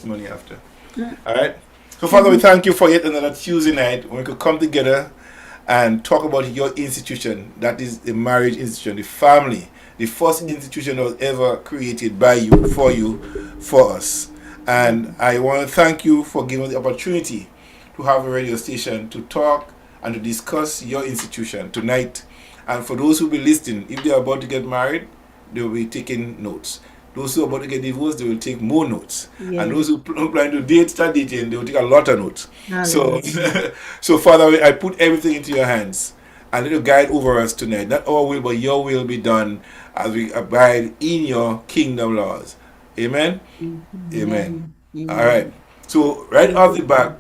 testimony after. All right. So, Father, we thank you for yet another Tuesday night when we could come together and talk about your institution. That is the marriage institution, the family, the first institution that was ever created by you, for us. And I want to thank you for giving us the opportunity to have a radio station to talk and to discuss your institution tonight. And for those who will be listening, if they are about to get married, they will be taking notes. Those who are about to get divorced, they will take more notes. Yes. And those who plan to date, start dating, they will take a lot of notes. So, Hallelujah. so Father, I put everything into your hands and let you guide over us tonight. Not our will, but your will be done as we abide in your kingdom laws. Amen. Amen. Amen. All right. So right off the back,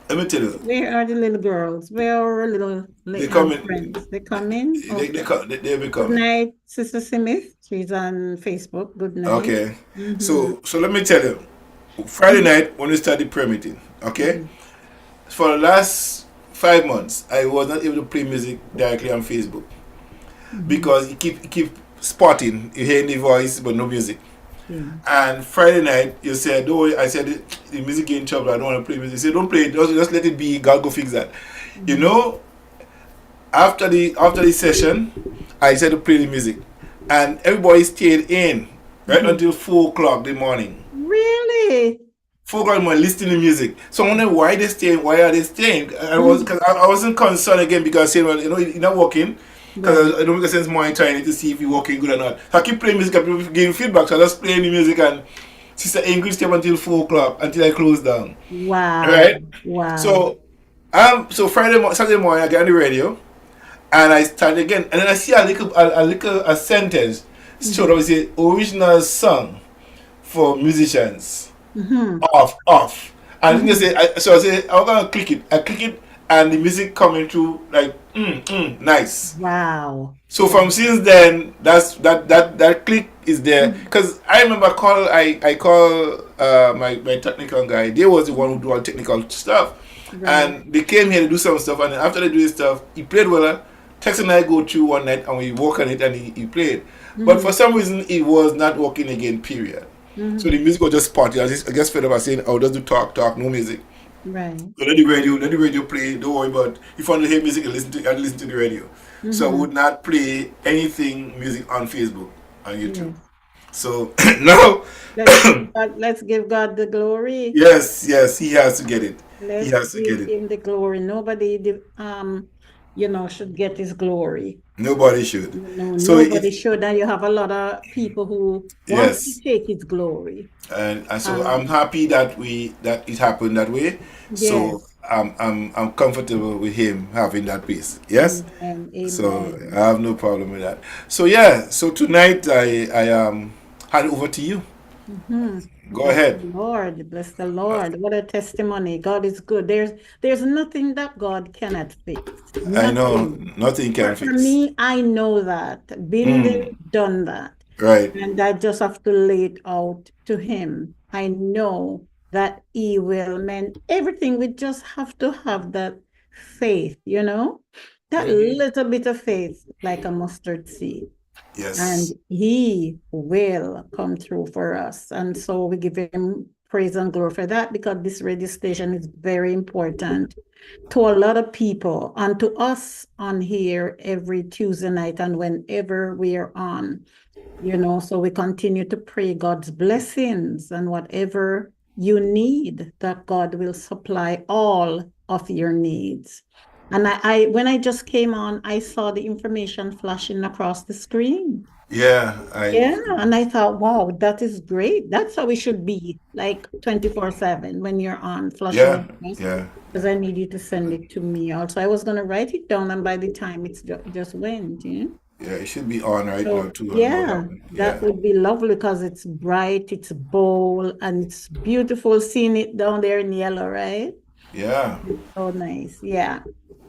let me tell you, Where are the little girls? Where are our little they come in. friends? They come in? They Okay. come. They be Good coming. night, Sister Smith. She's on Facebook. Good night. Okay. So let me tell you, Friday night when we started prayer meeting, okay, for the last 5 months I was not able to play music directly on Facebook because you keep spotting, you hearing the voice but no music. Yeah. And Friday night you said, oh, I said the music get in trouble, I don't want to play music. You said, don't play it, just let it be, God go fix that. You know, after the session I decided to play the music and everybody stayed in right until 4 o'clock in the morning. Really? 4 o'clock in the morning listening to music. So I wonder why they staying, why are they staying? Because I wasn't concerned again because I said, well, you know, you're not working. Because I don't make a sense monitoring it to see if you're working good or not. So I keep playing music and people giving feedback. So I just playing the music and Sister Ingrid stayed until 4 o'clock until I closed down. Wow. Right? Wow. So Saturday morning I get on the radio and I start again and then I see a sentence showed up. It say original song for musicians. Off. And then they say I say I'm gonna click it. I click it and the music coming through like nice. Wow. So from since then that click is there because I remember I call my technical guy. They was the one who do all technical stuff. Right. And they came here to do some stuff and then after they do his stuff he played well. Tex and I go through one night and we work on it and he played. But for some reason it was not working again, period. So the music was just spotty. I just fed up by saying, oh, just do talk, no music. Right. So let the radio play, don't worry about if you want to hear music listen to the radio. So I would not play anything music on Facebook, on YouTube. So now Let's give God the glory. yes, he has to get it. Let's He has to give get it. him the glory. Nobody should get his glory. Nobody should. No, So nobody should. And you have a lot of people who want to yes. take his glory. And so I'm happy that it happened that way. So Yes. I'm comfortable with him having that peace. Yes. Amen. So I have no problem with that. So yeah. So tonight I hand over to you. Go ahead. Lord, bless the Lord. What a testimony. God is good. There's nothing that God cannot fix. I know Nothing. nothing can For fix. me, I know that. Been there, done that. Right. And I just have to lay it out to him. I know that he will mend everything. We just have to have that faith, that little bit of faith, like a mustard seed. Yes. And he will come through for us. And so we give him praise and glory for that because this radio station is very important to a lot of people and to us on here every Tuesday night and whenever we are on. So we continue to pray God's blessings and whatever you need, that God will supply all of your needs. And I when I just came on, I saw the information flashing across the screen. Yeah. And I thought, wow, that is great. That's how we should be, like 24/7 when you're on flashing. Yeah. Because I need you to send it to me also. I was going to write it down, and by the time it just went, Yeah, it should be on right now too. That would be lovely because it's bright, it's bold, and it's beautiful seeing it down there in yellow, right? Yeah. It's so nice. Yeah.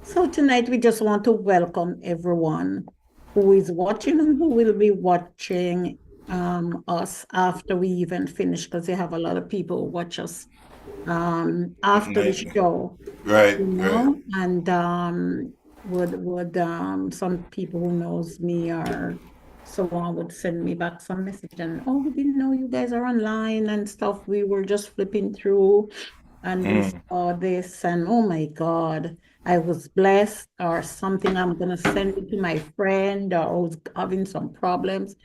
So tonight we just want to welcome everyone who is watching and who will be watching us after we even finish, because they have a lot of people who watch us after the show. Right. And would some people who knows me are someone would send me back some message and, oh, we didn't know you guys are online and stuff. We were just flipping through and we saw this and oh my God, I was blessed or something. I'm gonna send it to my friend or I was having some problems.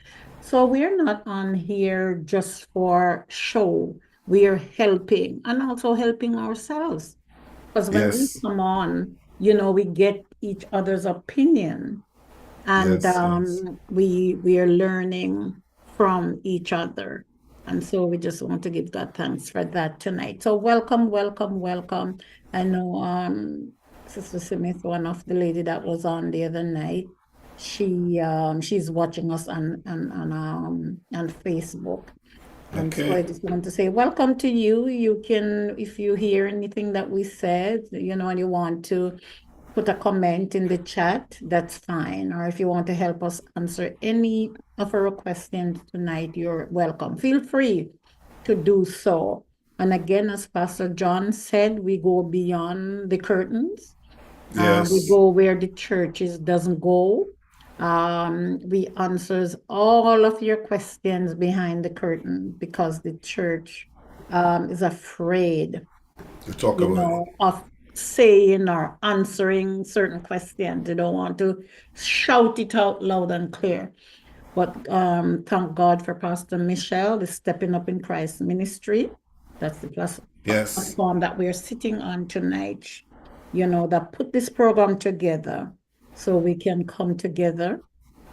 So we're not on here just for show. We are helping and also helping ourselves. Because when we Yes. come on, you know, we get each other's opinion and Yes. Yes. we are learning from each other. And so we just want to give God thanks for that tonight. So welcome, welcome, welcome. I know Sister Smith, one of the lady that was on the other night, she's watching us on Facebook. And so I Okay. just want to say welcome to you. You can, if you hear anything that we said, you know, and you want to put a comment in the chat, that's fine. Or if you want to help us answer any of our questions tonight, you're welcome. Feel free to do so. And again, as Pastor John said, we go beyond the curtains. We Yes. go where the churches doesn't go. We answers all of your questions behind the curtain because the church is afraid, To talk you about it. know, of saying or answering certain questions. They don't want to shout it out loud and clear. But thank God for Pastor Michelle, the Stepping Up in Christ ministry. That's the Yes. platform that we're sitting on tonight, you know, that put this program together so we can come together,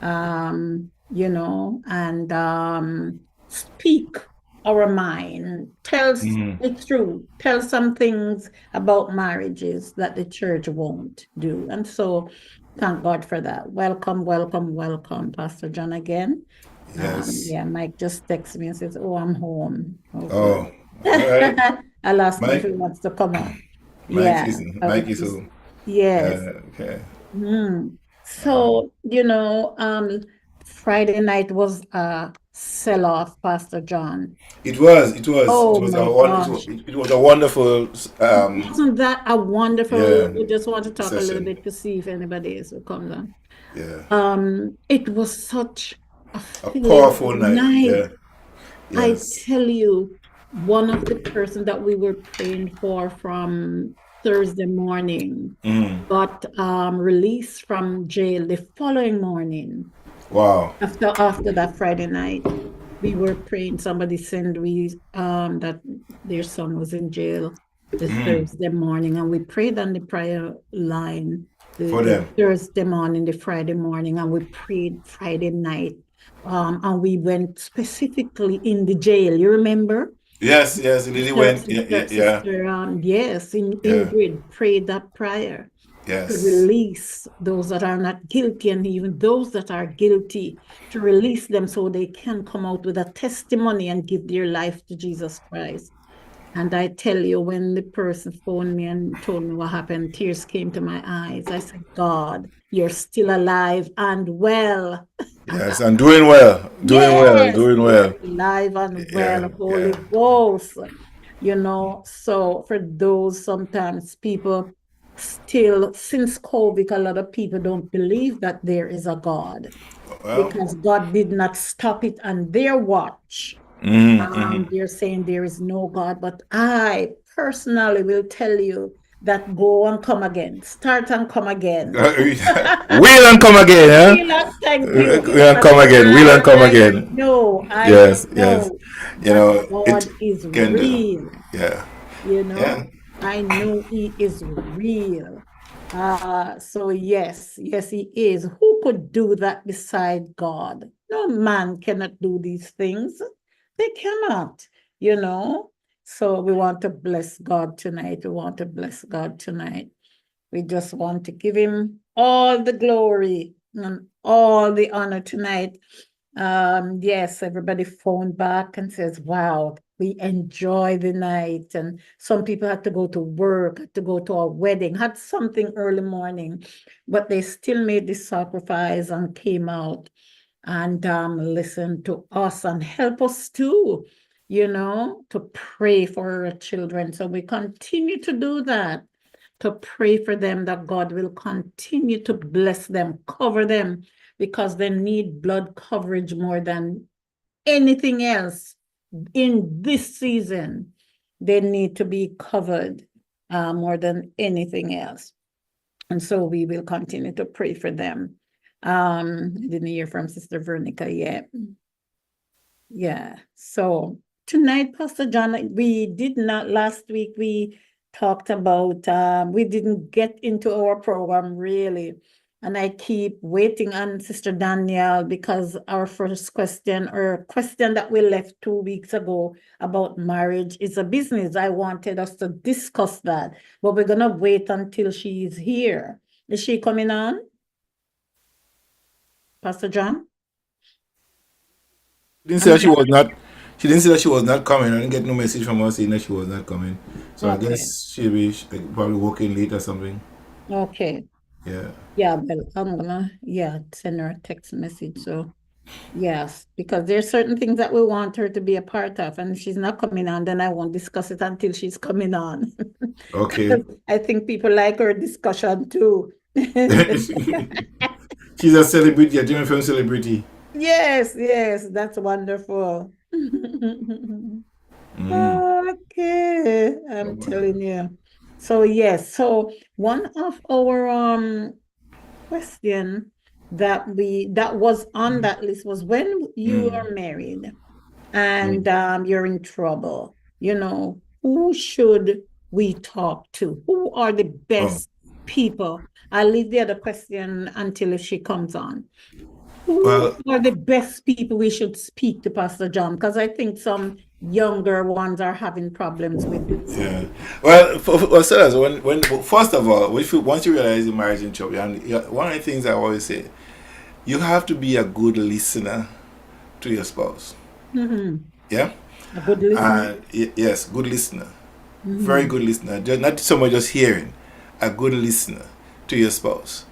you know, and speak our mind, tell the truth, tell some things about marriages that the church won't do. And so thank God for that. Welcome, welcome, welcome, Pastor John again. Yes. Yeah, Mike just texts me and says, oh, I'm home. Oh, good. Oh, all right. I'll ask him if he Mike. wants to come up. Mike Yeah, is I Mike would is just, who? yes. Okay. So, you know, Friday night was a sell-off, Pastor John. It was. It was. It Oh was my a gosh. it was a wonderful. Wasn't that a wonderful? Yeah. We just want to talk a little Session. bit to see if anybody else will come down. Yeah. It was such a A filled powerful night. night. Yeah. I Yes. tell you, one of the person that we were praying for from Thursday morning got released from jail the following morning. Wow. After that Friday night, we were praying. Somebody sent we that their son was in jail the Thursday morning, and we prayed on the prayer line For the them. Thursday morning, the Friday morning, and we prayed Friday night. And we went specifically in the jail. You remember? Yes. Yes. It really went. Yeah. Yeah. Yeah. Yes, Yeah. Ingrid prayed that prayer to Yes. release those that are not guilty and even those that are guilty, to release them so they can come out with a testimony and give their life to Jesus Christ. And I tell you, when the person phoned me and told me what happened, tears came to my eyes. I said, God, you're still alive and well. Yes. And doing well. Doing well. Yes, Doing you're well. alive and Yeah. well, Holy Yeah. Ghost. You know, so for those sometimes people still, since COVID, a lot of people don't believe that there is a God Well. because God did not stop it on their watch. They're saying there is no God, but I personally will tell you that go and come again, start and come again. Will and come again, huh? Will and thank you Will and because come again. Will and come again. I Yes. Yes. know You that know it God is can do. real, Yeah. you Yeah. know. I know He is real. So yes, yes, He is. Who could do that beside God? No man cannot do these things. They cannot, you know. So we want to bless God tonight. We want to bless God tonight. We just want to give Him all the glory and all the honor tonight. Yes, everybody phoned back and says, wow, we enjoy the night. And some people had to go to work, had to go to a wedding, had something early morning, but they still made the sacrifice and came out and listened to us and help us too, you know, to pray for our children. So we continue to do that, to pray for them that God will continue to bless them, cover them, because they need blood coverage more than anything else in this season. They need to be covered more than anything else. And so we will continue to pray for them. I didn't hear from Sister Veronica yet. Yeah. So tonight, Pastor John, we did not, last week we talked about, we didn't get into our program really. And I keep waiting on Sister Danielle because our first question, or question that we left 2 weeks ago about marriage is a business. I wanted us to discuss that, but we're going to wait until she's here. Is she coming on? Pastor John? Didn't say that she was not. She didn't say that she was not coming. I didn't get no message from her saying that she was not coming. So I guess she'll be probably working late or something. Okay. Yeah. Yeah, but I'm gonna, send her a text message. So, yes, because there's certain things that we want her to be a part of, and if she's not coming on, then I won't discuss it until she's coming on. Okay. I think people like her discussion too. She's a celebrity, a German film celebrity. Yes, that's wonderful. Okay, I'm telling you. So yes, so one of our question that was on that list was, when you are married and you're in trouble, who should we talk to? Who are the best people? I'll leave the other question until she comes on. Who are the best people we should speak to, Pastor John? Because I think some younger ones are having problems with it. Yeah. Well, for sellers, when first of all, once you realize you're marriage in trouble, and one of the things I always say, you have to be a good listener to your spouse. Yeah. A good listener. Yes, good listener. Very good listener. Not so much just hearing. A good listener to your spouse.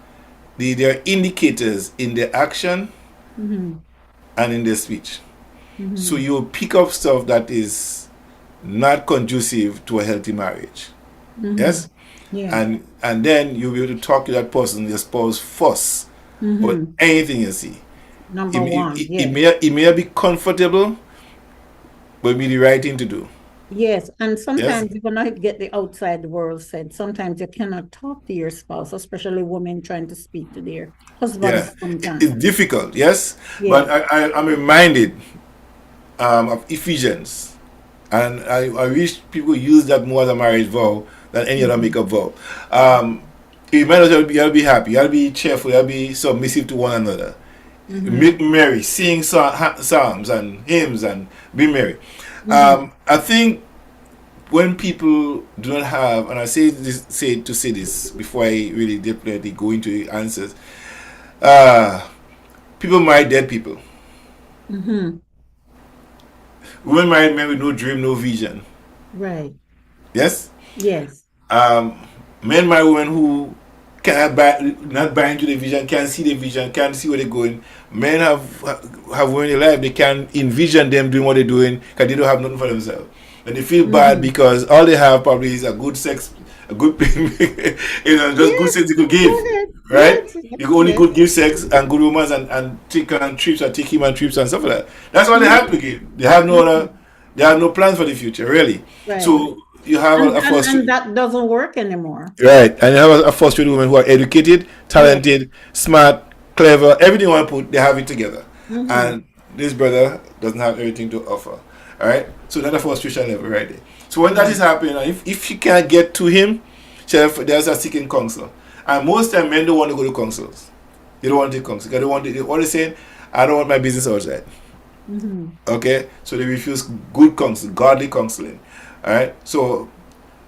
There are indicators in their action and in their speech. So you'll pick up stuff that is not conducive to a healthy marriage. Yes? Yeah. And then you'll be able to talk to that person, your spouse, first. But anything you see. Number one. It may not be comfortable, but it may be the right thing to do. Yes, and sometimes you're gonna get the outside world said. Sometimes you cannot talk to your spouse, especially women trying to speak to their husbands. Sometimes it's difficult, yes. But I'm reminded of Ephesians, and I wish people use that more as a marriage vow than any other makeup vow. You might as well you gotta be happy, you gotta be cheerful, you gotta be submissive to one another. Make merry, sing psalms and hymns, and be merry. I think when people do not have, and I say this before I really definitely go into the answers, people marry dead people. Women marry men with no dream, no vision. Right. Yes? Yes. Men marry women who not buy into the vision, can't see the vision, can't see where they're going. Men have women in their life, they can envision them doing what they're doing because they don't have nothing for themselves. And they feel bad because all they have probably is a good sex, a good just good sex you could give. Right? You only could give sex and good romance and take on trips or take him on trips and stuff like that. That's what they have to give. They have no plans for the future, really. Right. So you have a frustrated, and that doesn't work anymore. Right, and you have a frustrated women who are educated, talented, smart, clever, everything you want to put, they have it together. And this brother doesn't have everything to offer. All right, so that's a frustration level right there. So when that is happening, if she can't get to him, there's a seeking counsel. And most time men don't want to go to counsels. They don't want to take counsel because they what they saying, I don't want my business outside. Okay, so they refuse good counsel, godly counseling. All right, so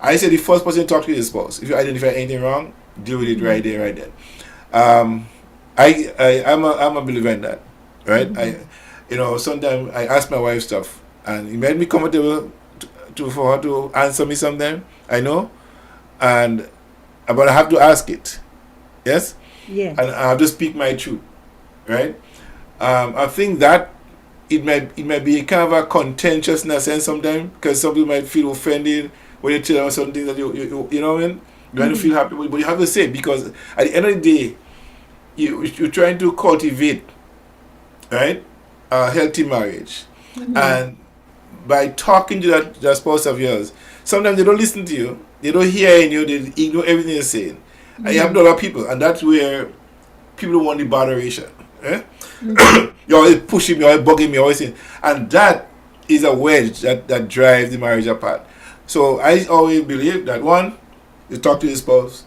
I say the first person to talk to is spouse. If you identify anything wrong, deal with it right there, right then. I'm a believer in that, right? Sometimes I ask my wife stuff, and it made me comfortable for her to answer me sometimes. I know, but I have to ask it, yes. Yes. And I have to speak my truth, right? I think that it might be a kind of a contentiousness and sometimes because some people might feel offended when you tell them something that you know what I mean? You want to feel happy, but you have to say it because at the end of the day, you're trying to cultivate, right, a healthy marriage, and by talking to that spouse of yours, sometimes they don't listen to you, they don't hear in you, they ignore everything you're saying, and you have other people, and that's where people don't want the botheration. Eh? You're always pushing me, always bugging me, always saying, and that is a wedge that drives the marriage apart. So I always believe that one, you talk to your spouse,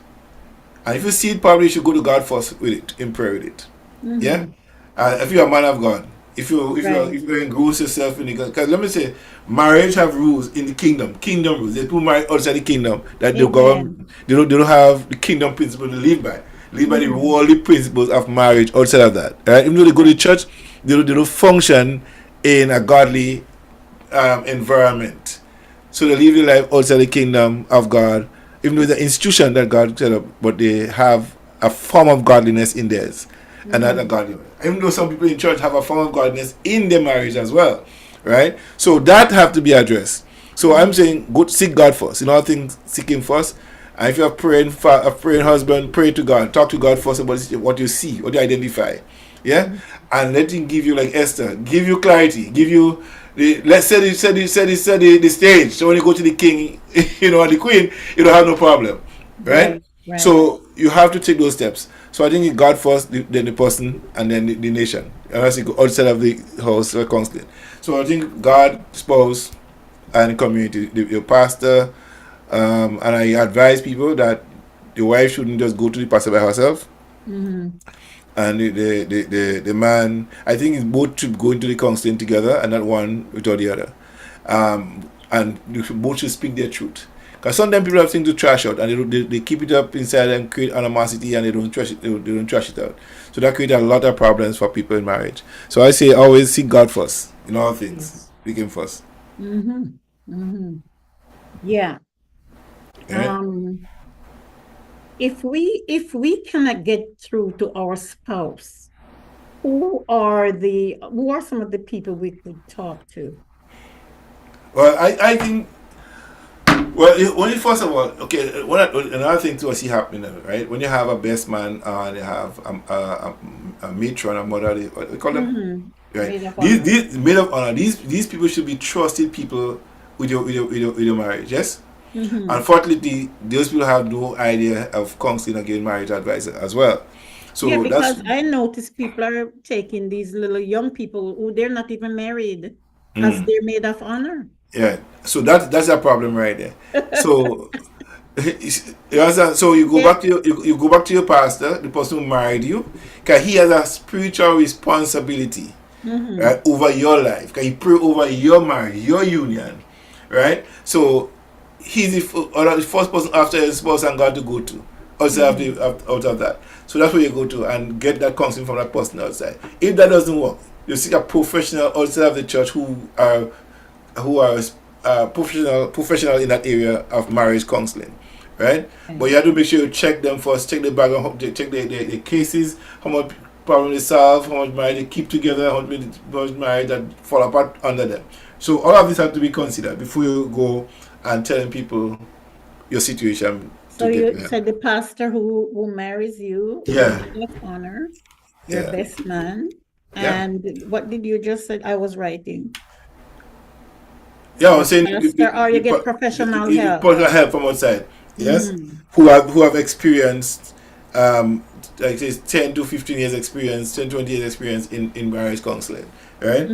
and if you see it, probably you should go to God first with it, in prayer with it. Yeah. If you're a man of God, if you engross yourself in the, because let me say, marriage have rules in the kingdom rules. They people marry outside the kingdom that they govern, they don't have the kingdom principle to live by. Live by the worldly principles of marriage outside of that. Right? Even though they go to church, they don't function in a godly environment. So they live their life outside the kingdom of God, even though it's an institution that God set up, but they have a form of godliness in theirs, and not a godliness. Even though some people in church have a form of godliness in their marriage as well, right? So that have to be addressed. So I'm saying, go seek God first. In all things, seek Him first. And if you're a praying husband, pray to God. Talk to God first about what you see, what you identify. Yeah? And let Him give you, like Esther, give you clarity, give you let's set the stage. So when you go to the king, and the queen, you don't have no problem. Right? Right. So you have to take those steps. So I think God first, then the person, and then the nation. Unless you go outside of the house or counseling. So I think God, spouse, and community, your pastor, and I advise people that the wife shouldn't just go to the pastor by herself. And the man, I think it's both should go into the counseling together and not one without the other. And both should speak their truth. Because sometimes people have things to trash out, and they keep it up inside and create animosity, and they don't trash it. They don't trash it out. So that creates a lot of problems for people in marriage. So I say always seek God first in all things. Seek Him first. Yeah. Yeah. If we cannot get through to our spouse, who are some of the people we could talk to? Well, I think. Well, only first of all, okay. Another thing too I see happening, right? When you have a best man and you have a matron, a mother, what they call them, right? These maid of honor. These people should be trusted people with your marriage. Yes. Unfortunately, those people have no idea of counseling and getting marriage advice as well. So yeah, because I notice people are taking these little young people who they're not even married as their maid of honor. Yeah, so that's a problem right there. So you understand? So you go back to you go back to your pastor, the person who married you, because he has a spiritual responsibility, right, over your life. Because he pray over your marriage, your union, right? So he's the first person after his spouse and God to go to outside out of that. So that's where you go to and get that counseling from that person outside. If that doesn't work, you seek a professional outside of the church who are professional in that area of marriage counseling, right? But you have to make sure you check them first, check the background, check the cases, how much problem they solve, how much marriage they keep together, how much marriage that fall apart under them. So all of this have to be considered before you go and telling people your situation. So you said the pastor who marries you, with honor, your best man, and what did you just say? I was writing. Yeah, I was saying, or you get professional help. Professional help from outside, yes, who have experienced, like say 10 to 15 years experience, 10 20 years experience in marriage counseling, right?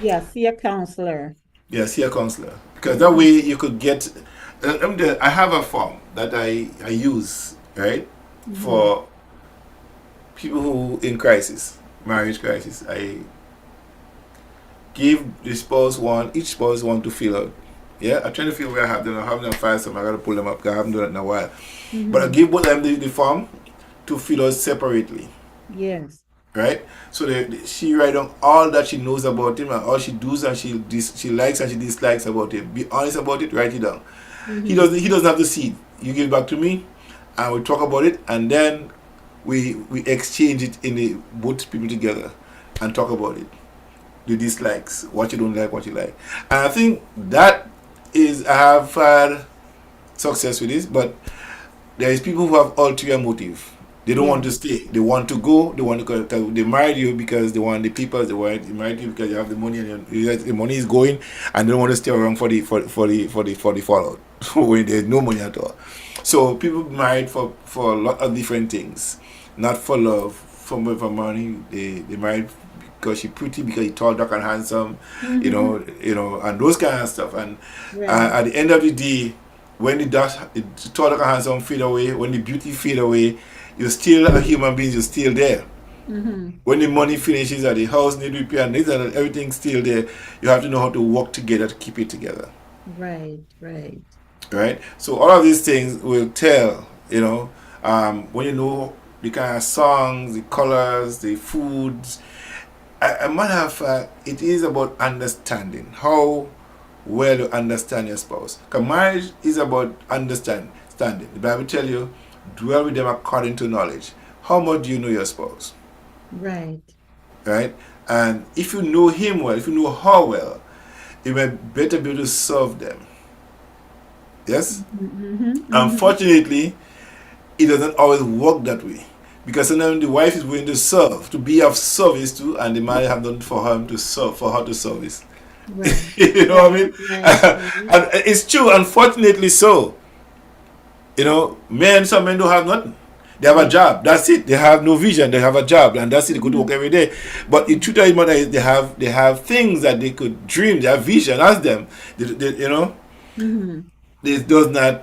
Yeah, see a counselor. Yeah, see a counselor, because that way you could get. I have a form that I use, right, for people who in crisis, marriage crisis. I give the spouse each spouse one to fill out. Yeah, I'm trying to feel where I have them. I have them file some. I gotta pull them up because I haven't done it in a while. But I give both of them the form to fill out separately. Yes. Right. So she write down all that she knows about him and all she does and she likes and she dislikes about him. Be honest about it. Write it down. He doesn't have to see it. You give it back to me, and we talk about it, and then we exchange it in both people together and talk about it. The dislikes, what you don't like, what you like. And I think that is, I have had success with this, but there is people who have ulterior motive, They don't want Yeah. to stay. They want to go. They want to go. They married you because they want the people. They married you because you have the money, and the money is going, and they don't want to stay around for the fallout when there's no money at all. So people married for a lot of different things, not for love, for money. They married because she's pretty, because he tall, dark, and handsome, and those kind of stuff. And Right. at the end of the day, when the tall, dark, and handsome fade away, when the beauty fade away, you're still a human being. You're still there. Mm-hmm. When the money finishes and the house need repair and everything's still there, you have to know how to work together to keep it together. Right. Right. Right? So all of these things will tell, when you know the kind of songs, the colors, the foods. A matter of fact, it is about understanding how well you understand your spouse. Because marriage is about understanding. The Bible tells you, dwell with them according to knowledge. How much do you know your spouse? Right. Right? And if you know him well, if you know her well, you may better be able to serve them. Yes? Mm-hmm. Mm-hmm. Unfortunately, it doesn't always work that way. Because sometimes the wife is willing to serve, to be of service to, and the man have done for her to serve, for her to service. Right. You know what I Right. mean? Right. Right. And it's true, unfortunately so. Some men don't have nothing. They have a Yeah. job. That's it. They have no vision. They have a job, and that's it. They go to work Mm-hmm. every day. But the truth of the matter is, they have things that they could dream. They have vision. Ask them. Mm-hmm. This does not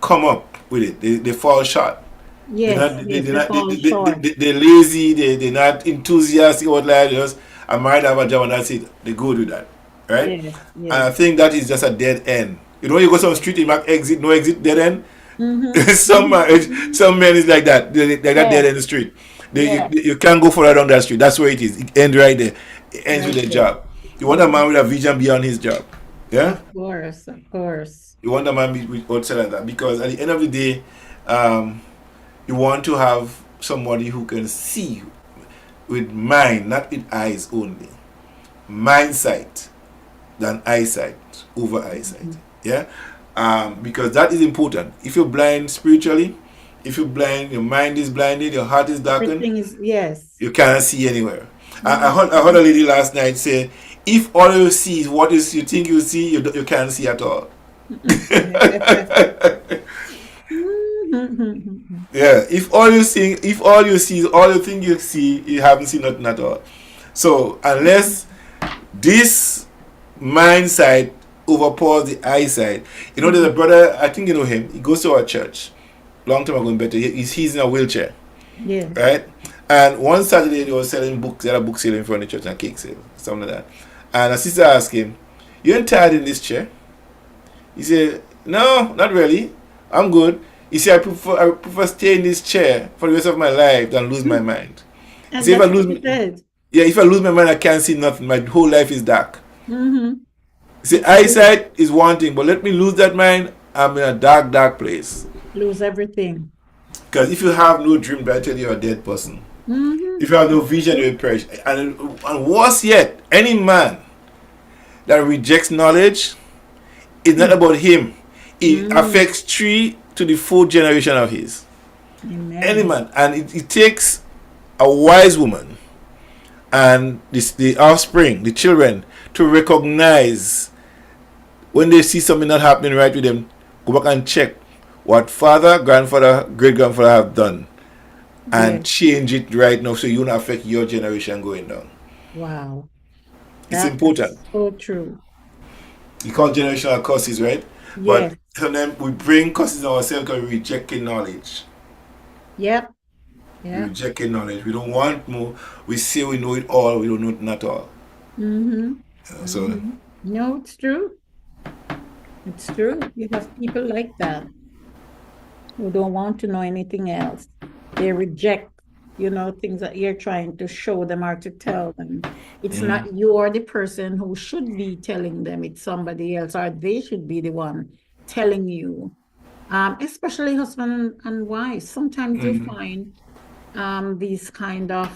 come up with it. They fall short. They're Yes. not. Yes. They fall short. They're lazy. They're not enthusiastic about life. They just, I might have a job, and that's it. They go do that, right? Yes. And I Yes. think that is just a dead end. You go some street, you mark exit, no exit, dead end. Mm-hmm. some some men is like that. Like that dead Yes. end street. Yes. You can't go further down that street. That's where it is. It ends right there. It ends with Right a there. job. You want a man with a vision beyond his job. Yeah. Of course. Of course. You want a man with outside of that, because at the end of the day, um, you want to have somebody who can see with mind, not with eyes only. Mind sight than eyesight over eyesight. Yeah? Because that is important. If you're blind spiritually, if you're blind, your mind is blinded, your heart is darkened, Everything is yes. you cannot see anywhere. I heard Mm-hmm. a lady last night say, if all you see is what is you think you see, you can't see at all. Mm-hmm. Yeah, if all you see is all you think you see, you haven't seen nothing at all. So unless this mind side overpowers the eyesight, there's a brother, I think you know him. He goes to our church long time ago in Better. He's in a wheelchair, Yes. right? And one Saturday they were selling books. They had a book sale in front of the church and cake sale, something like that. And a sister asked him, "You ain't tired in this chair?" He said, "No, not really. I'm good." He said, I prefer stay in this chair for the rest of my life than lose my mind. He And said, that's what he said. if I lose my mind, I can't see nothing. My whole life is dark. Mm-hmm. He said, It's true. eyesight is one thing, but let me lose that mind, I'm in a dark, dark place. Lose everything. Because if you have no dream, I tell you, you're a dead person. Mm-hmm. If you have no vision, you will perish. And worse yet, any man that rejects knowledge, it's not about him. It Mm. affects 3 to the 4th generation of his. Any Amen. man. And it takes a wise woman and the offspring, the children, to recognize when they see something not happening right with them, go back and check what father, grandfather, great grandfather have done and Yes. change it right now so you don't affect your generation going down. Wow. It's That important. is so true. You call generational curses, right? But Yes. sometimes we bring curses on ourselves because we rejecting knowledge. Yep. We Yep. rejecting knowledge. We don't want more. We say we know it all. We don't know it not all. Mm-hmm. So Mm-hmm. No, it's true. It's true. You have people like that who don't want to know anything else. They reject, things that you're trying to show them or to tell them. It's not you or the person who should be telling them, it's somebody else, or they should be the one telling you. Especially husband and wife. Sometimes you find these kind of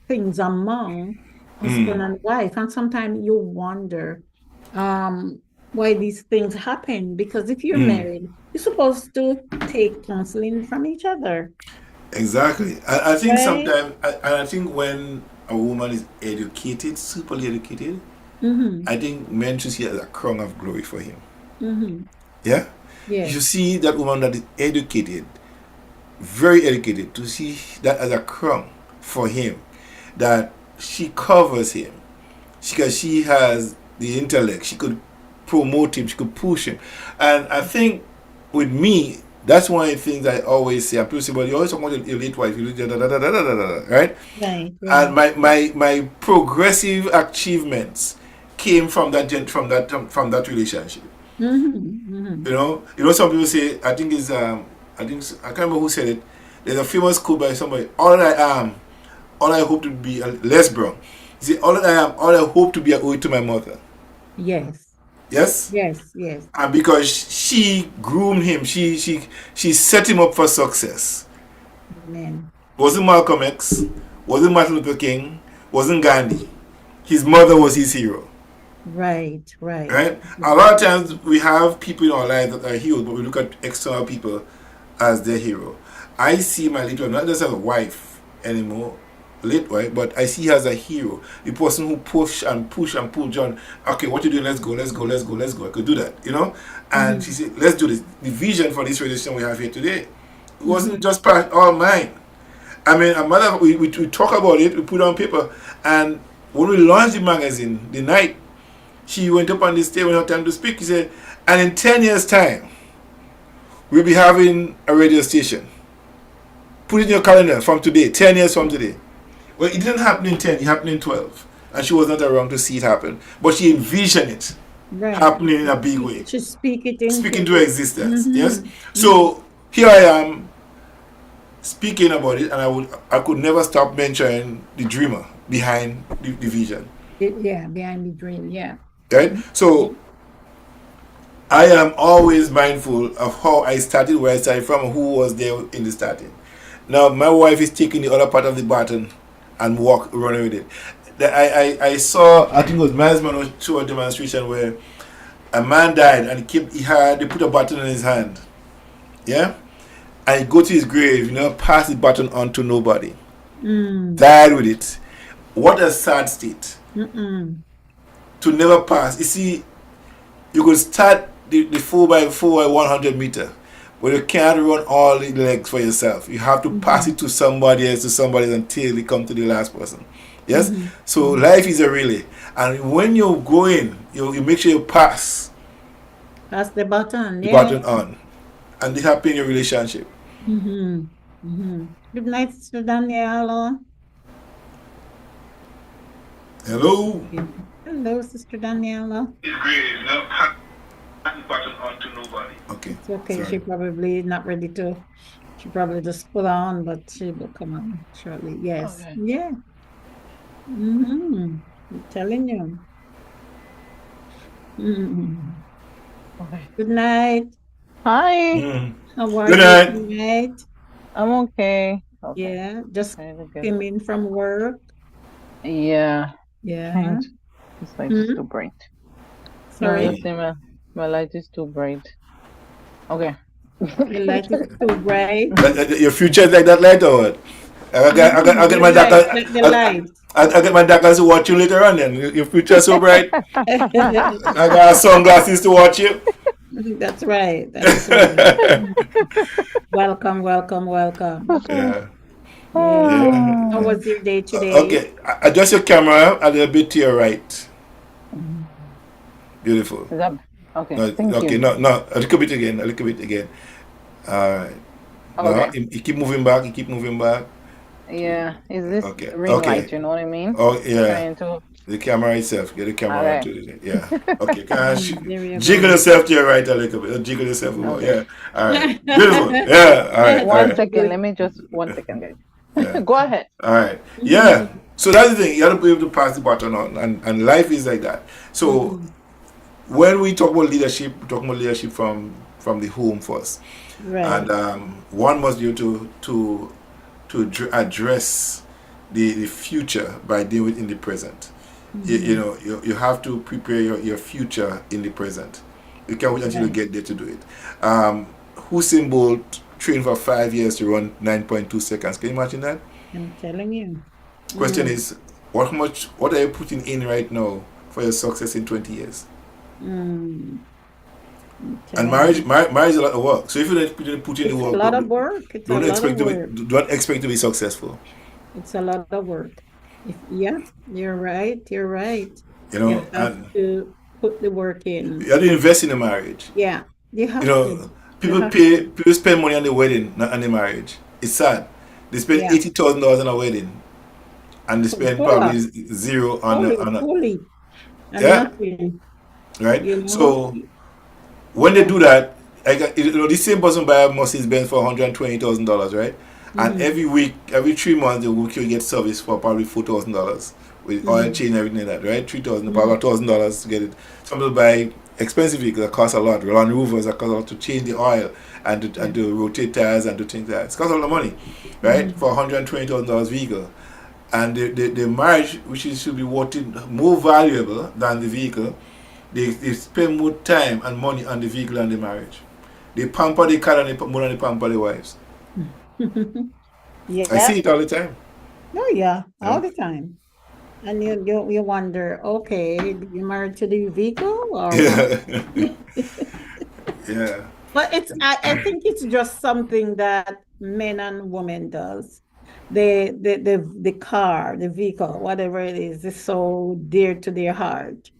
things among husband and wife, and sometimes you wonder, um, why these things happen. Because if you're Mm. married, you're supposed to take counseling from each other, Exactly. I think right? sometimes, I think when a woman is educated, super educated, Mm-hmm. I think men should see it as a crown of glory for him. Mm-hmm. Yeah? You should Yes. see that woman that is educated, very educated, to see that as a crown for him, that she covers him because she has the intellect. She could promote him, she could push him. And I think with me, that's one of the things I always say. And people say, well, you always talk about your late wife, you da, da, da, da, da, da, da, da, right? Right, And right. my progressive achievements came from that relationship. Mm-hmm. Mm-hmm. Some people say, I can't remember who said it. There's a famous quote by somebody. All I am, all I hope to be a Les Brown. He said, all I am, all I hope to be, I owe it to my mother. Yes. Yes, Yes. Yes. and because she groomed him, she set him up for success. Amen. Wasn't Malcolm X, wasn't Martin Luther King, wasn't Gandhi. His mother was his hero. Right, right. Right? A lot of times we have people in our lives that are heroes, but we look at external people as their hero. I see my late wife not just as a wife anymore, late wife, but I see her as a hero. The person who push and pull John. Okay, what you doing? Let's go, let's go, let's go, let's go. I could do that. And Mm-hmm. she said, let's do this. The vision for this relationship we have here today, it Mm-hmm. wasn't just all mine. I mean, a mother, we talk about it, we put it on paper, and when we launched the magazine, the night she went up on the stage when her time to speak, she said, and in 10 years' time, we'll be having a radio station. Put it in your calendar from today, 10 years from today. Well, it didn't happen in 10, it happened in 12. And she was not around to see it happen. But she envisioned it Right. happening in a big way, To speak it into speaking to existence. Yes? mm-hmm. Mm-hmm. So here I am speaking about it, and I could never stop mentioning the dreamer behind the vision. Yeah, behind the dream. Yeah. Right? So I am always mindful of how I started, where I started from, and who was there in the starting. Now my wife is taking the other part of the baton and running with it. I saw, I think it was Miles Monroe show a demonstration where a man died and they put a baton in his hand. Yeah? And he go to his grave, pass the baton on to nobody. Mm. Died with it. What a sad state. Mm-mm. To never pass. You see, you could start the 4x4 100 meter, but you can't run all the legs for yourself. You have to pass it to somebody else until you come to the last person. Yes? Mm-hmm. So life is a relay. And when you're going, you make sure you pass That's the button. the Yeah. button on. And this happens in your relationship. Mm-hmm. Mm-hmm. Good night, Sister Daniela. Hello? Hello, Sister Daniela. It's great, pass the button on to nobody. Okay. It's okay. Sorry. She probably not ready to. She probably just put on, but she will come on shortly. Yes. Okay. Yeah. Mm-hmm. I'm telling you. Mm-hmm. Okay. Good night. Hi. Mm. How are Good you night. tonight? I'm okay. Okay. Yeah. Just Okay, we're good. came in from work. Yeah. Yeah. Thanks. This light is too bright. No, Sorry. let's say my light is too bright. Okay. The light is too bright. Your future is like that light or what? I get my doctor. Like the light. I get my doctors to watch you later on. Then your future is so bright. I got sunglasses to watch you. That's right. That's right. Welcome, welcome, welcome. Yeah. Yeah. How was your day today? Okay. Adjust your camera a little bit to your right. Beautiful. Is that okay? No, Thank okay. you. No. A little bit again. All right. No, Okay. you keep moving back. Yeah. Is this Okay. ring Okay. light? You know what I mean? Oh yeah. Trying to. The camera itself. Get the camera Okay. to it. Yeah. Okay. Gosh. There you Jiggle go. yourself to your right a little bit. Jiggle yourself more. Okay. Yeah. All right. Beautiful. Yeah. All right. All One right. second. Let me just 1 second, guys. Yeah. Go ahead. All right. Yeah. So that's the thing. You have to be able to pass the baton on, and life is like that. So when we talk about leadership, we talk about leadership from the home first, Right. and one must be able to address the future by dealing with in the present. You know, you have to prepare your future in the present. You can't wait until you Right. get there to do it. Usain Bolt trained for 5 years to run 9.2 seconds. Can you imagine that? I'm telling you. Question Mm, is, what are you putting in right now for your success in 20 years? mm, I'm And telling you. marriage is a lot of work. So if you didn't put in the It's a work, lot of work. It's a lot of work. don't expect to be successful. It's a lot of work. Yeah, you're right. You're right. You You know, have and to put the work in. you have to invest in a marriage. Yeah, you You have to. know, You have to. people spend money on the wedding, not on the marriage. It's sad. They spend Yeah. $80,000 on a wedding, and they spend probably Dollar. zero Holy, on a holy. And yeah, nothing, right. you know? So when they Yeah. do that, like the same person buy a Mercedes Benz for $120,000, right? And Mm-hmm. every week, every 3 months, the week you get service for probably $4,000 with oil Mm-hmm. change and everything like that, right? 3,000, Mm-hmm. about $1,000 to get it. Some people buy expensive vehicles that cost a lot, Land Rovers that cost a lot to change the oil Yeah. and to rotate tires and to things like that. It's cost a lot of money, right? Mm-hmm. For $120,000 vehicle. And the marriage, which is, should be worth more valuable than the vehicle, they spend more time and money on the vehicle and the marriage. They pamper the car and more than they pamper the wives. I Yeah. see it all the time. Oh, yeah. You All know? the time. And you wonder, okay, you married to the vehicle or what? Yeah. Yeah. But I think it's just something that men and women does. The car, the vehicle, whatever it is so dear to their heart.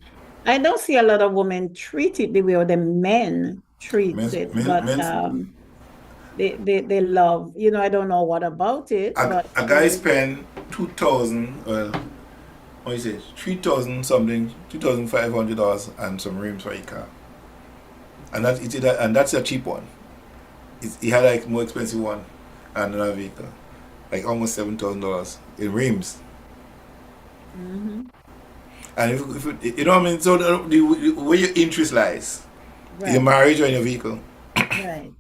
I don't see a lot of women treat it the way the men treats Men's, it, men, but men's, they love, I don't know what about it, but a guy spend 2,000, well, what is it, 3,000 something, $2,500 and some rims for a car. And that's a cheap one. He had like more expensive one and another vehicle. Like almost $7,000 in rims. Mhm. And if you know what I mean, so where your interest lies, in your Right, marriage or in your vehicle. right.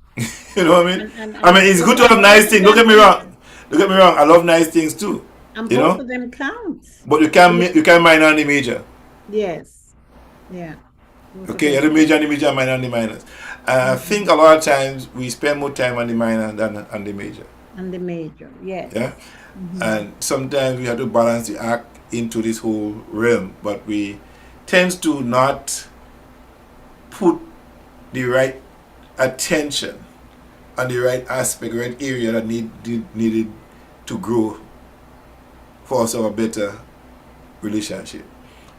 You know what I mean? I And mean, it's good to have and nice both of things. Don't them get me wrong. Don't get me wrong. I love nice things too. and You both know, of them counts. but You- you can't minor on the major. Yes. Yeah. Both of Okay, you're them the major count. and the major, minor on the minors. I think Mhm. a lot of times we spend more time on the minor than on the major. And the major, Yeah, yes. Hmm. and sometimes we have to balance the act into this whole realm, but we tend to not put the right attention on the right aspect, right area that needed to grow for us to have a better relationship.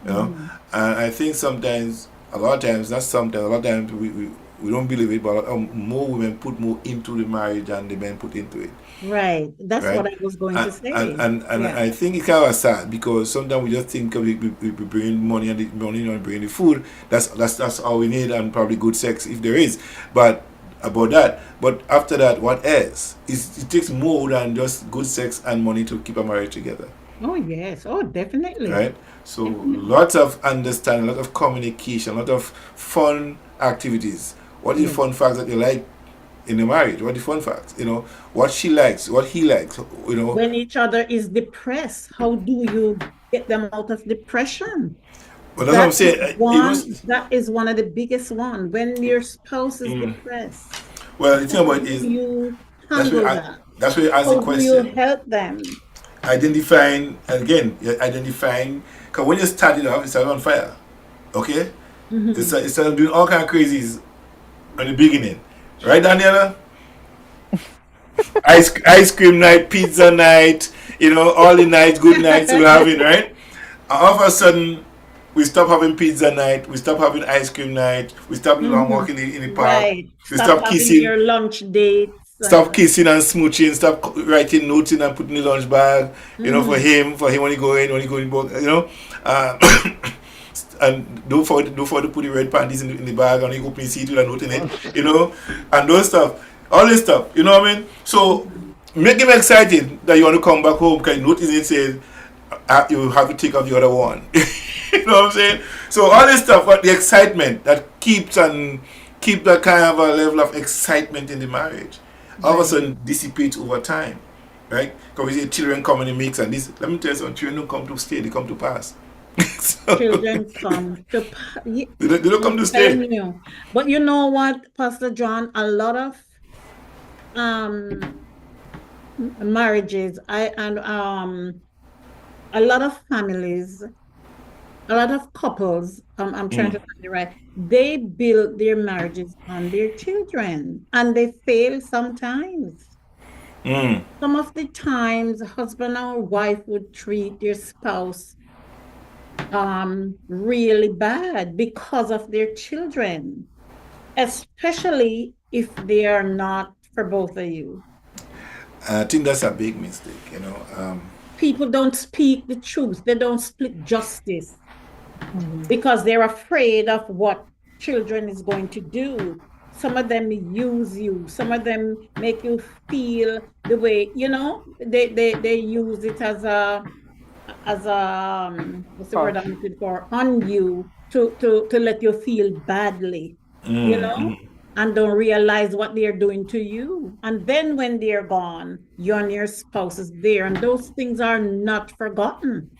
You know, Hmm. and I think sometimes, a lot of times, not sometimes, a lot of times we don't believe it, but more women put more into the marriage than the men put into it, Right. That's what right? I was going to say. And Yeah. I think it's kind of sad because sometimes we just think we bring money and the money not bring the food. That's all we need and probably good sex if there is, but about that. But after that, what else? It takes more than just good sex and money to keep a marriage together, Oh, yes. Oh, definitely. right? So Definitely. lots of understanding, a lot of communication, a lot of fun activities. What are the Yes. fun facts that you like in the marriage? What are the fun facts? You know, what she likes, what he likes. You know, When each other is depressed, how do you get them out of depression? but that's what I'm That is saying. It one, was that is one of the biggest one. When your spouse is mm, depressed, well. The thing how about it do is you that's where handle that? that's where you ask the How do you question. help them? Identifying again. You're identifying because when you start it off, you start on fire. Okay, Mhm. you start doing all kind of crazies in the beginning, right, Daniela? Ice cream night, pizza night, you know, all the nights, good nights we're having, right? And all of a sudden, we stop having pizza night, we stop having ice cream night, we stop the long walk Mhm. in the park, Right. we Stop stop having kissing, your lunch dates stop and kissing and smooching, stop writing notes in and putting in the lunch bag, you know, mhm. for him when when he go in, you know. Uh, and don't forget to put the red panties in the bag and you open the seat with a note in it, you know, and those stuff, all this stuff, you know what I mean? So Mhm. make him excited that you want to come back home because notice it says you have to take off the other one. You know what I'm saying? So all this stuff, but the excitement that keep that kind of a level of excitement in the marriage, all of a Right. sudden dissipates over time, right? Because we say children come in the mix, and this. Let me tell you something: children don't come to stay; they come to pass. So, Children come to, they don't come I'm to stay. telling you. But you know what, Pastor John, a lot of um marriages, a lot of families, a lot of couples, I'm trying to Mm, find it right, they build their marriages on their children and they fail sometimes. mm. Some of the times, husband or wife would treat their spouse really bad because of their children, especially if they are not for both of you. I think that's a big mistake, People don't speak the truth, they don't split justice Mhm. because they're afraid of what children is going to do. Some of them use you, some of them make you feel the way, they use it as what's the word I'm Crush. looking for, on you to let you feel badly, you Mm, know, mm. and don't realize what they're doing to you. And then when they're gone, you and your spouse is there, and those things are not forgotten.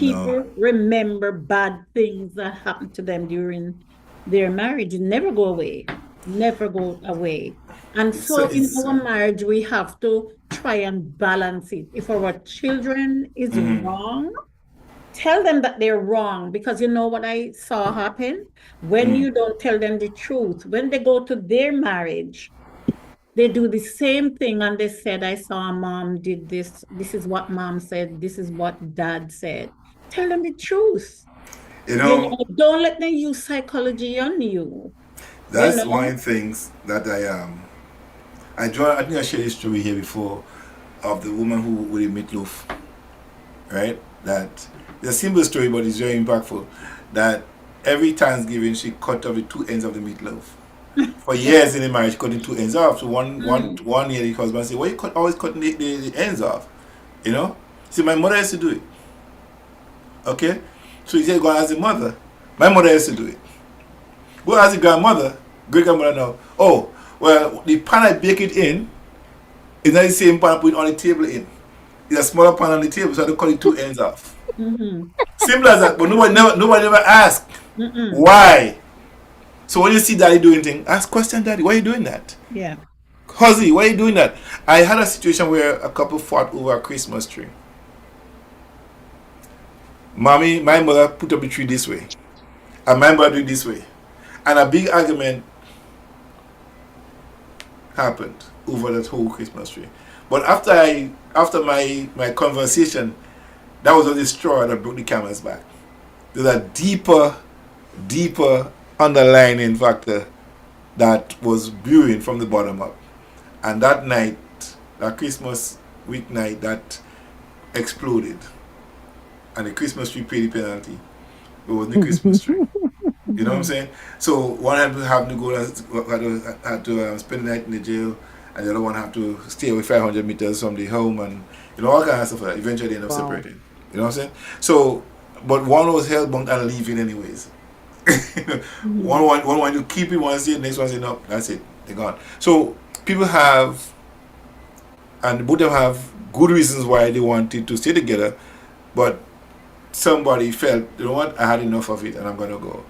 No. People remember bad things that happened to them during their marriage. It never go away, never go away. And It's, so in it's, our marriage, we have to try and balance it. If our children is mm, wrong, tell them that they're wrong, because you know what I saw happen? When mm. you don't tell them the truth, when they go to their marriage, they do the same thing and they said, I saw mom did this. This is what mom said. This is what dad said. Tell them the truth. You know, Don't let them use psychology on you. You that's one know, of the things that I think I shared this story here before of the woman who with the meatloaf, right? That it's a simple story, but it's very impactful. That every Thanksgiving she cut off the two ends of the meatloaf. For years in the marriage, cutting two ends off. So mm, one year, the husband said, "Why you always cutting the ends off?" You know. See, my mother used to do it. Okay, so he said, "Go and ask the mother." My mother used to do it. Go ask the grandmother, great grandmother now. Oh, well, the pan I bake it in is not the same pan I put it on the table in. It's a smaller pan on the table, so I don't cut it two ends off. mm-hmm, Simple as that. But nobody never asked mm-mm. why. So when you see daddy doing things, ask question, daddy, why are you doing that? Yeah. Huzzy, why are you doing that? I had a situation where a couple fought over a Christmas tree. Mommy, my mother put up the tree this way, and my mother do it this way. And a big argument happened over that whole Christmas tree. But after my conversation, that was the straw that broke the camel's back. There's a deeper underlying factor that was brewing from the bottom up. And that night, that Christmas week night, that exploded. And the Christmas tree paid the penalty. It wasn't the Christmas tree. You know what I'm saying? So one had to go had to spend the night in the jail, and the other one had to stay away 500 meters from the home, and all kinds of stuff like that. Eventually, they end up Wow. separating. You know what I'm saying? So, but one was hellbound and leaving anyways. Mm-hmm. one wanted to keep it, one said, next one said no, that's it, they're gone. So people have, and both of them have good reasons why they wanted to stay together, but somebody felt, you know what, I had enough of it, and I'm gonna go.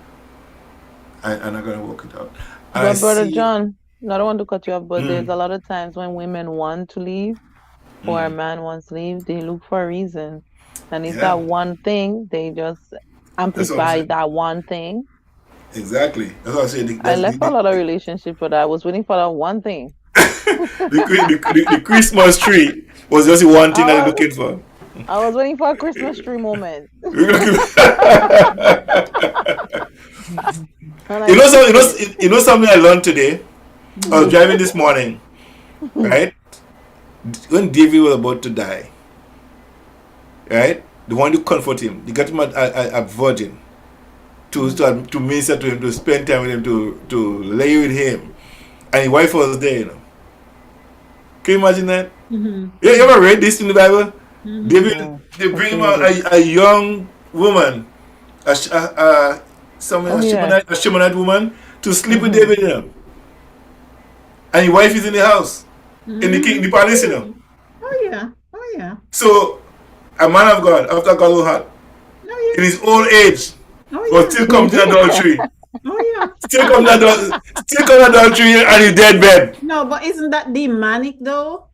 And I'm gonna work it out. And I But Brother see. John, I don't want to cut you off, but there's Mm, a lot of times when women want to leave or a mm, man wants to leave, they look for a reason. And it's yeah, that one thing, they just that's what I'm amplify saying. that one thing. Exactly. That's what I'm saying. I That's left a lot of relationships, but I was waiting for that one thing. the Christmas tree was just the one thing that they're I was, looking for. I was waiting for a Christmas tree moment. And I You missed know, it. you know something I learned today. I was Mm-hmm. driving this morning, right? When David was about to die, right? They wanted to comfort him. They got him a virgin to minister to him, to spend time with him, to lay with him, and his wife was there. Can you imagine that? Mm-hmm. You ever read this in the Bible? Mm-hmm. David, No, they that's bring him out amazing. a young woman, a, Sh- Oh yeah. a Shemonite woman, to sleep with Mm-hmm. David, and his wife is in the house, in the palace, Oh yeah. Oh yeah. So, a man of God, after God's own heart, Oh in his old age, Oh but yeah. still come to adultery. Oh yeah. Still come to adultery and his dead bed. No, but isn't that demonic though?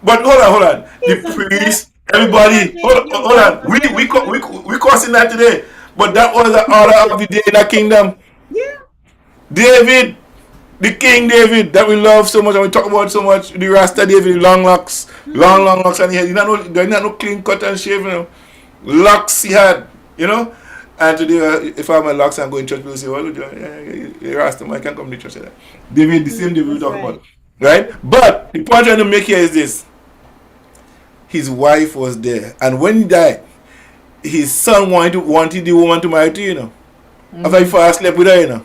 But hold on. The Isn't that? priest, everybody, Imagine your hold wife on. has never done. We cursing that today. But that was the order of the day in the kingdom. Yeah. David, the King David that we love so much and we talk about so much, the Rasta David, long locks, long locks, and he had no clean cut and shave, locks he had, And today, if I have my locks and go in church, people say, well, you Rasta man, I can't come to church. David, the same David we That's talk right. about, right? But the point I'm trying to make here is this: his wife was there, and when he died, his son wanted the woman to marry to, After he first slept with her,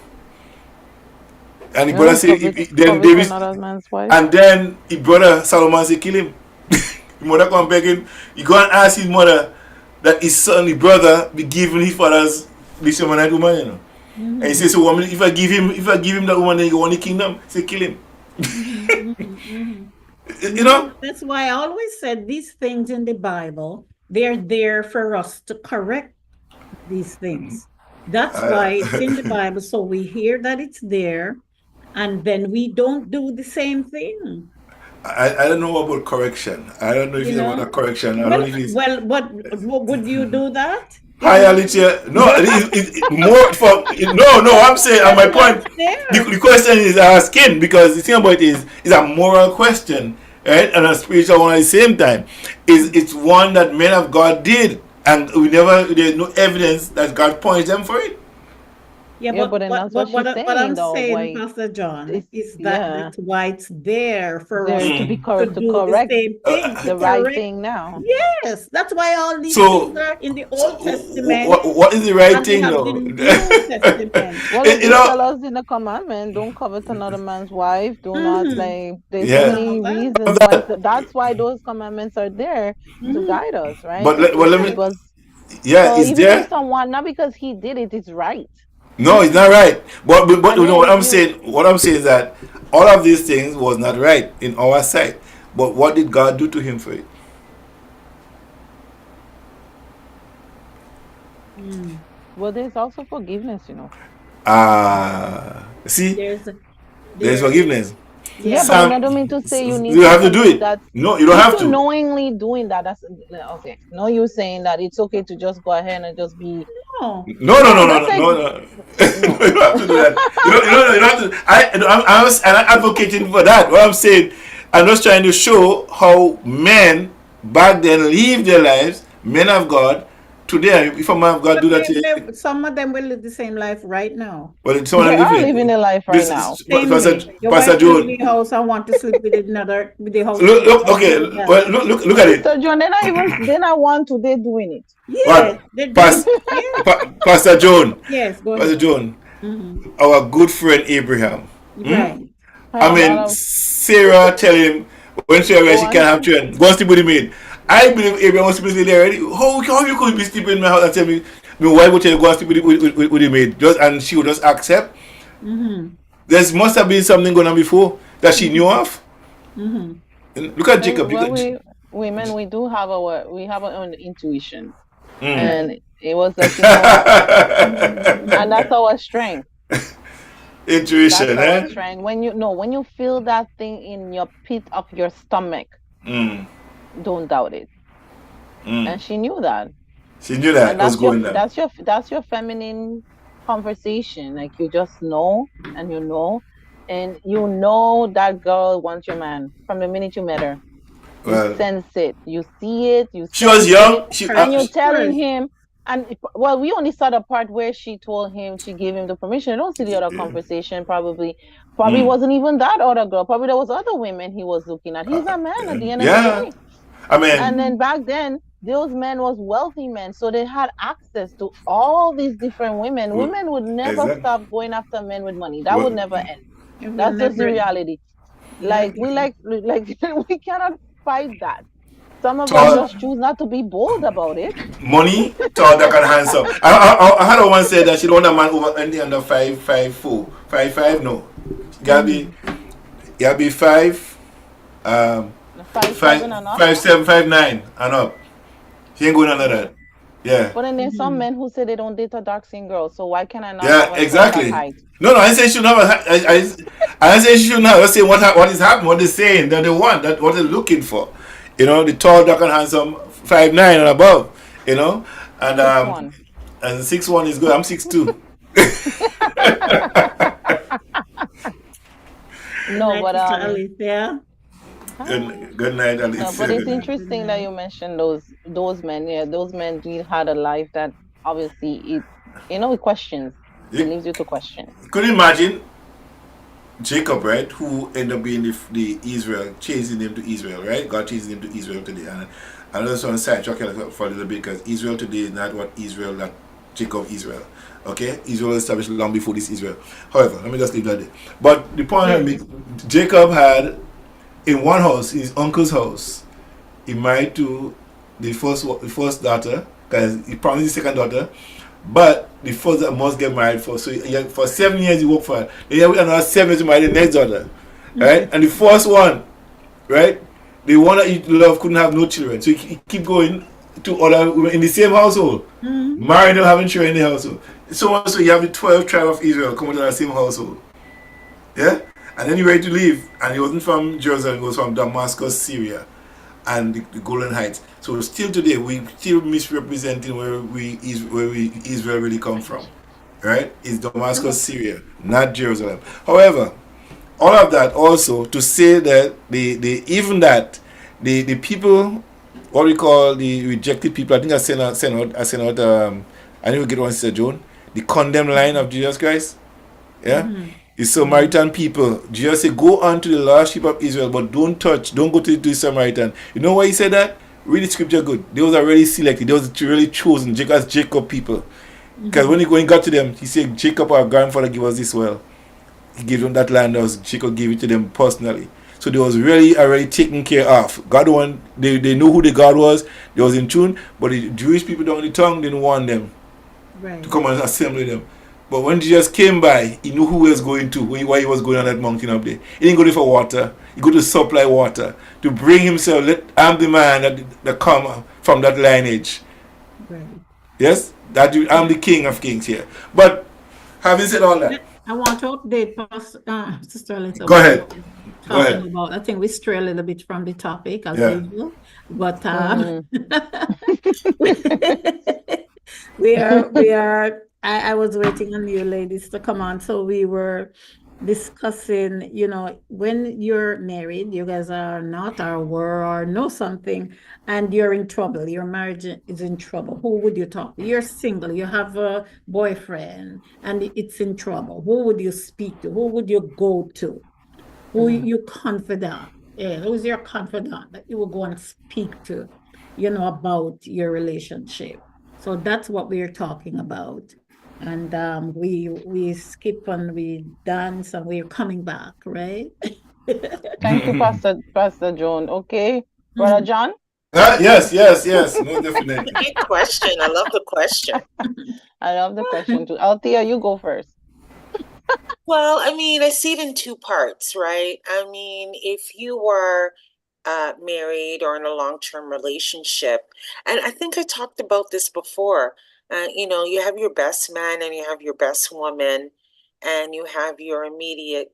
And the brother said, then David, another man's wife. and then his brother Solomon said, kill him. His mother come begging. He go and ask his mother that his son, his brother, be giving his father's this woman, And he says, so woman, if I give him that woman, then you want the kingdom. Say, kill him. That's why I always said these things in the Bible, they're there for us to correct these things. That's why it's in the Bible. So we hear that it's there, and then we don't do the same thing. I don't know about correction. I don't know if it's about a correction. I don't know if it's Well, what would you do that? higher Alicia. No, it more for no. I'm saying, and my point. The question is asking because the thing about it is a moral question, right, and a spiritual one at the same time. It's one that men of God did, and there's no evidence that God punished them for it. Yeah, but then that's what she's what I'm saying, though, saying, why Pastor John, it's- is that yeah. that's why it's there for there us to be to correct, to do correct the same thing, the to right correct. thing now. Yes, that's why all these So- things are in the Old Testament. What is the right and we thing have though? the New Testament. Well, You it know- tell us in the commandment, don't covet another man's wife. Do not there's Yeah. so many Well, reasons why. That's why those commandments are there to guide us, right? But let me. Because Yeah, so it's even there. if someone, not because he did it, it's right. No, it's not right. But And what then I'm saying is that all of these things was not right in our sight. But what did God do to him for it? Well, there's also forgiveness, See, there's There's forgiveness. Yeah, Sam, but I don't mean to say you need you have to do commit it. that. No, you don't If have you're to. knowingly doing that, that's okay. No, you're saying that it's okay to just go ahead and just be. no. No. that's like- You don't have to do that. You don't have to. I'm not advocating for that. What I'm saying, I'm just trying to show how men back then live their lives, men of God. Today, if a man of God do that, Some of them will live the same life right now. well, it's someone They are living. living their life right now. Same Pastor way. Your wife live Joe, in the house and want to sleep with another with the house. okay. Well, look at it. So John, they're not one today doing it. Yeah, they do. Yeah. Pastor Joan. Yes, go Pastor ahead. Joan, our good friend Abraham. Right. I mean, Sarah tell him when she arrives, she can't have children. Go and sleep with the maid. I believe Abraham was sleeping there already. How you could be sleeping in my house and tell me, why would you go and sleep with the maid? And she would just accept. There must have been something going on before that she knew of. Look at Jacob. Well, women, we have our own intuition, and it was like, and that's our strength. Intuition, That's our strength. When you feel that thing in your pit of your stomach, don't doubt it. And she knew that. She knew that And was going there. that's your feminine conversation. Like you just know, and you know that girl wants your man from the minute you met her. You Well, sense it. You see it. she was young. And you're telling him. And we only saw the part where she told him, she gave him the permission. I don't see the other conversation. Probably wasn't even that other girl. Probably there was other women he was looking at. He's a man at the end of the day. I mean, And then back then, those men was wealthy men, so they had access to all these different women. Women would never stop going after men with money. That would never end. That's just the reality. Like we cannot fight that. Some of us just choose not to be bold about it. money, tall, dark, and handsome. I had a one said that she don't want a man over anything under 5'4", 5'5". No, you gotta be 5'7", 5'7" and up. 5'9" and up. She ain't going under that. Yeah. But then there's some men who say they don't date a dark skinned girl. So why can I not have Yeah, a special exactly. height? No, I say she shouldn't have. I say she shouldn't have. I say what is happening, what they're saying, that they want, that what they're looking for. You know, the tall, dark, and handsome, 5'9" and above. You know, and 6'1". 6'1" is good. I'm 6'2". No, but Sister Alice, yeah. Good night, Alicia. no, but it's Good night. interesting that you mentioned those men. Yeah, those men really had a life that obviously it questions. It You, leaves you to question. could you imagine Jacob, right, who ended up being the Israel, chasing him to Israel, right? God chasing him to Israel today. And I just want to sidetrack for a little bit because Israel today is not what Israel, that Jacob Israel. Okay? Israel was established long before this Israel. However, let me just leave that there. But the point I make, Jacob had in one house, his uncle's house, he married to the first daughter, because he promised the second daughter, but the first that must get married for. So for 7 years he worked for her. Then he had another 7 years to marry the next daughter. Right? And the first one, right? The one that he loved couldn't have no children. So he keep going to other women in the same household. Marrying them, having children in the household. So much so you have the 12 tribes of Israel coming to the same household. Yeah? And then he ready to leave. And he wasn't from Jerusalem, he was from Damascus, Syria, and the Golan Heights. So still today, we still misrepresenting where Israel really come from, right? It's Damascus, Syria, not Jerusalem. However, all of that also to say that the people, what we call the rejected people. I think I sent out. I need to get one, Sister Joan. The condemned line of Jesus Christ. Yeah. The Samaritan people, Jesus said, go on to the lost sheep of Israel, but don't go to the Samaritan. You know why he said that? Read the scripture good. They was already selected. They was really chosen. Jacob people. Because when he got to them, he said, Jacob, our grandfather, give us this well. He gave them that land. Jacob gave it to them personally. So they was really already taken care of. They knew who the God was. They was in tune. But the Jewish people down the tongue didn't want them to come and assemble them. But when Jesus came by, he knew who he was going to, why he was going on that mountain up there. He didn't go there for water. He go to supply water to bring himself. I'm the man that come from that lineage. Right. Yes, I'm the King of Kings here. But having said all that, I want to update Sister Alice. Go ahead. I think we stray a little bit from the topic as usual, but we are. I was waiting on you ladies to come on. So we were discussing, when you're married, you guys are not or were or know something, and you're in trouble. Your marriage is in trouble. Who would you talk to? You're single. You have a boyfriend, and it's in trouble. Who would you speak to? Who would you go to? Who you confidant? Yeah, who's your confidant that you will go and speak to, about your relationship? So that's what we're talking about. And we skip and we dance and we're coming back, right? Thank you, Pastor Joan. Okay, Brother John? Yes, no, definitely. Great question. I love the question. I love the question too. Althea, you go first. Well, I mean, I see it in two parts, right? I mean, if you were married or in a long-term relationship, and I think I talked about this before, you have your best man and you have your best woman, and you have your immediate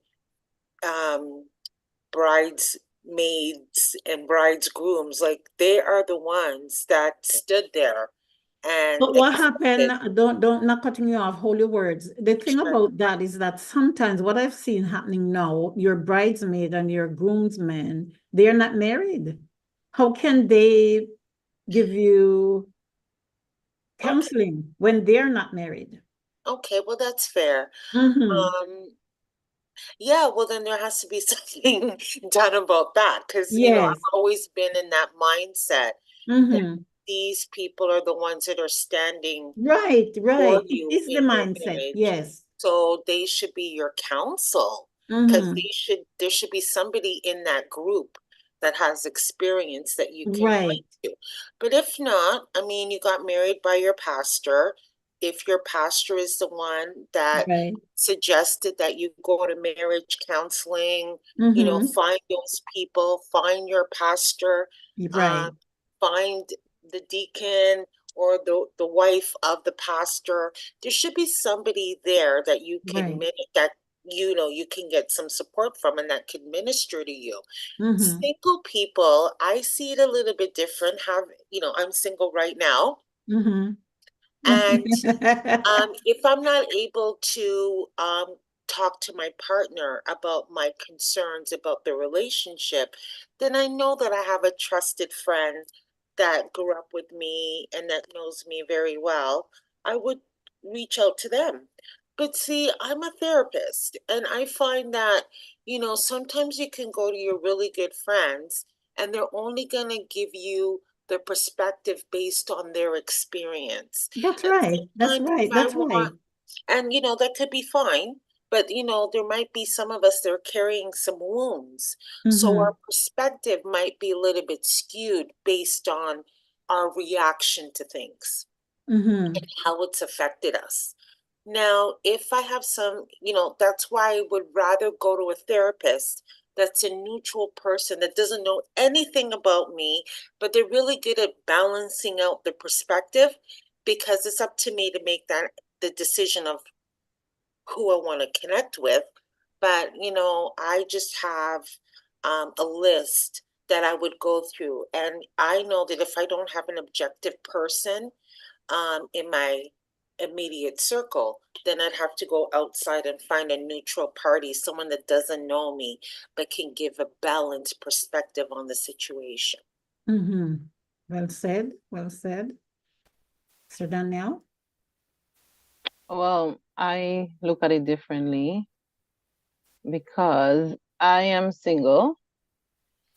bridesmaids and bridegrooms. Like, they are the ones that stood there. But what happened, not cutting you off, hold your words. The thing about that is that sometimes what I've seen happening now, your bridesmaid and your groomsmen, they're not married. How can they give you counseling when they're not married? Okay, well, that's fair. Yeah, well, then there has to be something done about that, because I've always been in that mindset that these people are the ones that are standing right. for you. It's the mindset. Yes. So they should be your counsel, because there should be somebody in that group that has experience that you can point to. But if not, I mean, you got married by your pastor. If your pastor is the one that suggested that you go to marriage counseling, find those people, find your pastor, find the deacon or the wife of the pastor. There should be somebody there that you can that you can get some support from and that can minister to you. Single people, I see it a little bit different. I'm single right now. And if I'm not able to talk to my partner about my concerns about the relationship, then I know that I have a trusted friend that grew up with me and that knows me very well. I would reach out to them. But see, I'm a therapist, and I find that, sometimes you can go to your really good friends and they're only going to give you the perspective based on their experience. That's right. That's right. That's right. And that could be fine, but there might be some of us that are carrying some wounds. So our perspective might be a little bit skewed based on our reaction to things and how it's affected us. Now, if I have some, that's why I would rather go to a therapist that's a neutral person that doesn't know anything about me, but they're really good at balancing out the perspective, because it's up to me to make the decision of who I want to connect with. But, I just have a list that I would go through. And I know that if I don't have an objective person in my immediate circle, then I'd have to go outside and find a neutral party, someone that doesn't know me, but can give a balanced perspective on the situation. Well said. Well said. Sir Daniel? Well, I look at it differently because I am single.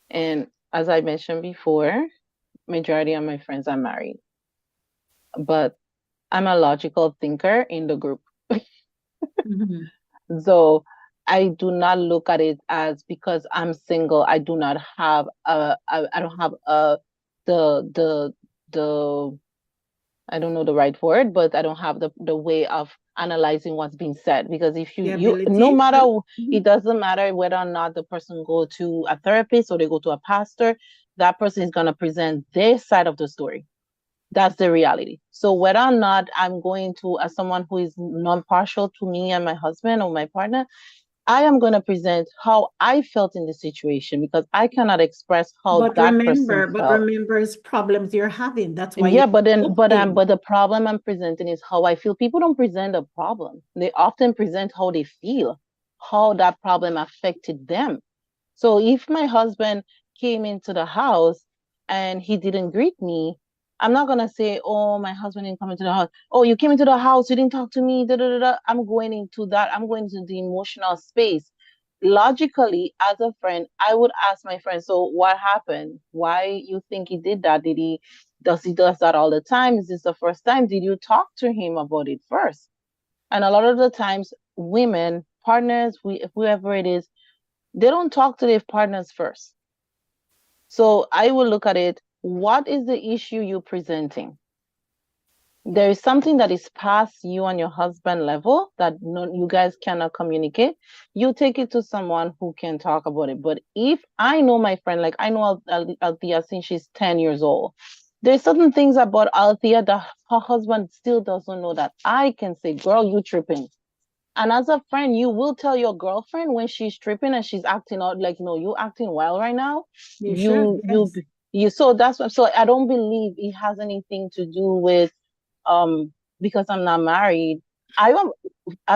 And as I mentioned before, majority of my friends are married. But I'm a logical thinker in the group. So I do not look at it as because I'm single, I do not have I don't have the I don't know the right word, but I don't have the way of analyzing what's being said. Because if you no matter, it doesn't matter whether or not the person go to a therapist or they go to a pastor, that person is going to present their side of the story. That's the reality. So whether or not I'm going to, as someone who is non-partial to me and my husband or my partner, I am going to present how I felt in the situation, because I cannot express how that person felt. But remember, it's problems you're having. That's why. Yeah, but the problem I'm presenting is how I feel. People don't present a problem. They often present how they feel, how that problem affected them. So if my husband came into the house and he didn't greet me, I'm not going to say, oh, my husband didn't come into the house. Oh, you came into the house, you didn't talk to me. I'm going into that. I'm going into the emotional space. Logically, as a friend, I would ask my friend, so what happened? Why you think he did that? Does he does that all the time? Is this the first time? Did you talk to him about it first? And a lot of the times, women, partners, whoever it is, they don't talk to their partners first. So I will look at it. What is the issue you're presenting? There is something that is past you and your husband level that you guys cannot communicate. You take it to someone who can talk about it. But if I know my friend, like I know Althea since she's 10 years old, there's certain things about Althea that her husband still doesn't know that I can say, girl, you tripping. And as a friend, you will tell your girlfriend when she's tripping and she's acting out like, you acting wild right now. So that's what, so I don't believe it has anything to do with because I'm not married. I'm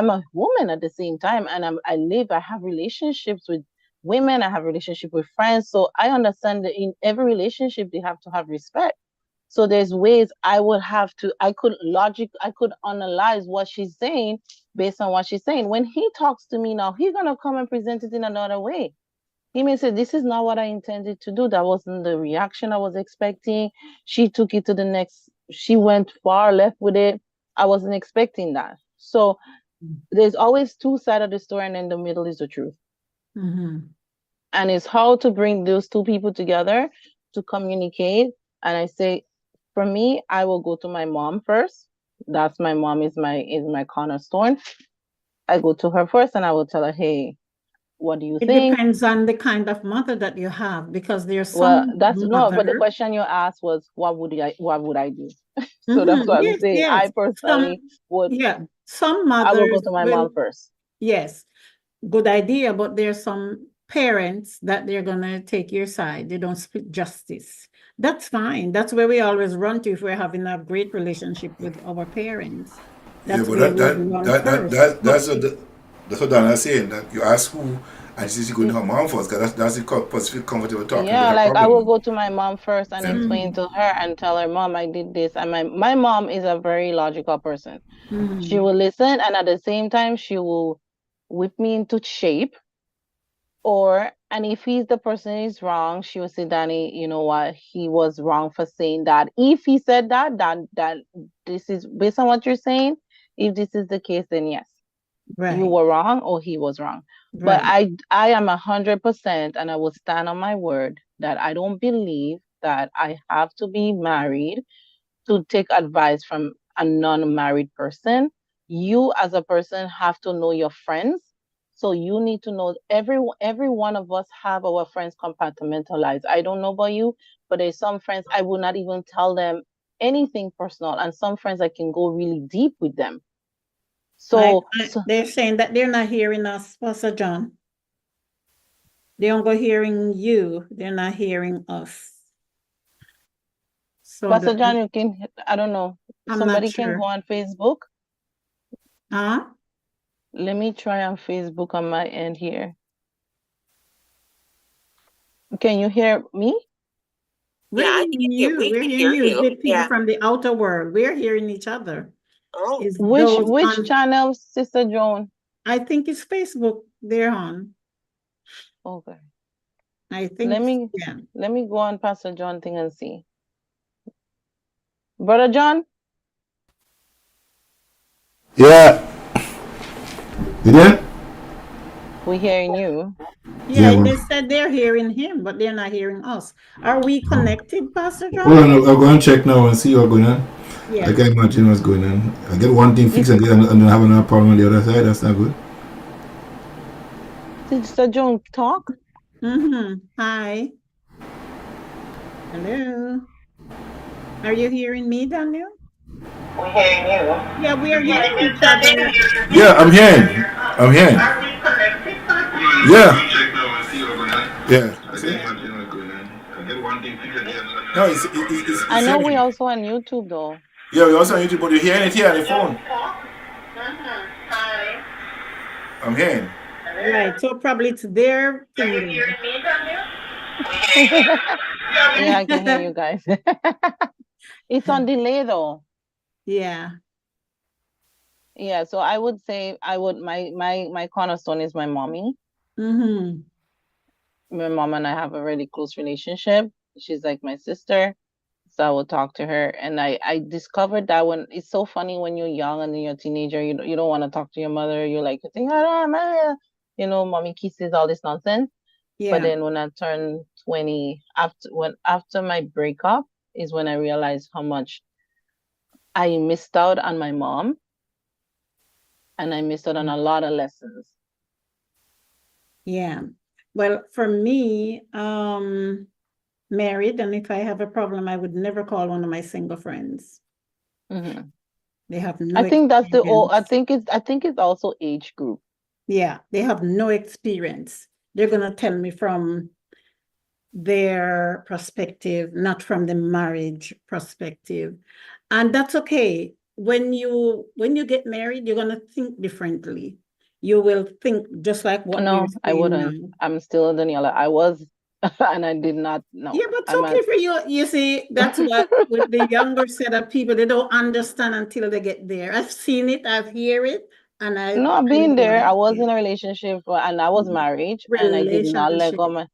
a woman at the same time, and I have relationships with women, I have relationship with friends. So I understand that in every relationship they have to have respect. So there's ways I could analyze what she's saying based on what she's saying. When he talks to me now, he's gonna come and present it in another way. He may say, this is not what I intended to do. That wasn't the reaction I was expecting. She took it to the next, she went far left with it. I wasn't expecting that. So there's always two sides of the story, and in the middle is the truth. And it's how to bring those two people together to communicate. And I say, for me, I will go to my mom first. That's my mom is my cornerstone. I go to her first and I will tell her, hey, what do you think? It depends on the kind of mother that you have, because there's some but the question you asked was, what would I do? So that's what I'm Yes, saying. I yes. personally would, Some I will go mothers to my will, mom first. yes, good idea, but there's some parents that they're gonna take your side. They don't split justice. That's fine. That's where we always run to if we're having a great relationship with our parents. Yeah, That's but where we run first. that's what Dana's saying. That you ask who, and she's going to her mom first. Cause that's the feel comfortable talking about Yeah, her like I will problem. go to my mom first and Yeah. explain to her and tell her, Mom, I did this. And my mom is a very logical person. She will listen, and at the same time, she will whip me into shape. And if he's the person is wrong, she will say, Danny, you know what? He was wrong for saying that. If he said that this is based on what you're saying, if this is the case, then yes, you were wrong or he was wrong. But I am 100%, and I will stand on my word that I don't believe that I have to be married to take advice from a non-married person. You as a person have to know your friends. So you need to know every one of us have our friends compartmentalized. I don't know about you, but there's some friends I will not even tell them anything personal, and some friends I can go really deep with them. So they're saying that they're not hearing us, Pastor John. They don't go hearing you. They're not hearing us. So Pastor John, you can, I don't know. Somebody can go on Facebook. Huh? Let me try on Facebook on my end here. Can you hear me? We're hearing you. We're hearing you. The people from the outer world. We're hearing each other. Oh, which channel, Sister Joan? I think it's Facebook they're on. Okay. I think. Let me go on Pastor John thing and see. Brother John? Yeah. You there? We're hearing you. Yeah, they said they're hearing him, but they're not hearing us. Are we connected, Pastor John? Hold on, I'll go and check now and see what's going on. Yeah. I can imagine what's going on. I get one thing fixed and then have another problem on the other side. That's not good. Sister Joan, talk. Hi. Hello. Are you hearing me, Daniel? We're hearing you. Yeah, we are hearing each other. Yeah, I'm hearing. Are we connected? Yeah. Yeah. No, it's I know we also on YouTube though. Yeah, we're also on YouTube, but you're hearing it here on the phone. Hi. I'm hearing. Right, so probably it's their thing. Are you hearing me, Daniel? Yeah, I can hear you guys. It's on delay though. Yeah. Yeah, so I would say my cornerstone is my mommy. My mom and I have a really close relationship. She's like my sister. So I would talk to her, and I discovered that when it's so funny when you're young and you're a teenager, you don't want to talk to your mother. You're like, mommy kisses, all this nonsense. Yeah. But then when I turned 20, after my breakup, is when I realized how much I missed out on my mom, and I missed out on a lot of lessons. Yeah. Well, for me, married, and if I have a problem, I would never call one of my single friends. They have no I think experience. I think it's also age group. Yeah, they have no experience. They're gonna tell me from their perspective, not from the marriage perspective. And that's okay. When you get married, you're gonna think differently. You will think just like what No, I wouldn't. Now. I'm still Daniela. I was and I did not know. Yeah, but it's okay for you. You see, that's what with the younger set of people, they don't understand until they get there. I've seen it, I've heard it, and I've been there. I was in a relationship and I was married, and I did not let go my.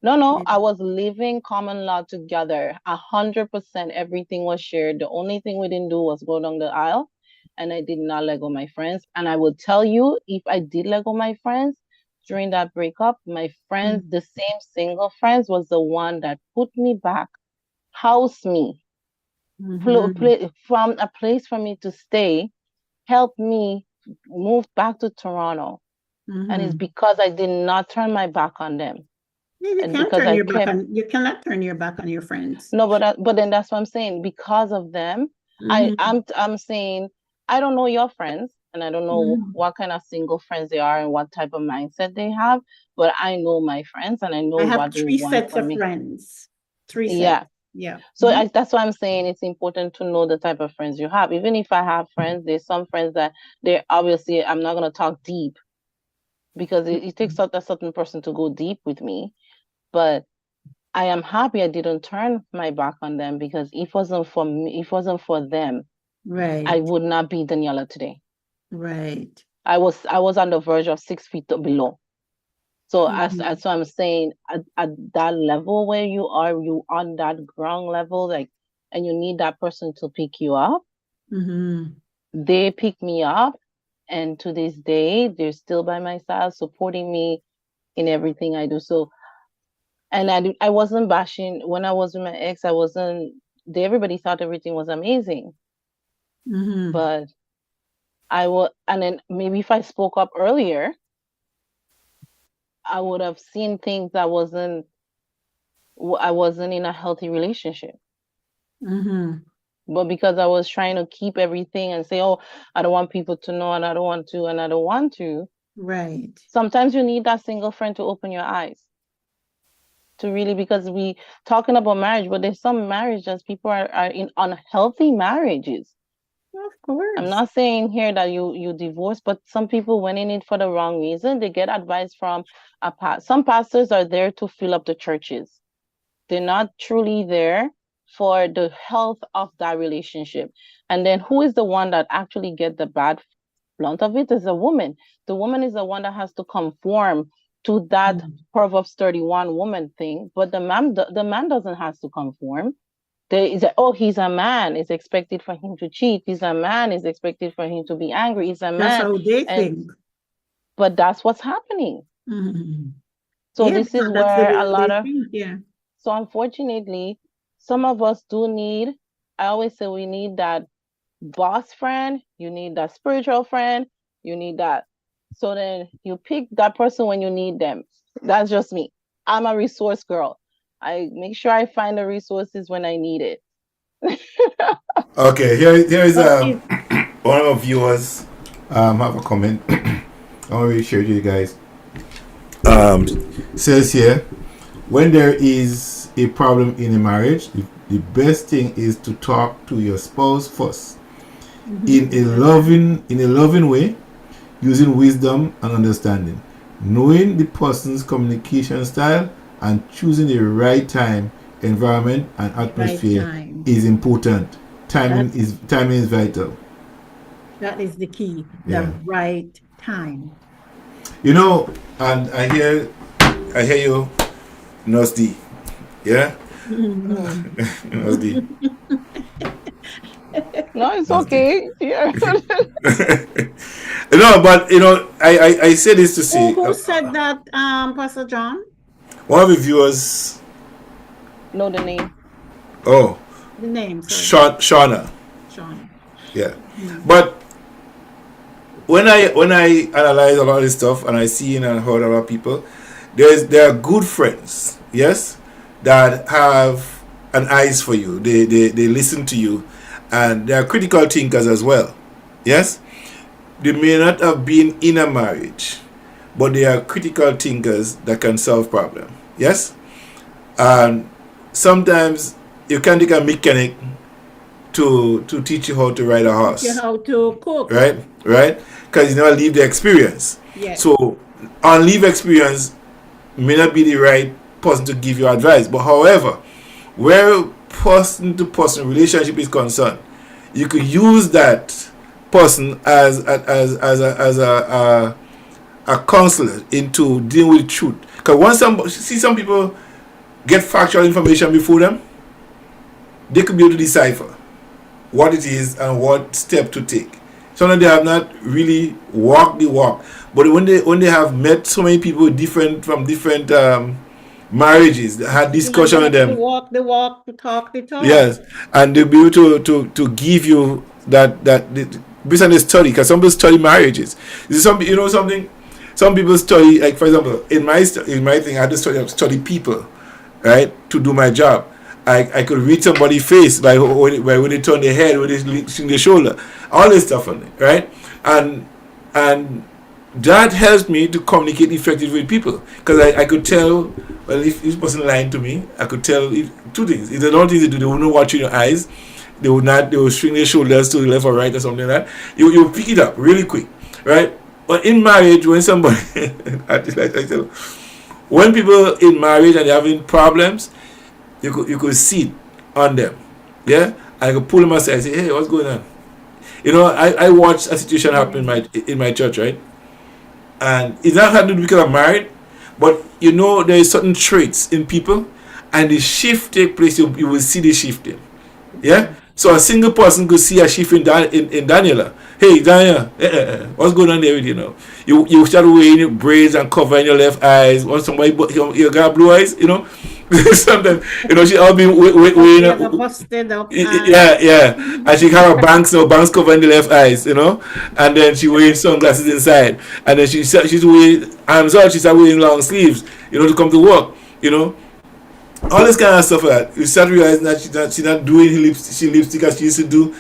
No, I was living common law together. 100%, everything was shared. The only thing we didn't do was go down the aisle, and I did not let go my friends. And I will tell you, if I did let go my friends during that breakup, my friends, the same single friends, was the one that put me back, housed me, from a place for me to stay, helped me move back to Toronto. And it's because I did not turn my back on them. You cannot turn your back on your friends. No, but then that's what I'm saying. Because of them, I'm saying I don't know your friends, and I don't know what kind of single friends they are and what type of mindset they have, but I know my friends and I know I have what they 3 want sets from of me. friends. 3 sets. Yeah. Yeah. So that's why I'm saying it's important to know the type of friends you have. Even if I have friends, there's some friends that they're obviously I'm not gonna talk deep because it takes a certain person to go deep with me. But I am happy I didn't turn my back on them because if it wasn't for me, if it wasn't for them, Right. I would not be Daniela today. Right. I was on the verge of 6 feet below. So as so I'm saying at that level where you are, you on that ground level, like, and you need that person to pick you up. They pick me up, and to this day, they're still by my side, supporting me in everything I do. So, and I wasn't bashing when I was with my ex. I wasn't. Everybody thought everything was amazing, but I would, and then maybe if I spoke up earlier, I would have seen things that I wasn't in a healthy relationship. But because I was trying to keep everything and say, oh, I don't want people to know and I don't want to and I don't want to. Right. Sometimes you need that single friend to open your eyes. To really, because we talking about marriage, but there's some marriages people are in unhealthy marriages. Of course. I'm not saying here that you divorce, but some people went in it for the wrong reason. They get advice from a pastor. Some pastors are there to fill up the churches. They're not truly there for the health of that relationship. And then who is the one that actually get the bad blunt of it is a woman. The woman is the one that has to conform to that Proverbs 31 woman thing, but the man doesn't have to conform. There is he's a man, it's expected for him to cheat. He's a man, it's expected for him to be angry. He's a man. That's how they think. But that's what's happening. So this is where a lot of So unfortunately, some of us do need, I always say we need that boss friend, you need that spiritual friend, you need that. So then you pick that person when you need them. That's just me. I'm a resource girl. I make sure I find the resources when I need it. Okay, here is one of our viewers have a comment. I want to share with you guys. Says here, when there is a problem in a marriage, the best thing is to talk to your spouse first, in a loving way, using wisdom and understanding, knowing the person's communication style and choosing the right time, environment and atmosphere is important. Timing is vital. That is the key. The right time. You know, and I hear you, Nurse D. Yeah? Nurse D. No, it's okay. Yeah. No, but I say this to say. Who said that, Pastor John? One of the viewers. Know the name. Oh. The name. Shauna. Yeah. But when I analyze a lot of this stuff and I see and heard a lot of people, there are good friends, yes, that have an eyes for you. They listen to you, and they are critical thinkers as well. Yes, they may not have been in a marriage, but they are critical thinkers that can solve problems. Yes, and sometimes you can take a mechanic to teach you how to ride a horse. Teach you how to cook. Right, because you never live the experience. Yes. So, unlived experience may not be the right person to give you advice. But however, where person-to-person relationship is concerned, you could use that person as a counselor into dealing with the truth. Because once some people get factual information before them, they could be able to decipher what it is and what step to take. Sometimes they have not really walked the walk, but when they have met so many people from different marriages, they had discussion with them. Walk the walk, talk the talk. Yes, and they'll be able to give you that based on the study, because some people study marriages. Some people study, like for example, in my thing, I had to study people, right, to do my job. I could read somebody's face by when they turn their head, when they swing their shoulder, all this stuff on it, right? And that helps me to communicate effectively with people, because I could tell, well, if this person lying to me, I could tell two things. If they don't think they do, they will not watch you in your eyes. They will swing their shoulders to the left or right or something like that. You pick it up really quick, right? But in marriage, when somebody, when people in marriage and they're having problems, you could see it on them, yeah. And I could pull them aside and say, "Hey, what's going on?" I watched a situation happen in my church, right? And it's not happening because I'm married, but there is certain traits in people, and the shift take place. You will see the shifting, yeah. So a single person could see a shift in Daniela. Hey, Daniela, what's going on there with you now? You start wearing braids and covering your left eyes. Or somebody, you got blue eyes, Sometimes, she all been wearing busted up. Yeah. And she have a banks covering the left eyes, and then she wearing sunglasses inside, and then she's wearing arms out. She start wearing long sleeves, to come to work, all this kind of stuff like that. You start realizing that she's not doing lipstick as she used to do.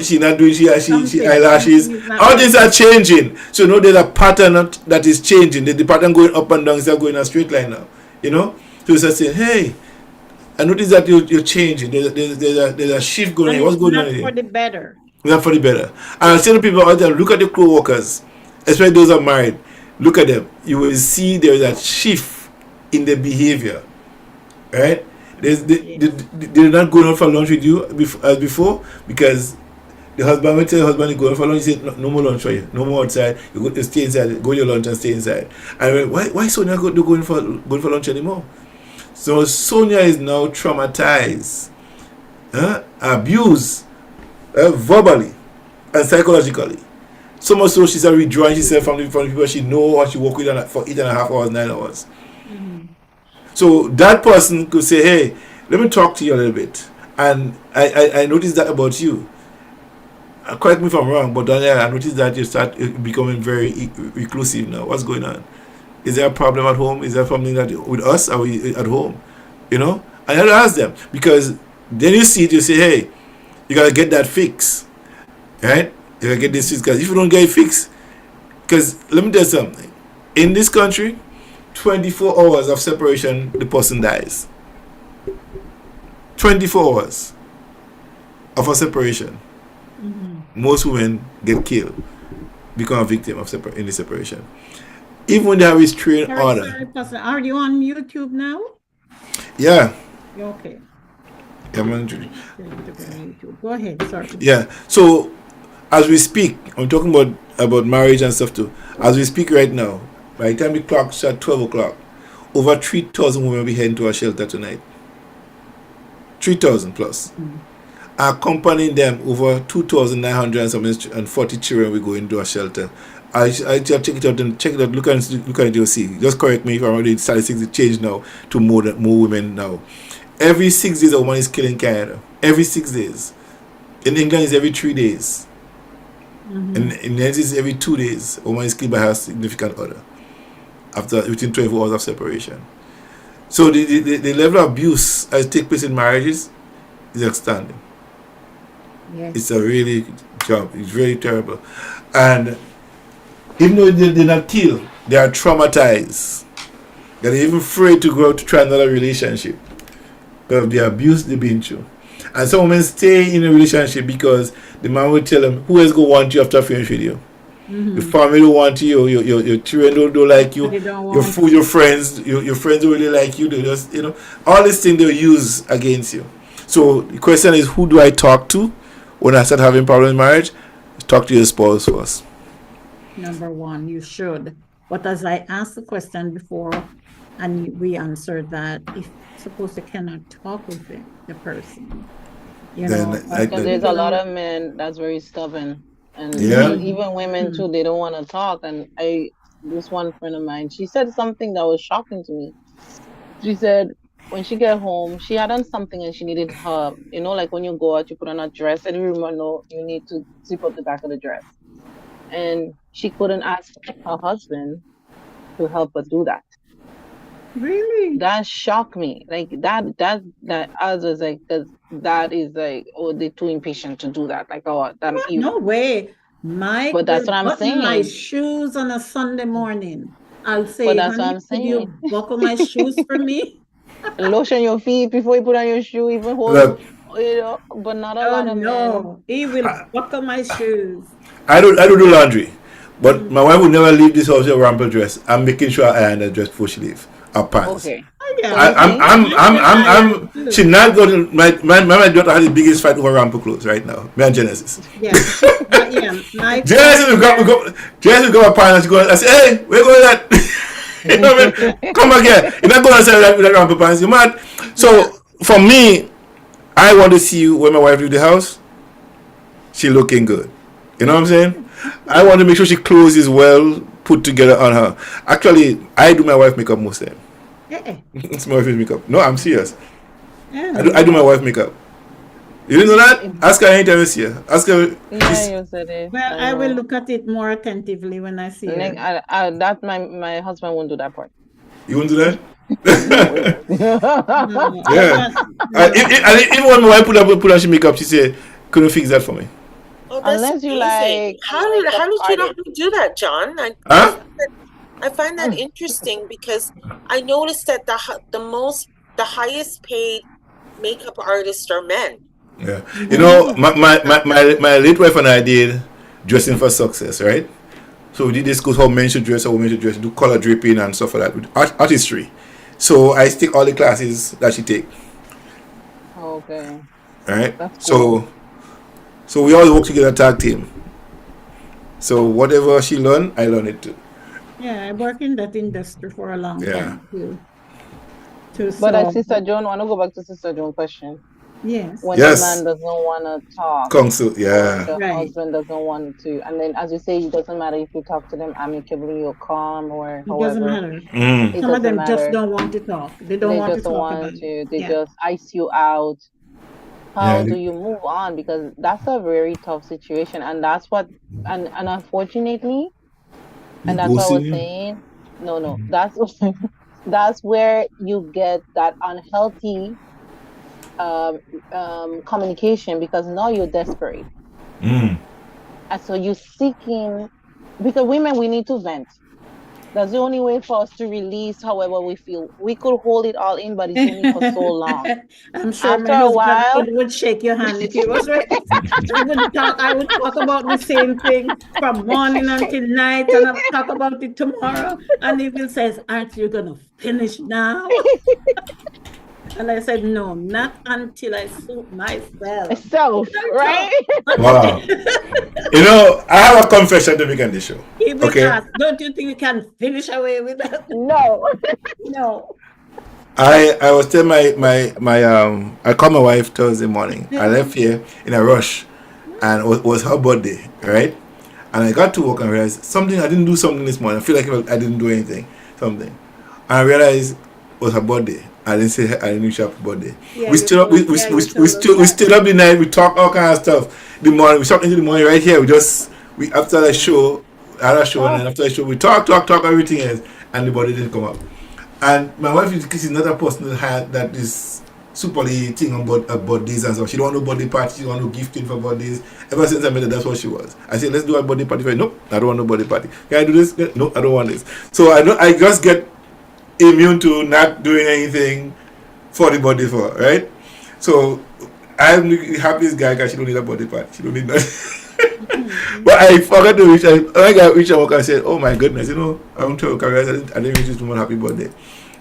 She's not doing she eyelashes. All these are changing. So there's a pattern that is changing. The pattern going up and down instead of going in a straight line now. So you start saying, hey, I notice that you're changing. There's a shift going on. What's going on here? For the better. Not for the better. And I tell people out there, look at the co-workers, especially those who are married. Look at them. You will see there is a shift in their behavior. Right? They're not going out for lunch with you as before, because the husband will tell the husband to go out for lunch. He said, no more lunch for you, no more outside. You go to stay inside, go to your lunch and stay inside. And why Sonia not going for lunch anymore? So Sonia is now traumatized, abused, verbally and psychologically. So much so she's withdrawing herself from the people she know or she work with for 8.5 hours, 9 hours. So that person could say, hey, let me talk to you a little bit. And I noticed that about you. Correct me if I'm wrong, but Daniel, I noticed that you start becoming very reclusive now. What's going on? Is there a problem at home? Is there something that with us? Are we at home? And I have to ask them, because then you see it, you say, hey, you got to get that fixed. Right? You got to get this fixed. Because if you don't get it fixed, because let me tell you something. In this country, 24 hours of separation, the person dies. 24 hours of a separation. Most women get killed, become a victim of in the separation. Even when they have restraining order. Are you on YouTube now? Yeah. Okay. Yeah, I'm on YouTube. Go ahead. Sorry. Yeah. So as we speak, I'm talking about marriage and stuff too. As we speak right now, by the time the clock at 12 o'clock, over 3,000 women will be heading to our shelter tonight. 3,000 plus. Accompanying them, over 2,940 children will go into a shelter. I check it out. Look at it, you'll see. Just correct me if I'm already statistics to change now to more women now. Every 6 days a woman is killed in Canada. Every 6 days. In England, it's every 3 days. In the United States, every 2 days, a woman is killed by her significant other within 24 hours of separation. So the level of abuse that takes place in marriages is outstanding. Yes. It's a really job. It's really terrible. And even though they're not killed, they are traumatized. They're even afraid to go out to try another relationship because of the abuse they've been through. And some women stay in a relationship because the man will tell them, who else go want you after finish with you? Your family don't want you, your children don't like you, your friends don't really like you. They just, all these things they'll use against you. So the question is, who do I talk to when I start having problems in marriage? Talk to your spouse first. Number one, you should. But as I asked the question before, and we answered that, if suppose they cannot talk with the person, because there's a lot of men that's very stubborn, and even women too, they don't want to talk. And this one friend of mine, she said something that was shocking to me. She said when she get home, she had done something and she needed her, like when you go out, you put on a dress and you remember you need to zip up the back of the dress. And she couldn't ask her husband to help her do that. Really? That shocked me. Like that I was like, because that is like, oh, they're too impatient to do that. Like, oh, No way. Mike but that's will what I'm button my saying. shoes on a Sunday morning. I'll But say, that's what honey, I'm could saying. you buckle my shoes for me? Lotion your feet before you put on your shoe, even hold, Look, but not a Oh lot of men. no, he will buckle my shoes. I don't do laundry, but my Mm. wife would never leave this house with a rampant dress. I'm making sure I iron the dress before she leaves. Her pants. Okay. Oh So yeah, you see? She not going to my daughter had the biggest fight over rampant clothes right now. Me and Genesis. yeah, but yeah, my Genesis Genesis got a pants. She go. I say, hey, where going that? You know what I mean? Come again. You're not going outside with that rampant pants. You mad? So for me, I want to see when my wife leave the house. She looking good. You know what I'm saying? I want to make sure she clothes is well put together on her. Actually, I do my wife makeup most of the time. Yeah. It's my wife's makeup. No, I'm serious. Yeah. I do my wife makeup. You didn't know that? Ask her anytime you see her. Ask her. Yeah, you said it. Well, I will look at it more attentively when I see Like, it. that my husband won't do that part. You won't do that? No, Yeah. Even when my wife put on she makeup, she said, "Couldn't fix that for me." Oh, that's Unless you amazing. like How did makeup you know how artist. to do that, John? Huh? I find that interesting because I noticed that the highest paid makeup artists are men. Yeah. You know, my late wife and I did dressing for success, right? So we did this course how men should dress, how women should dress, do color draping and stuff like that with artistry. So I take all the classes that she take. Okay. Right? That's cool. So we all work together tag team. So whatever she learn, I learn it too. Yeah, I work in that industry for a long time too. But Sister Joan, want to go back to Sister Joan's question. Yes. When the man doesn't want to talk, counsel, yeah. the husband doesn't want to, and then as you say, it doesn't matter if you talk to them amicably or calm or It however. doesn't matter. Mm. Some of them just don't want to talk. They don't want to talk about it. They just ice you out. How do you move on? Because that's a very tough situation, and that's what, and unfortunately, and that's what I was saying. No, that's where you get that unhealthy communication, because now you're desperate. And so you're seeking, because women, we need to vent. That's the only way for us to release however we feel. We could hold it all in, but it's only for so long. I'm sure After my a while, husband would shake your hand if he was ready. I would talk about the same thing from morning until night, and I'll talk about it tomorrow. And he will say, aren't you going to finish now? And I said, no, not until I suit myself. Right? Wow. You know, I have a confession to make on this show. He will ask, don't you think you can finish away with that? No. No. I was telling I called my wife Thursday morning. I left here in a rush, and it was her birthday, right? And I got to work and realized I didn't do something this morning. I feel like I didn't do anything, something. And I realized it was her birthday. I didn't wish her happy birthday. Yeah, we stayed up the night. We talked all kinds of stuff. The morning we talked into the morning right here. After the show, and then after the show we talk everything else, and the body didn't come up. And my wife is not a person that is superly thing about birthdays and stuff. She don't want no birthday party. She don't want no gifting for birthdays. Ever since I met her, that's what she was. I said, let's do a birthday party. Nope, I don't want no birthday party. Can I do this? No, I don't want this. So I just get immune to not doing anything for the body for her, right? So I'm the happiest guy because she don't need a body part. She don't need that. But I forgot to reach her. When I got reach her, I said, oh my goodness, I want to career. I didn't wish this woman happy birthday.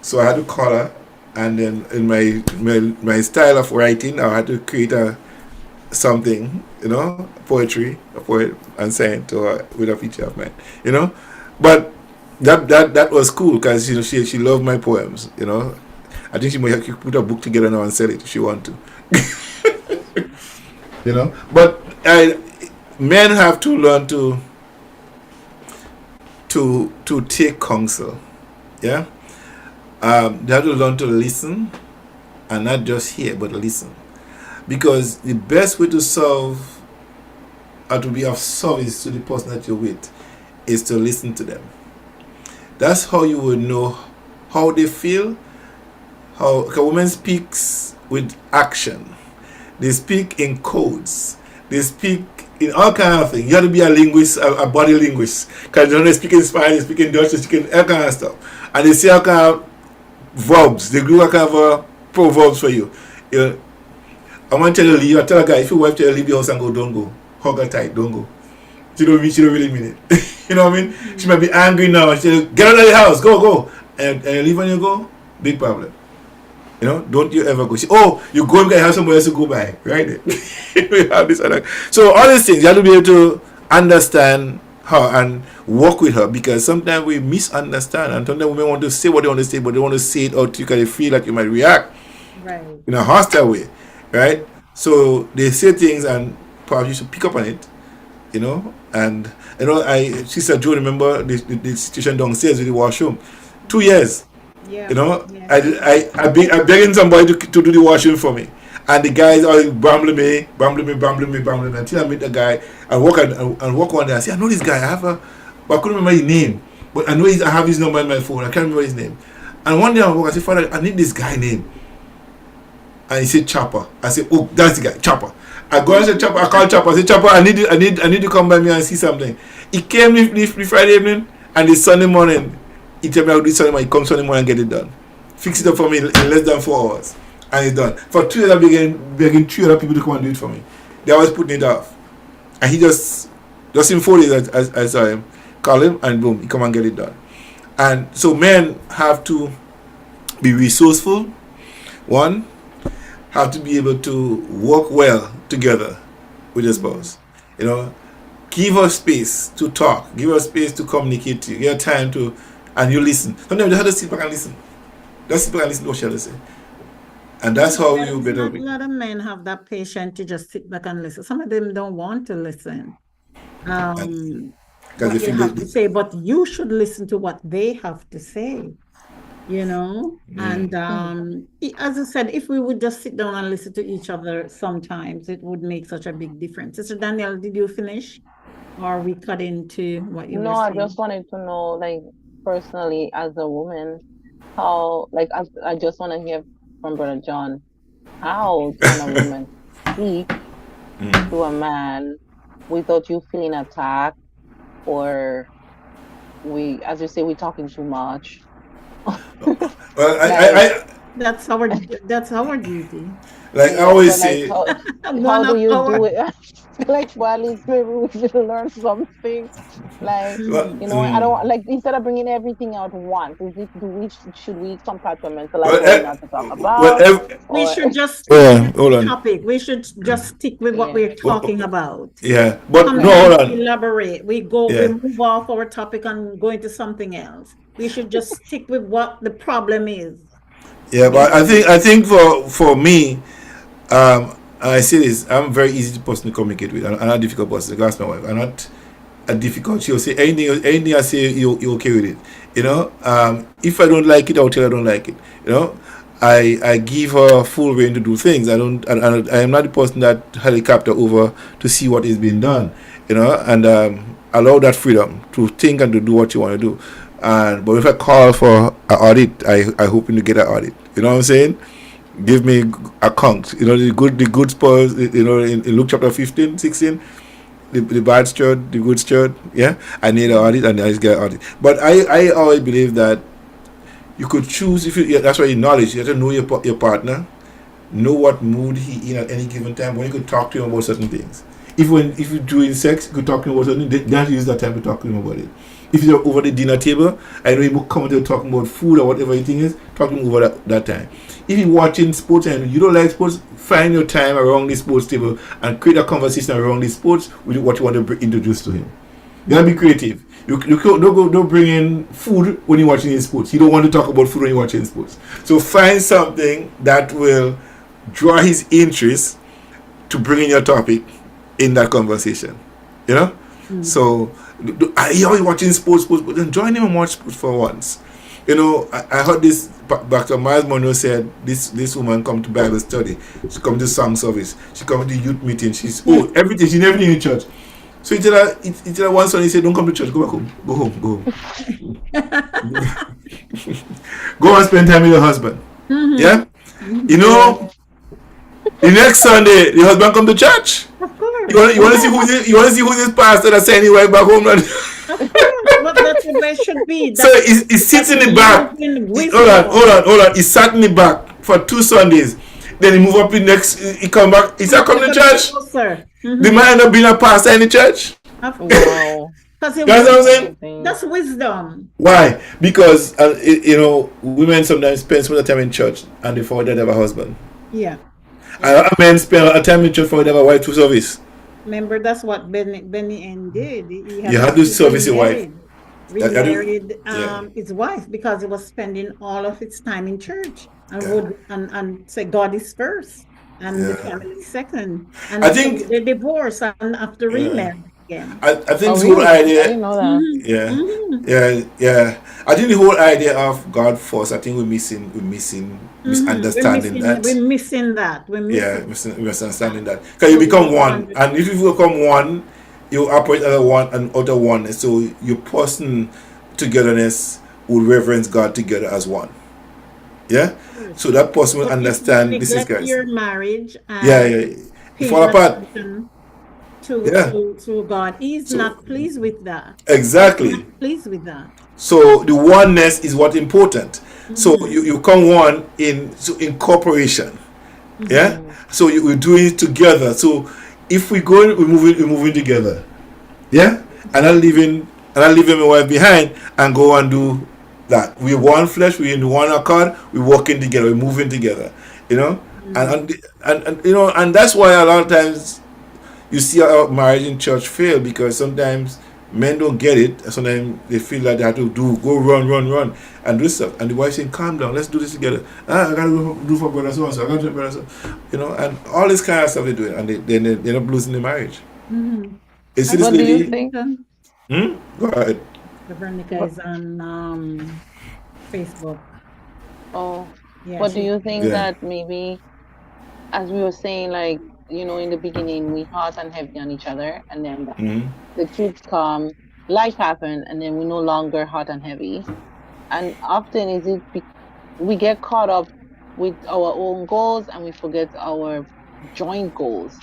So I had to call her, and then in my style of writing, I had to create something, a poet, and send to her with a picture of mine, But that was cool because she loved my poems. I think she might have put a book together now and sell it if she want to. But men have to learn to take counsel. Yeah, they have to learn to listen, and not just hear but listen, because the best way to serve or to be of service to the person that you're with is to listen to them. That's how you will know how they feel, how a woman speaks with action. They speak in codes. They speak in all kind of things. You have to be a linguist, a body linguist, because they speak in Spanish, they speak in Dutch, they speak in all kind of stuff. And they say all kind of verbs. They do all kind of proverbs for you. You know, I want to tell you, I tell a guy, if your wife tell you leave the house and go, don't go. Hug her tight, don't go. She don't really mean it. You know what I mean? She might be angry now and she say, get out of the house, go. And you leave when you go, big problem. You know, don't you ever go. You go and have somebody else to go by, right? We have this other. So all these things, you have to be able to understand her and work with her, because sometimes we misunderstand, and sometimes women want to say what they want to say, but they want to say it out because they feel like you might react in a hostile way, right? So they say things and perhaps you should pick up on it, you know. And you know, Sister Joe, remember the situation downstairs with the washroom, 2 years. Yeah. You know, I begging somebody to do the washing for me, and the guys are bambling me until I meet the guy and walk one day. I say, I know this guy. But I couldn't remember his name, but I know I have his number in my phone. I can't remember his name. And one day I walk. I say, Father, I need this guy name. And he said Chopper. I said, oh, that's the guy, Chopper. I go and say Chopper. I call Chopper. I say, Chopper, I need to come by me and see something. He came the Friday evening, and the Sunday morning. He tell me I'll do Sunday morning. He comes Sunday morning and get it done. Fix it up for me in less than 4 hours. And it's done. For 2 years I begging 3 other people to come and do it for me. They always putting it off. And he just in 4 days I saw him, call him, and boom, he come and get it done. And so men have to be resourceful. One, have to be able to work well together with your spouse. You know, give her space to talk. Give her space to communicate to you. Give her time to, and you listen. Sometimes you have to sit back and listen. Just sit back and listen to what she has to say. And that's how you better be. A lot of men have that patience to just sit back and listen. Some of them don't want to listen. What they have to say, but you should listen to what they have to say. You know, and as I said, if we would just sit down and listen to each other, sometimes it would make such a big difference. Sister Danielle, did you finish, or we cut into what you were saying? No, I just wanted to know, like, personally, as a woman, how, like, I just want to hear from Brother John, how can a woman speak to a man without you feeling attacked, or as you say, we're talking too much? Well, that's our duty. Like I always say, how do you do it? Like, well, at least maybe we should learn something. Like, you know, I don't like, instead of bringing everything out once. Should we compartmentalize not to talk about? We should just hold on. topic. We should just stick with what we're talking about. Yeah, but no, hold on. Elaborate. We move off our topic and go into something else. We should just stick with what the problem is. Yeah, but I think for me, I say this, I'm a very easy person to communicate with. I'm not a difficult person. Ask my wife. I'm not a difficult. She'll say anything I say, you're okay with it. You know, if I don't like it, I'll tell her I don't like it. You know, I give her full reign to do things. I am not the person that helicopter over to see what is being done. You know, and allow that freedom to think and to do what you want to do. But if I call for an audit, I hoping to get an audit. You know what I'm saying? Give me accounts. You know, the good spoils, you know, in Luke chapter 15, 16, the bad steward, the good steward, yeah? I need an audit and I just get an audit. But I always believe that you could choose, that's why you knowledge, you have to know your partner, know what mood he in at any given time, when you could talk to him about certain things. If you're doing sex, you could talk to him about something, then use that time to talk to him about it. If you're over the dinner table, I know you come to talking about food or whatever your thing is, talk to him over that time. If you're watching sports and you don't like sports, find your time around the sports table and create a conversation around the sports with what you want to introduce to him. You gotta be creative. You don't bring in food when you're watching sports. You don't want to talk about food when you're watching sports. So find something that will draw his interest to bring in your topic in that conversation. You know? So you're always watching sports, but then join him and watch sports for once. You know, I heard this, Dr. Miles Monroe said, this woman come to Bible study, she come to song service, she come to youth meeting, she's everything, she never in church. So you tell her one son, he said, don't come to church, go back home. Go home, go home. Go and spend time with your husband. Mm-hmm. Yeah? You know, the next Sunday, the husband come to church. Of course. You want to see who's this pastor that's sending you right back home? Of course, but that's the way it should be. So he sits in the back. Hold on. He sat in the back for 2 Sundays. Then he move up the next. He come back. He start coming to church. Sir. Mm-hmm. The man end up being a pastor in the church. Wow. That's what I'm saying. That's wisdom. Why? Because women sometimes spend so much time in church and they forget they have a husband. Yeah. And men spend a lot of time in church for they have a wife to service. Remember, that's what Benny N did. He had to service your wife. Remarried his wife because he was spending all of his time in church and say God is first and the family second. And I think they divorce and after remarry again. I think the whole idea. I didn't know that. Yeah. I think the whole idea of God first. I think we're misunderstanding that. We're missing that. Misunderstanding that. Because you become one, and if you become one, you operate as an utter oneness. So your person togetherness will reverence God together as one. Yeah. So that person will understand this is guys. Your marriage. Fall apart. To God. He's not pleased with that. Exactly. He's not pleased with that. So the oneness is what's important. Mm-hmm. So you come one in cooperation. Mm-hmm. Yeah. So we're doing it together. So if we're moving together. Yeah. And I'm leaving my wife behind and go and do that. We're one flesh. We're in one accord. We're working together. We're moving together. You know. Mm-hmm. And that's why a lot of times you see our marriage in church fail, because sometimes men don't get it. Sometimes they feel like they have to go run and do stuff. And the wife saying, calm down, let's do this together. I gotta do for brother so and so. I gotta do for brother so, and all this kind of stuff they do, and they end up losing the marriage. Mm-hmm. What do you think? Go ahead. Veronica is on Facebook. Oh, yeah. What do you think that maybe, as we were saying, like, in the beginning, we hot and heavy on each other, and then the kids come, life happen, and then we're no longer hot and heavy. And often we get caught up with our own goals and we forget our joint goals.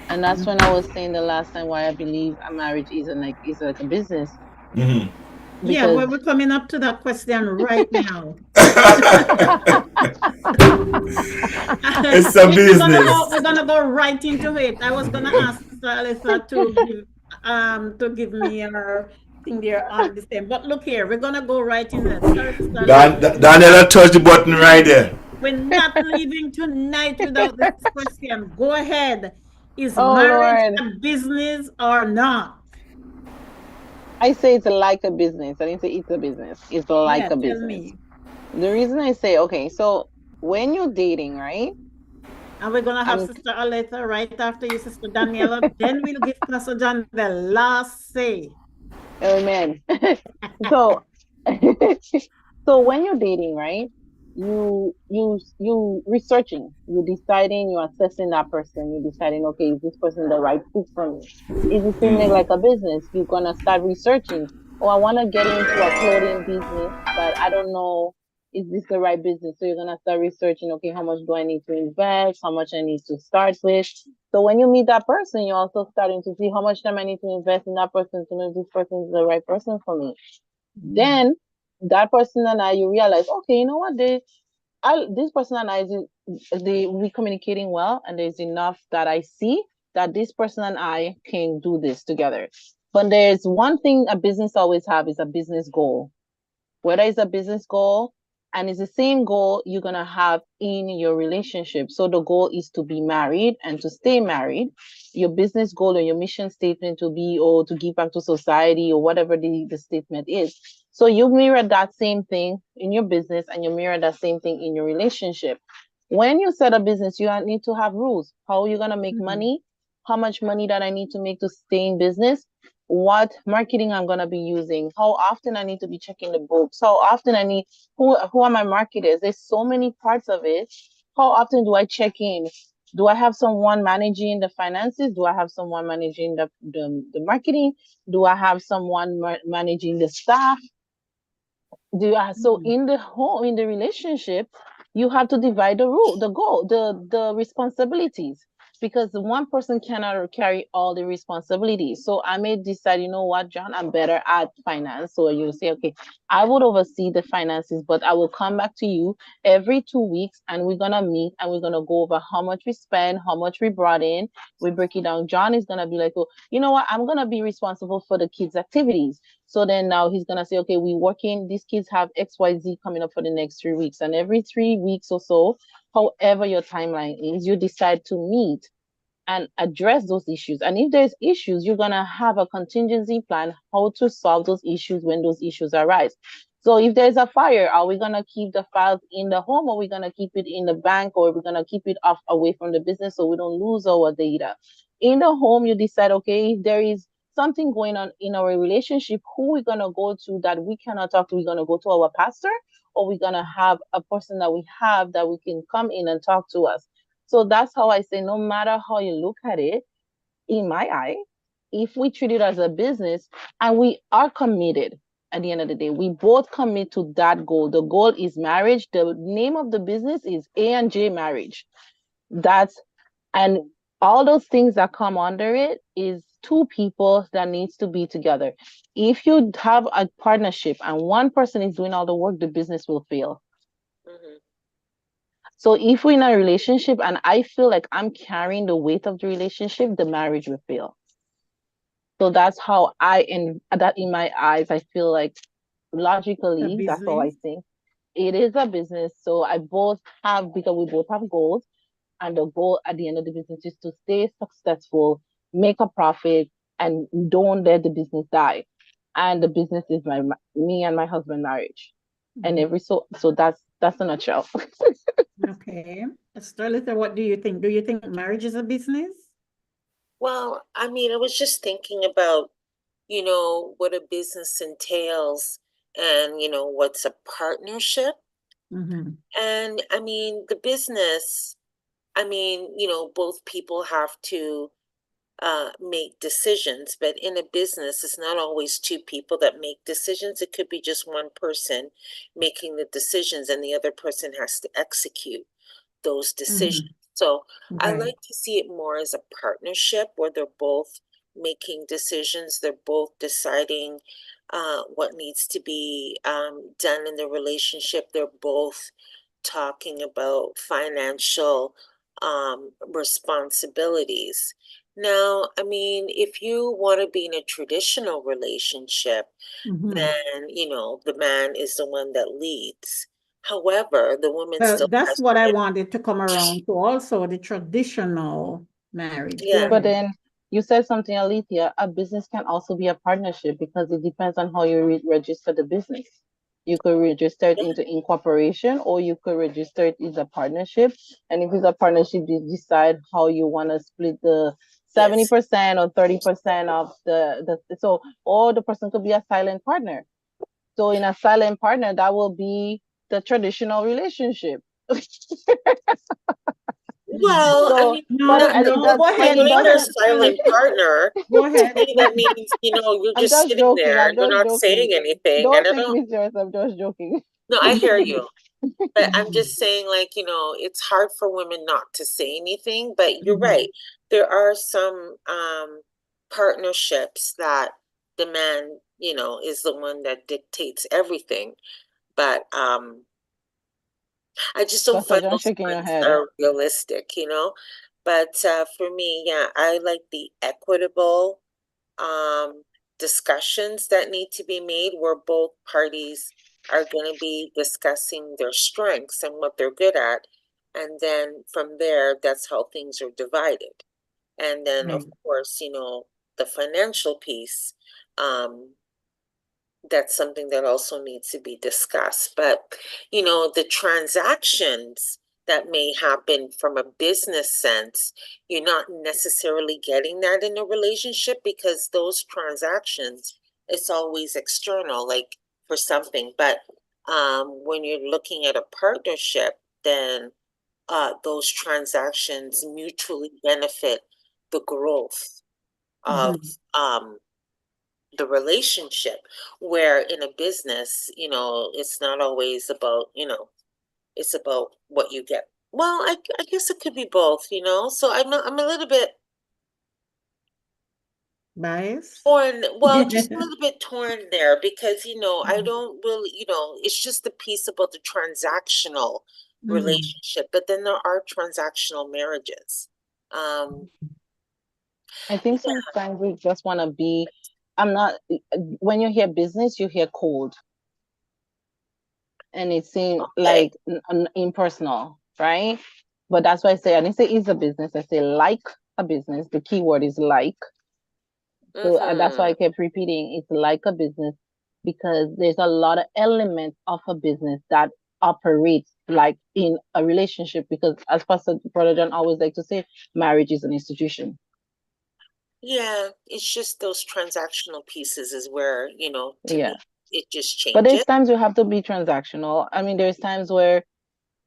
And that's when I was saying the last time why I believe a marriage is like a business. Mm-hmm. Yeah, we're coming up to that question right now. It's a business. We're gonna go right into it. I was gonna ask Sister Alyssa to give me her thing there on the same. But look here, we're gonna go right in there. Daniela touched the button right there. We're not leaving tonight without this question. Go ahead. Is marriage a business or not? I say it's like a business. I didn't say it's a business. It's like a business. Tell me. The reason I say, okay, so when you're dating, right? And we're going to have Sister Alyssa right after you, Sister Daniela. Then we'll give Pastor John the last say. Amen. So when you're dating, right? You researching, you're deciding, you're assessing that person, you're deciding, okay, is this person the right fit for me? It's the same thing like a business. You're gonna start researching. Oh, I want to get into a clothing business, but I don't know, is this the right business? So you're gonna start researching, okay, how much do I need to invest? How much I need to start with? So when you meet that person, you're also starting to see how much time I need to invest in that person to know if this person is the right person for me. Then that person and I, you realize, okay, you know what, this person and I, we communicating well, and there's enough that I see that this person and I can do this together. But there's one thing a business always have is a business goal. Whether it's a business goal, and it's the same goal you're going to have in your relationship. So the goal is to be married and to stay married. Your business goal or your mission statement to be, or to give back to society, or whatever the statement is. So you mirror that same thing in your business, and you mirror that same thing in your relationship. When you set a business, you need to have rules. How are you going to make money? How much money that I need to make to stay in business? What marketing I'm going to be using? How often I need to be checking the books? How often I need, who are my marketers? There's so many parts of it. How often do I check in? Do I have someone managing the finances? Do I have someone managing the marketing? Do I have someone managing the staff? So in the relationship, you have to divide the responsibilities, because one person cannot carry all the responsibilities. So I may decide, you know what, John, I'm better at finance. So you say, okay, I would oversee the finances, but I will come back to you every 2 weeks, and we're gonna meet and we're gonna go over how much we spend, how much we brought in. We break it down. John is gonna be like, oh, you know what, I'm gonna be responsible for the kids' activities. So then now he's gonna say, okay, we working, these kids have XYZ coming up for the next 3 weeks. And every 3 weeks or so, however your timeline is, you decide to meet and address those issues. And if there's issues, you're gonna have a contingency plan how to solve those issues when those issues arise. So if there's a fire, are we gonna keep the files in the home, or are we gonna keep it in the bank, or are we gonna keep it away from the business so we don't lose our data? In the home, you decide, okay, if there is something going on in our relationship, who we're gonna go to that we cannot talk to? We're gonna go to our pastor, or we're gonna have a person that we have that we can come in and talk to us. So that's how I say, no matter how you look at it, in my eye, if we treat it as a business and we are committed, at the end of the day, we both commit to that goal. The goal is marriage. The name of the business is A&J Marriage. And all those things that come under it is two people that needs to be together. If you have a partnership and one person is doing all the work, the business will fail. Mm-hmm. So if we're in a relationship and I feel like I'm carrying the weight of the relationship, the marriage will fail. So that's how in my eyes, I feel like logically, that's how I think. It is a business. So because we both have goals, and the goal at the end of the business is to stay successful, make a profit, and don't let the business die. And the business is me and my husband marriage. Mm-hmm. And so that's a nutshell. Okay. Starlita, what do you think? Do you think marriage is a business? Well, I mean, I was just thinking about, what a business entails and, what's a partnership. Mm-hmm. And I mean, the business, both people have to make decisions, but in a business, it's not always two people that make decisions. It could be just one person making the decisions, and the other person has to execute those decisions. Mm-hmm. So I like to see it more as a partnership where they're both making decisions. They're both deciding what needs to be done in the relationship. They're both talking about financial responsibilities. Now, I mean, if you want to be in a traditional relationship, then, the man is the one that leads. However, the woman still that's what I wanted to come around to also, the traditional marriage. Yeah. But then you said something, Alethea, a business can also be a partnership because it depends on how you register the business. You could register it into incorporation, or you could register it as a partnership. And if it's a partnership, you decide how you want to split the 70% or 30% of or the person could be a silent partner. So in a silent partner, that will be the traditional relationship. Well, so, I mean, go ahead. When you're a silent partner, go ahead. That means, you're just sitting joking. There. You're not saying anything. Don't take me serious. I'm just joking. No, I hear you. But I'm just saying, it's hard for women not to say anything. But you're right. There are some partnerships that the man, is the one that dictates everything. But I just don't find those ones are realistic, But for me, I like the equitable discussions that need to be made where both parties are going to be discussing their strengths and what they're good at. And then from there, that's how things are divided. And then, of course, the financial piece, that's something that also needs to be discussed. But, the transactions that may happen from a business sense, you're not necessarily getting that in a relationship because those transactions, it's always external, like for something. But when you're looking at a partnership, then those transactions mutually benefit the growth of the relationship, where in a business, it's not always about, it's about what you get. Well, I guess it could be both, so I'm a little bit biased. torn. Well, just a little bit torn there, because I don't really, it's just the piece about the transactional relationship, but then there are transactional marriages. I think sometimes we just want to be. When you hear business, you hear cold, and it seems like impersonal, right? But that's why I say, I didn't say it's a business. I say like a business. The key word is like. So that's why I kept repeating, it's like a business, because there's a lot of elements of a business that operates like in a relationship, because as Pastor Brother John always like to say, marriage is an institution. Yeah, it's just those transactional pieces is where, to me, it just changes. But there's times you have to be transactional. I mean, there's times where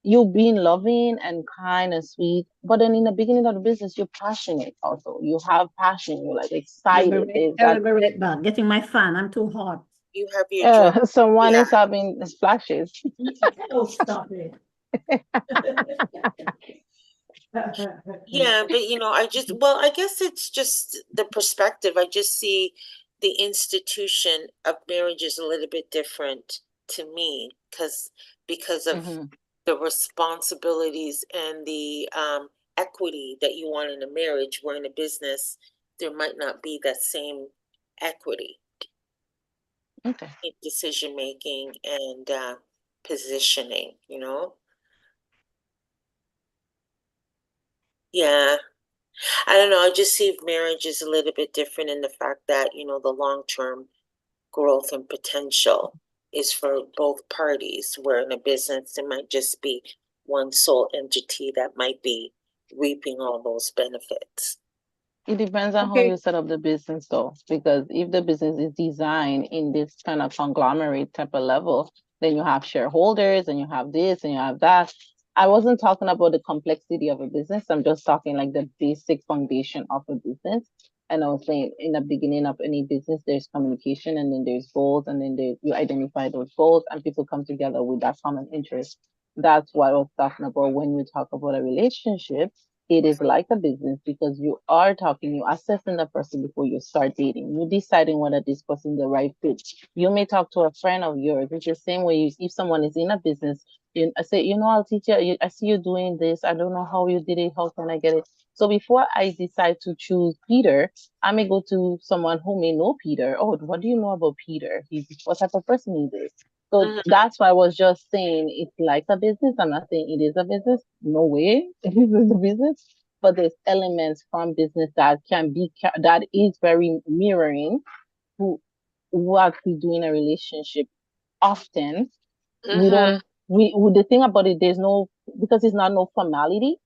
you being loving and kind and sweet, but then in the beginning of the business, you're passionate also. You have passion, you're like excited. I'll be right back. Getting my fan, I'm too hot. You have your someone is having splashes. Oh, stop it. Yeah, but I guess it's just the perspective. I just see the institution of marriage is a little bit different to me, because of the responsibilities and the equity that you want in a marriage, where in a business there might not be that same equity in decision making and positioning, Yeah, I don't know. I just see marriage is a little bit different in the fact that, the long-term growth and potential is for both parties, where in a business, it might just be one sole entity that might be reaping all those benefits. It depends on how you set up the business, though, because if the business is designed in this kind of conglomerate type of level, then you have shareholders and you have this and you have that. I wasn't talking about the complexity of a business. I'm just talking like the basic foundation of a business. And I was saying, in the beginning of any business, there's communication, and then there's goals, and then you identify those goals, and people come together with that common interest. That's what I was talking about when we talk about a relationship. It is like a business, because you are talking, you're assessing the person before you start dating. You're deciding whether this person is the right fit. You may talk to a friend of yours. It's the same way if someone is in a business, I say, I'll teach you. I see you doing this. I don't know how you did it. How can I get it? So before I decide to choose Peter, I may go to someone who may know Peter. Oh, what do you know about Peter? What type of person he is? So that's why I was just saying it's like a business. I'm not saying it is a business. No way it is a business. But there's elements from business that that is very mirroring who actually do in a relationship often. The thing about it, because it's not no formality,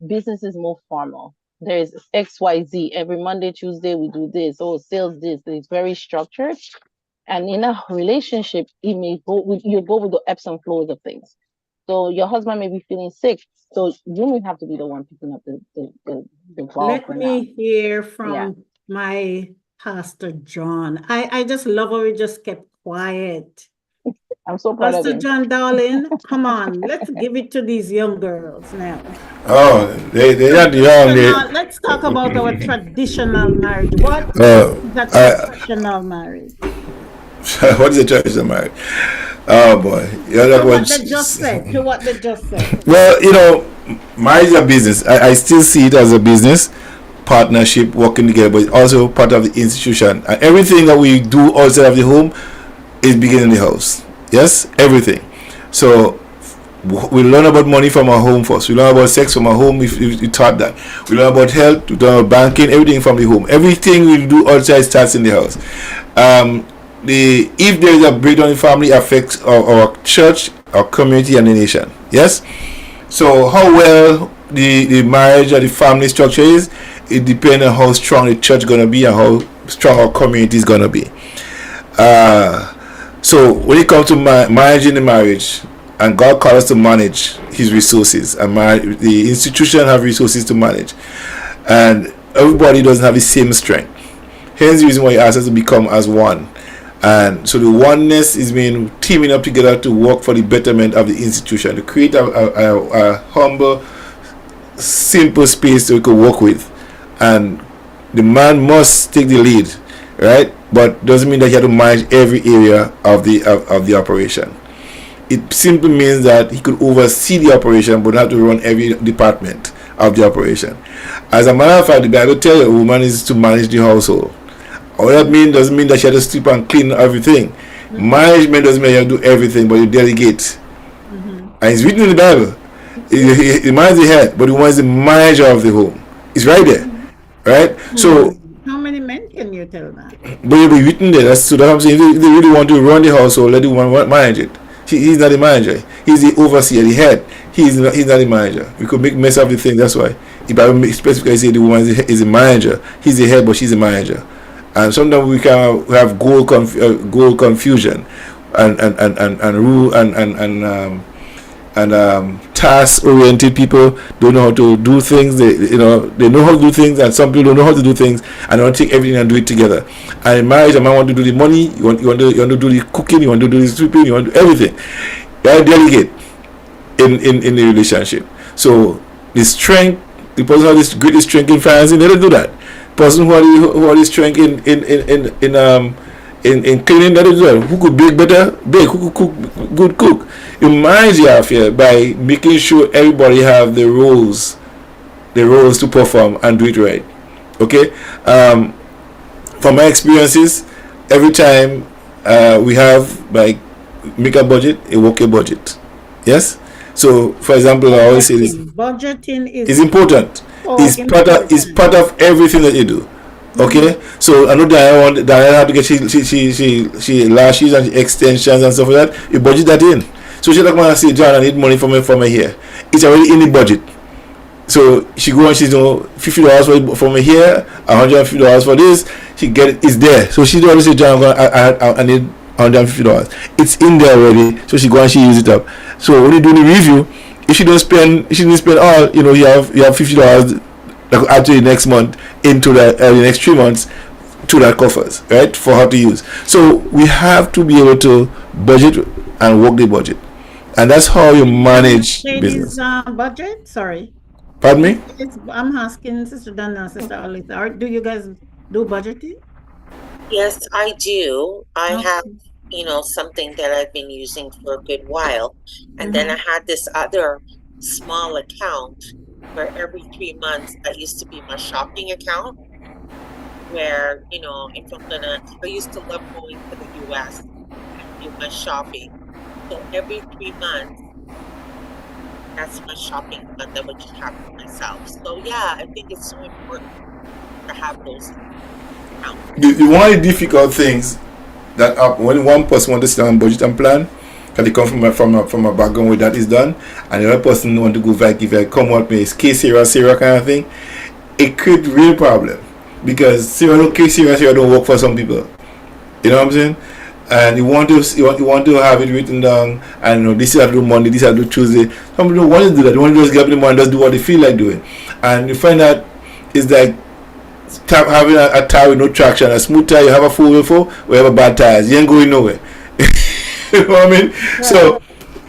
business is more formal. There's XYZ. Every Monday, Tuesday, we do this. Oh, sales this. It's very structured. And in a relationship, you go with the ebbs and flows of things. So your husband may be feeling sick, so you may have to be the one picking up the ball. Let me hear from my Pastor John. I just love how he just kept quiet. I'm so proud of him. Pastor John, darling, come on, let's give it to these young girls now. Oh, they're not young. Let's talk about our traditional marriage. What is that traditional marriage? What is a traditional marriage? Oh boy, what they just said. Well, marriage is a business. I still see it as a business partnership, working together, but it's also part of the institution. And everything that we do outside of the home is beginning in the house. Yes, everything. So we learn about money from our home first. We learn about sex from our home. If you taught that, we learn about health. We learn about banking. Everything from the home. Everything we do outside starts in the house. If there is a breakdown in the family, affects our church, our community, and the nation. Yes. So how well the marriage or the family structure is, it depends on how strong the church gonna be and how strong our community is gonna be. So when it comes to managing the marriage, and God called us to manage His resources, and the institution have resources to manage, and everybody doesn't have the same strength. Hence the reason why He asks us to become as one. And so the oneness is being teaming up together to work for the betterment of the institution, to create a humble, simple space that we could work with. And the man must take the lead, right? But doesn't mean that he had to manage every area of the operation. It simply means that he could oversee the operation, but not have to run every department of the operation. As a matter of fact, the Bible tells you a woman is to manage the household. All that means doesn't mean that she has to sleep and clean everything. Management doesn't mean you have to do everything, but you delegate. And it's written in the Bible. The man is the head, but the woman is the manager of the home. It's right there, right? So how many men can you tell that? But it'll be written there. That's what I'm saying. If they really want to run the household, let the woman manage it. He's not the manager. He's the overseer, the head. He's not the manager. We could make mess of the thing. That's why the Bible specifically say the woman is the manager. He's the head, but she's the manager. And sometimes we can have goal confusion and rule and task-oriented people don't know how to do things. They know how to do things, and some people don't know how to do things, and they want to take everything and do it together. And in marriage, a man want to do the money, you want to do the cooking, you want to do the sweeping, you want to do everything. You have to delegate in the relationship. So the strength, the person who has this greatest strength in financing, they don't do that. Person who has this strength in cleaning, that is well. Who could bake better? Bake. Who could cook? You manage the affair by making sure everybody have the roles to perform and do it right. Okay. From my experiences, every time we have make a budget, a working budget. Yes. So, for example, I always say this: budgeting is important. It's part of everything that you do. Okay, so I know Diana had to get she lashes and extensions and stuff like that. You budget that in. So she's like, "Man, I say, John, I need money from my hair." It's already in the budget. So she go and she's $50 for my hair, $150 for this. She get it. It's there. So she always say, "John, I need $150." It's in there already. So she go and she use it up. So when you do the review, if she didn't spend all, you have $50 that could add to the next month into the next 3 months to that coffers, right, for her to use. So we have to be able to budget and work the budget, and that's how you manage business. Budget? Sorry. Pardon me? I'm asking Sister Dana, Sister Alisa, do you guys do budgeting? Yes, I do. I have something that I've been using for a good while. And then I had this other small account where every 3 months that used to be my shopping account, where, if I used to love going to the US and do my shopping. So every 3 months, that's my shopping fund that would just have for myself. So yeah, I think it's so important to have those accounts. The one of the difficult things that when one person wants to sit down and budget and plan, because they come from a background where that is done, and the other person want to go back, if I come out with case Sarah kind of thing, it creates real problem, because Sarah don't work for some people. You know what I'm saying? And you want to have it written down, and this is how to do Monday, this is how to do Tuesday. Some people don't want to do that. They want to just get up in the morning and just do what they feel like doing. And you find that it's like having a tire with no traction. A smooth tire, you have a 4x4, we have a bad tires. You ain't going nowhere. You know what I mean? Yeah. So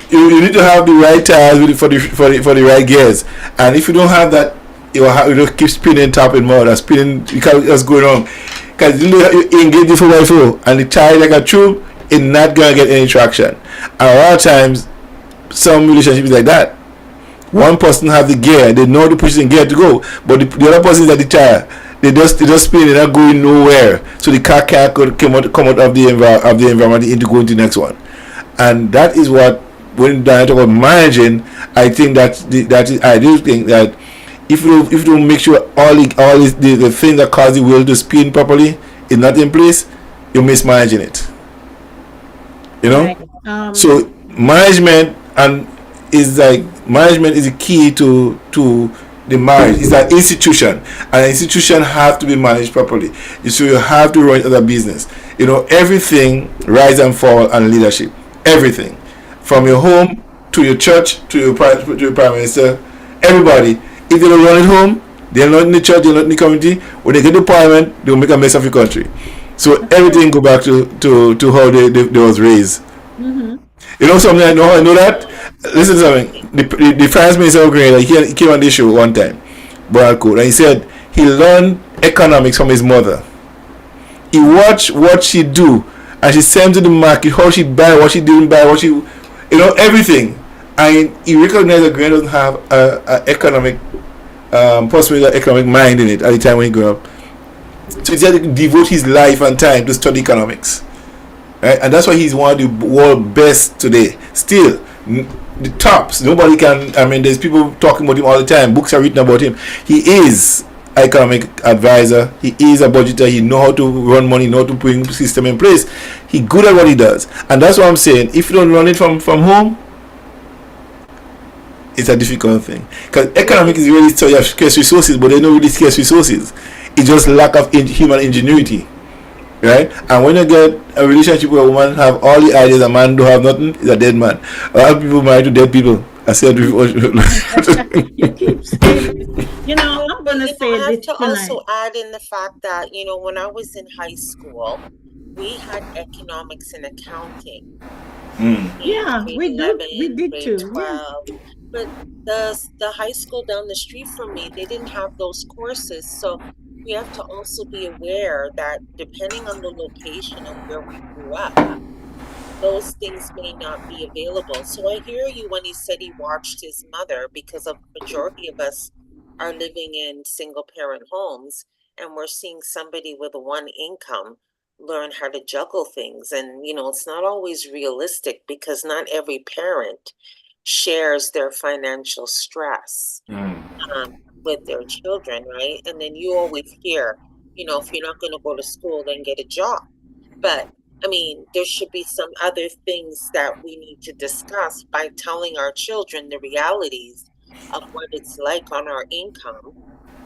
you need to have the right tires for the right gears. And if you don't have that, you just keep spinning top and more. That spinning, you can't just go wrong. Because you engage the 4x4 and the tire like a tube, it's not gonna get any traction. And a lot of times, some relationships like that. One person have the gear, they know the push in gear to go, but the other person is at the tire. They just spin, they're not going nowhere. So the car can't come out of the environment into going to the next one. And that is what, when I talk about managing, I think I do think that if you don't make sure all the things that cause the wheel to spin properly is not in place, you're mismanaging it. You know? Right. So management is the key to the marriage. It's an institution, and an institution have to be managed properly. So you have to run other business. Everything rise and fall on leadership. Everything, from your home to your church, to your prime minister, everybody. If they don't run it home, they're not in the church, they're not in the community. When they get to parliament, they'll make a mess of your country. So everything go back to how they was raised. You know something? I know that. Listen to something. The finance minister of Grenada, he came on this show one time, Brad Code, and he said he learned economics from his mother. He watched what she do, and she sent to the market how she buy, what she didn't buy, what she, everything. And he recognized that Grenada doesn't have a economic, possibly an economic mind in it at the time when he grew up. So he said to devote his life and time to study economics, right? And that's why he's one of the world best today. Still, the tops. Nobody can. I mean, there's people talking about him all the time. Books are written about him. He is an economic advisor. He is a budgeter. He know how to run money. Know how to bring system in place. He good at what he does, and that's what I'm saying. If you don't run it from home, it's a difficult thing. Because economics is really so you have scarce resources, but they don't really scarce resources. It's just lack of human ingenuity, right? And when you get a relationship with a woman have all the ideas, a man don't have nothing, is a dead man. A lot of people married to dead people. I said before. You keep saying, I'm gonna say I have this to tonight. also add in the fact that when I was in high school, we had economics and accounting. Yeah, we did grade too. 12. But the high school down the street from me, they didn't have those courses. So we have to also be aware that depending on the location of where we grew up, those things may not be available. So I hear you when he said he watched his mother, because a majority of us are living in single parent homes, and we're seeing somebody with one income learn how to juggle things. And it's not always realistic, because not every parent shares their financial stress with their children, right? And then you always hear, if you're not going to go to school, then get a job. But I mean, there should be some other things that we need to discuss by telling our children the realities of what it's like on our income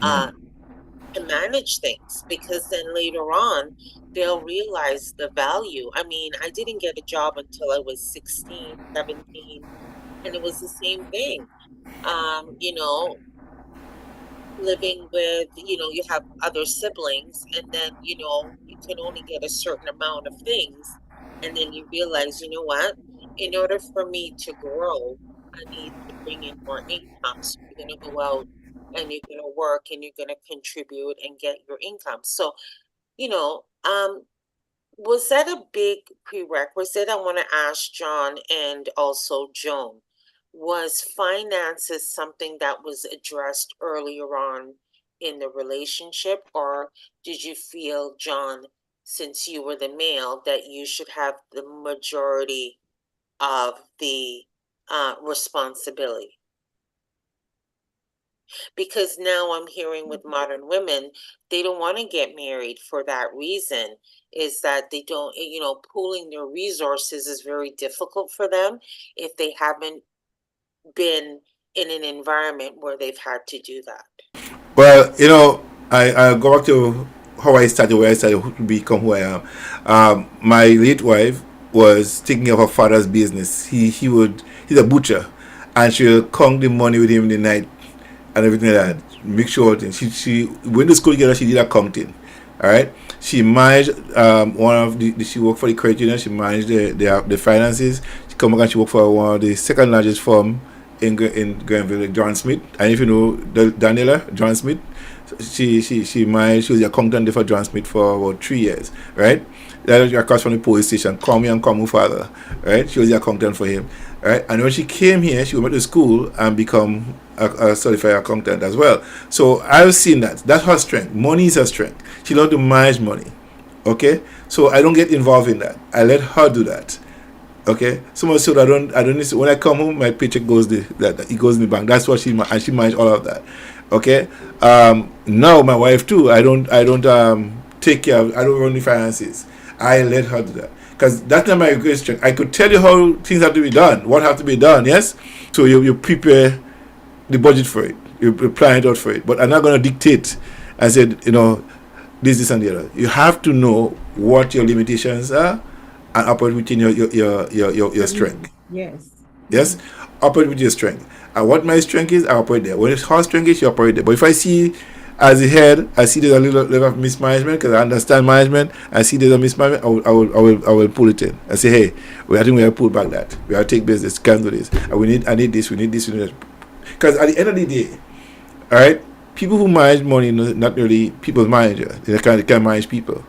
to manage things, because then later on they'll realize the value. I mean, I didn't get a job until I was 16, 17, and it was the same thing. Living with, you have other siblings, and then, you can only get a certain amount of things. And then you realize, what? In order for me to grow, I need to bring in more income. So you're going to go out and you're going to work and you're going to contribute and get your income. So, was that a big prerequisite? I want to ask John and also Joan. Was finances something that was addressed earlier on in the relationship, or did you feel, John, since you were the male, that you should have the majority of the responsibility? Because now I'm hearing with modern women, they don't want to get married for that reason, is that they don't, pooling their resources is very difficult for them if they haven't been in an environment where they've had to do that. Well, I go back to how I started, where I started to become who I am. My late wife was taking care of her father's business. He's a butcher, and she'll count the money with him in the night and everything like that. Make sure things. She went to school together. She did accounting. All right. She managed she worked for the credit union. She managed the finances. She come back and she worked for one of the second largest firm in Granville, like John Smith. And if you know Daniela, John Smith, she managed. She was the accountant for John Smith for about 3 years, right? That was across from the police station. Call me and call my father, right? She was the accountant for him, right? And when she came here, she went to school and become a certified accountant as well. So I've seen that. That's her strength. Money is her strength. She learned to manage money. Okay, so I don't get involved in that. I let her do that. Okay, so much so that I don't need to, when I come home, my paycheck goes it goes in the bank. That's what she managed all of that. Okay, now my wife too. I don't take care of. I don't run the finances. I let her do that, because that's not my great strength. I could tell you how things have to be done, what have to be done. Yes, so you prepare the budget for it, you plan it out for it. But I'm not going to dictate. I said, this and the other. You have to know what your limitations are and operate within your strength. Yes. Yes, operate with your strength. And what my strength is, I operate there. When it's her strength is, she operate there. But if I see as a head, I see there's a little level of mismanagement because I understand management. I see there's a mismanagement. I will pull it in. I say, hey, I think we have to pull back that. We have to take business. Can't do this. And I need this. We need this. Because at the end of the day, all right, people who manage money, not really people's manager. They can manage people,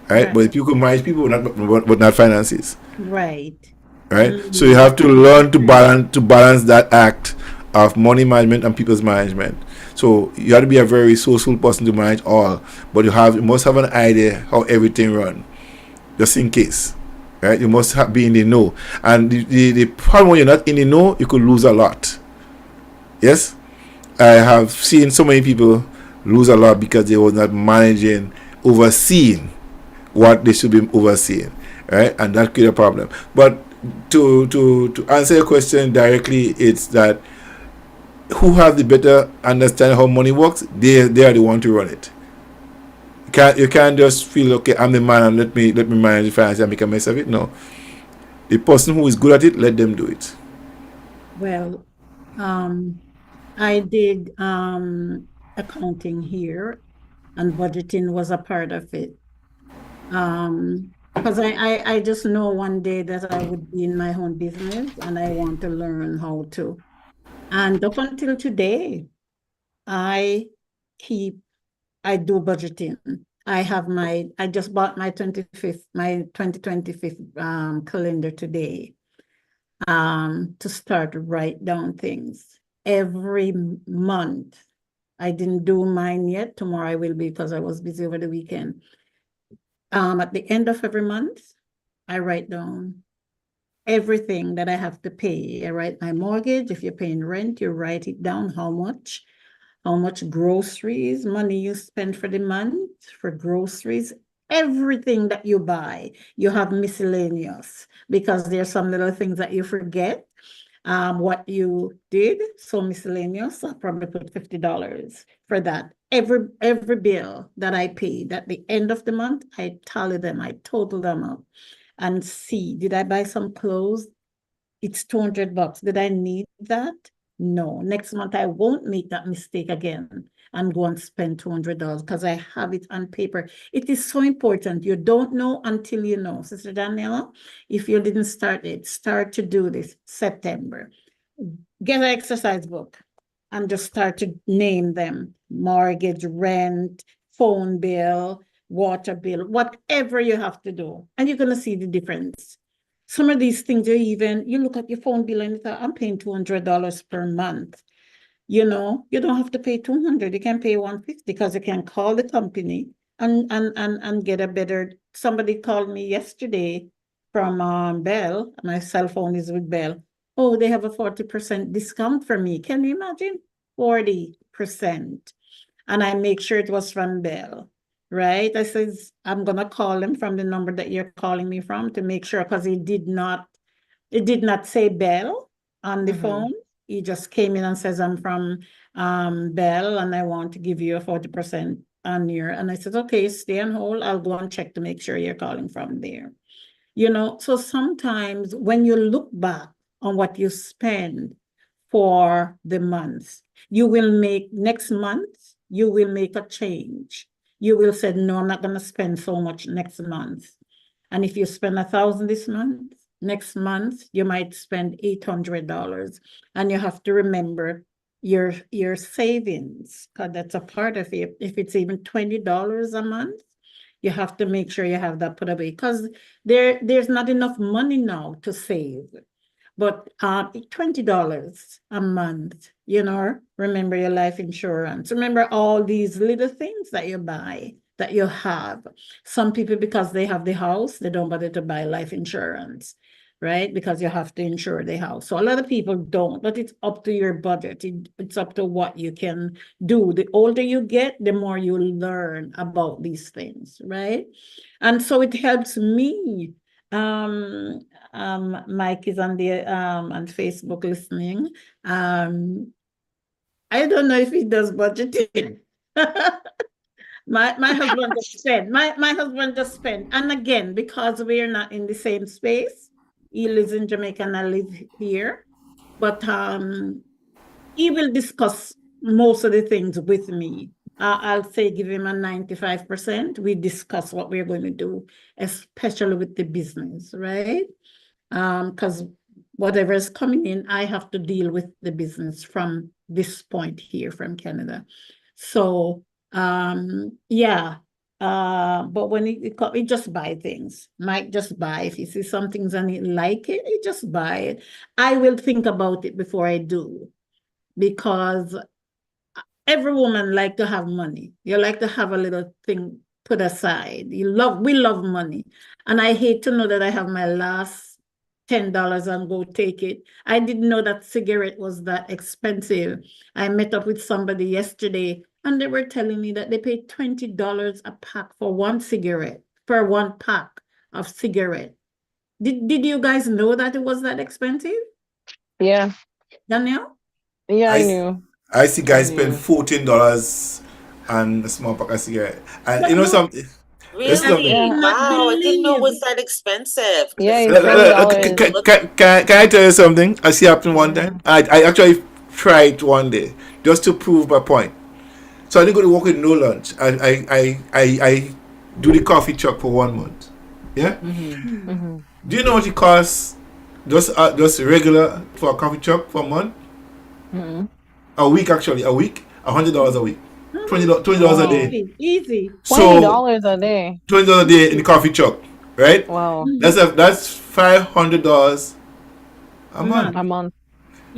right? But people who manage people, but not finances. Right. Right. So you have to learn to balance that act of money management and people's management. So you have to be a very resourceful person to manage all, but you must have an idea how everything run, just in case. Right. You must be in the know. And the problem when you're not in the know, you could lose a lot. Yes. I have seen so many people lose a lot because they were not overseeing what they should be overseeing. Right. And that create a problem. But to answer your question directly, it's that who have the better understanding how money works, they are the one to run it. You can't just feel, okay, I'm the man and let me manage the finance and make a mess of it. No, the person who is good at it, let them do it. Well, I did accounting here, and budgeting was a part of it. Because I just know one day that I would be in my own business and I want to learn how to. And up until today, I do budgeting. I just bought my 2025 calendar today to start to write down things every month. I didn't do mine yet. Tomorrow I will be because I was busy over the weekend. At the end of every month, I write down everything that I have to pay. I write my mortgage. If you're paying rent, you write it down, how much groceries, money you spend for the month for groceries, everything that you buy. You have miscellaneous because there's some little things that you forget. What you did, so miscellaneous, I'll probably put $50 for that. Every bill that I paid at the end of the month, I tally them, I total them up and see, did I buy some clothes? It's $200. Did I need that? No. Next month, I won't make that mistake again and go and spend $200 because I have it on paper. It is so important. You don't know until you know. Sister Daniela, if you didn't start it, start to do this September. Get an exercise book and just start to name them. Mortgage, rent, phone bill, water bill, whatever you have to do. And you're going to see the difference. Some of these things you look at your phone bill and you thought, I'm paying $200 per month. You know, you don't have to pay $200. You can pay $150 because you can call the company and get a better. Somebody called me yesterday from Bell. My cell phone is with Bell. Oh, they have a 40% discount for me. Can you imagine? 40%. And I make sure it was from Bell. Right? I says, I'm going to call him from the number that you're calling me from to make sure, because it did not say Bell on the phone. He just came in and says, I'm from Bell and I want to give you a 40% on your, and I said, okay, stay on hold. I'll go and check to make sure you're calling from there. You know, so sometimes when you look back on what you spend for the month, you will make next month, you will make a change. You will say, no, I'm not going to spend so much next month. And if you spend $1,000 this month, next month, you might spend $800. And you have to remember your savings, because that's a part of it. If it's even $20 a month, you have to make sure you have that put away, because there's not enough money now to save. But $20 a month, you know, remember your life insurance. Remember all these little things that you buy, that you have. Some people, because they have the house, they don't bother to buy life insurance, right? Because you have to insure the house. So a lot of people don't, but it's up to your budget. It's up to what you can do. The older you get, the more you learn about these things, right? And so it helps me. Mike is on the on Facebook listening. I don't know if he does budgeting. My husband just spent. My husband just spent. And again, because we are not in the same space, he lives in Jamaica and I live here. But he will discuss most of the things with me. I'll say give him a 95%. We discuss what we're going to do, especially with the business, right? Because whatever is coming in, I have to deal with the business from this point here from Canada. So, yeah. But when he just buy things, Mike just buy. If he sees some things and he like it, he just buy it. I will think about it before I do, because every woman like to have money. You like to have a little thing put aside. We love money. And I hate to know that I have my last $10 and go take it. I didn't know that cigarette was that expensive. I met up with somebody yesterday and they were telling me that they pay $20 a pack for one cigarette, for one pack of cigarette. Did you guys know that it was that expensive? Yeah. Danielle? Yeah, I knew. I see guys spend $14 on a small pack of cigarette. And you know something? Really? Yeah. Wow, I didn't know it was that expensive. Yeah, it's Can I tell you something? I see happened one time. I actually tried one day just to prove my point. So I didn't go to work with no lunch. I do the coffee truck for 1 month. Yeah. Do you know what it costs? Just regular for a coffee truck for a month? A week, actually, $100 a week. $20 a day. Easy. $20 a day. $20 a day in the coffee truck, right? Wow. That's $500 a month. A month.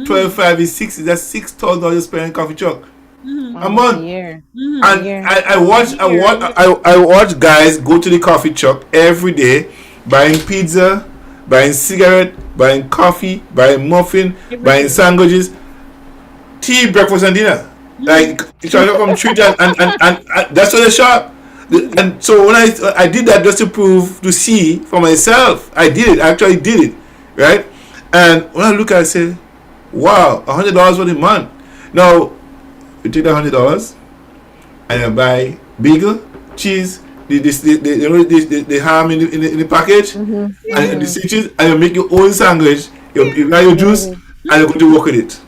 12, 5 is 60. That's $6,000 you spend in coffee truck a month. A year. And I watch guys go to the coffee truck every day, buying pizza, buying cigarette, buying coffee, buying muffin, buying sandwiches, tea, breakfast, and dinner. Like you try to come treat and that's what they shop. And so when I did that just to see for myself, I did it. I actually did it, right? And when I look at it, I say, wow, $100 for the month. Now you take that $100 and you buy bagel, cheese, the ham in the package, and the stitches, and you make your own sandwich. You buy your juice, and you go to work with it.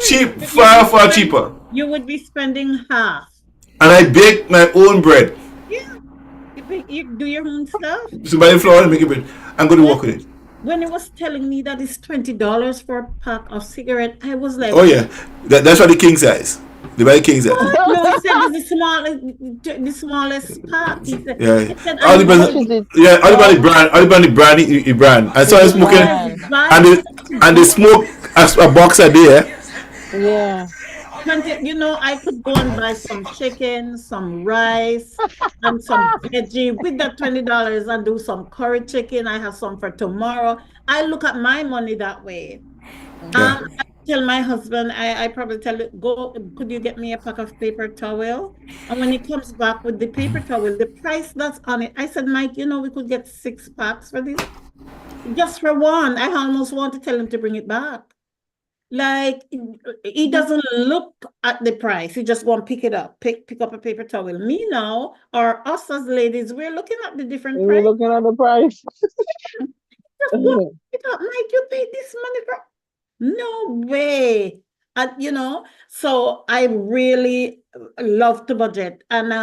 Cheap, far cheaper. You would be spending half. And I bake my own bread. Yeah. You do your own stuff. So buy the flour and make it bread. I'm going to work with it. When it was telling me that it's $20 for a pack of cigarette, I was like, oh yeah, that's why the king size. They buy the king size. No, he said it's the smallest pack. He said, all the brand. I saw him smoking, and they smoke a box a day. Yeah. You know, I could go and buy some chicken, some rice, and some veggie with that $20 and do some curry chicken. I have some for tomorrow. I look at my money that way. I tell my husband, I probably tell him, could you get me a pack of paper towel? And when he comes back with the paper towel, the price that's on it, I said, Mike, you know, we could get 6 packs for this. Just for one. I almost want to tell him to bring it back. Like, he doesn't look at the price. He just go and pick it up, pick up a paper towel. Me now, or us as ladies, we're looking at the different price. We're looking at the price. Just go pick up, Mike, you paid this money for... No way. You know, so I really love to budget. And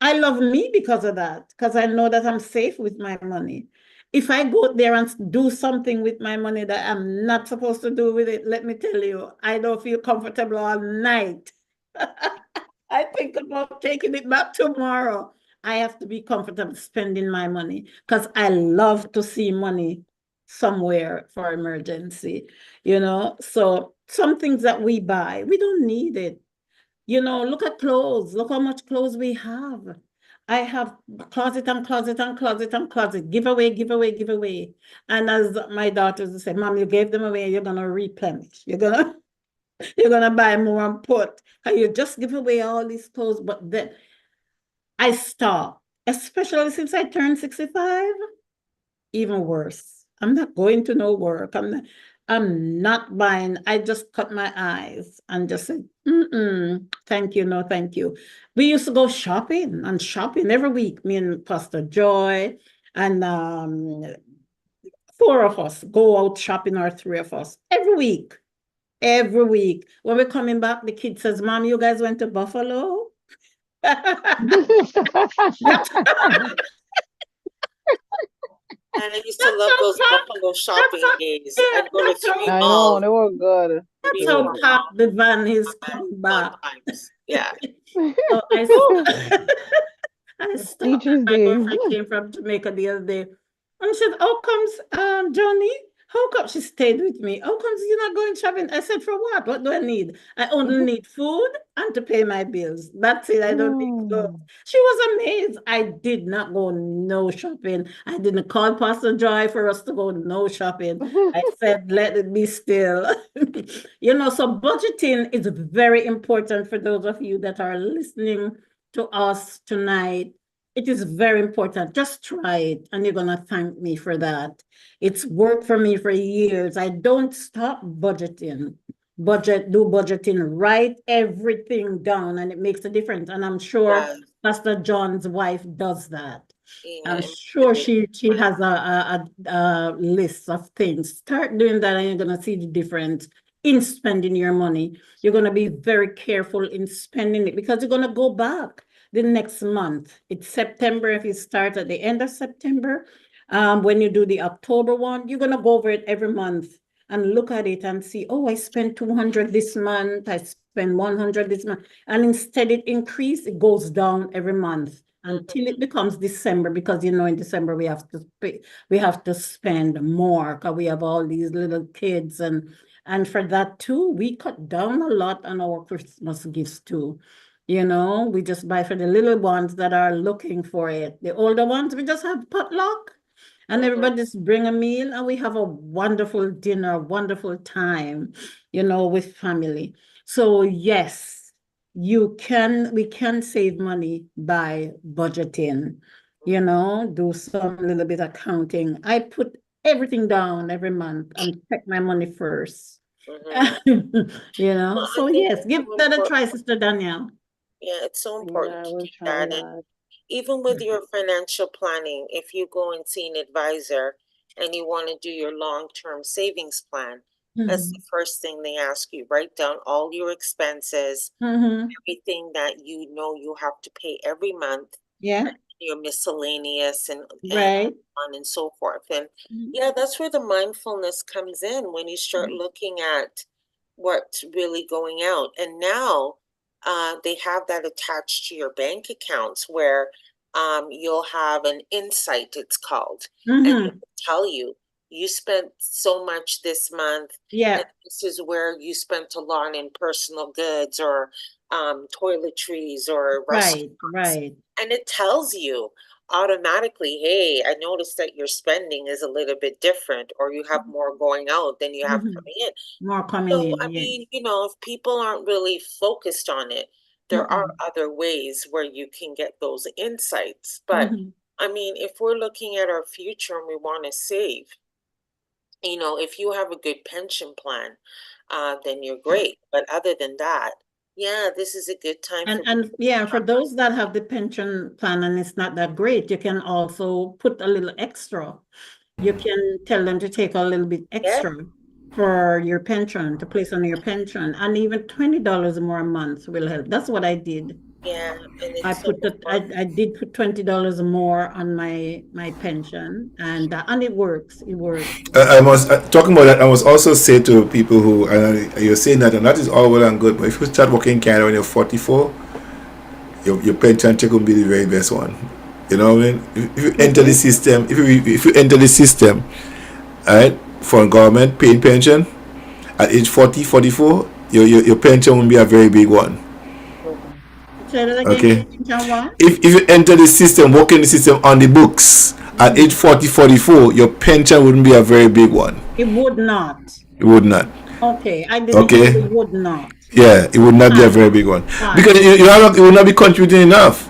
I love me because of that, because I know that I'm safe with my money. If I go there and do something with my money that I'm not supposed to do with it, let me tell you, I don't feel comfortable all night. I think about taking it back tomorrow. I have to be comfortable spending my money because I love to see money somewhere for emergency, you know? So some things that we buy, we don't need it. You know, look at clothes. Look how much clothes we have. I have closet and closet and closet and closet. Give away. And as my daughters say, Mom, you gave them away, you're gonna replenish. You're gonna buy more and put. And you just give away all these clothes, but then I stop. Especially since I turned 65. Even worse. I'm not going to no work. I'm not buying. I just cut my eyes and just said, thank you, no thank you. We used to go shopping every week, me and Pastor Joy and 4 of us go out shopping, or 3 of us, every week. Every week. When we're coming back, the kid says, Mom, you guys went to Buffalo? And I used to love those Buffalo shopping days. I'd go to 3 I know, malls. they were good. That's how packed the van is coming back. Yeah. So I stopped. Teachers' My days. girlfriend came from Jamaica the other day, and she said, "How comes, Johnny? How come?" She stayed with me. "How comes you're not going shopping?" I said, "For what? What do I need? I only need food and to pay my bills. That's it. I don't need clothes." She was amazed. I did not go no shopping. I didn't call Pastor Joy for us to go no shopping. I said, let it be still. So budgeting is very important for those of you that are listening to us tonight. It is very important. Just try it, and you're gonna thank me for that. It's worked for me for years. I don't stop budgeting. Do budgeting, write everything down, and it makes a difference. And I'm sure Pastor John's wife does that. Yeah. I'm sure she has a list of things. Start doing that, and you're gonna see the difference in spending your money. You're gonna be very careful in spending it, because you're gonna go back the next month. It's September. If you start at the end of September, when you do the October one, you're gonna go over it every month and look at it and see, oh, I spent 200 this month, I spent 100 this month. And instead it increases, it goes down every month until it becomes December, because in December we have to spend more, because we have all these little kids, and for that too, we cut down a lot on our Christmas gifts too. We just buy for the little ones that are looking for it. The older ones, we just have potluck, and everybody just bring a meal, and we have a wonderful dinner, wonderful time, with family. So yes, we can save money by budgeting, do some little bit of counting. I put everything down every month and check my money first. So yes, give that a try, Sister Danielle. Yeah, it's so important to keep that. And even with your financial planning, if you go and see an advisor and you want to do your long-term savings plan, that's the first thing they ask you. Write down all your expenses, everything that you have to pay every month. Yeah. Your miscellaneous and on and so forth. And that's where the mindfulness comes in, when you start looking at what's really going out. And now they have that attached to your bank accounts, where you'll have an insight, it's called, and it will tell you spent so much this month. Yeah, and this is where you spent a lot in personal goods or toiletries or restaurants. Right. And it tells you automatically, hey, I noticed that your spending is a little bit different, or you have more going out than you have coming in. More coming So, in. I mean, if people aren't really focused on it, there are other ways where you can get those insights. But I mean, if we're looking at our future and we want to save, if you have a good pension plan, then you're great. But other than that, this is a good time. For those that have the pension plan and it's not that great, you can also put a little extra. You can tell them to take a little bit extra for your pension, to place on your pension, and even $20 more a month will help. That's what I did. Yeah, and I did put $20 more on my pension, and it works. It works. I must talking about that. I must also say to people who you're saying that, and that is all well and good. But if you start working in Canada when you're 44, your pension check will be the very best one. You know what I mean? If you enter the system, if you enter the system, all right, for government paying pension at age 40, 44, your pension will be a very big one. Okay. If you enter the system, work in the system on the books at age 40, 44, your pension wouldn't be a very big one. It would not. It would not. Okay. I didn't know it would not. Yeah, it would not be a very big one. Because you will not be contributing enough.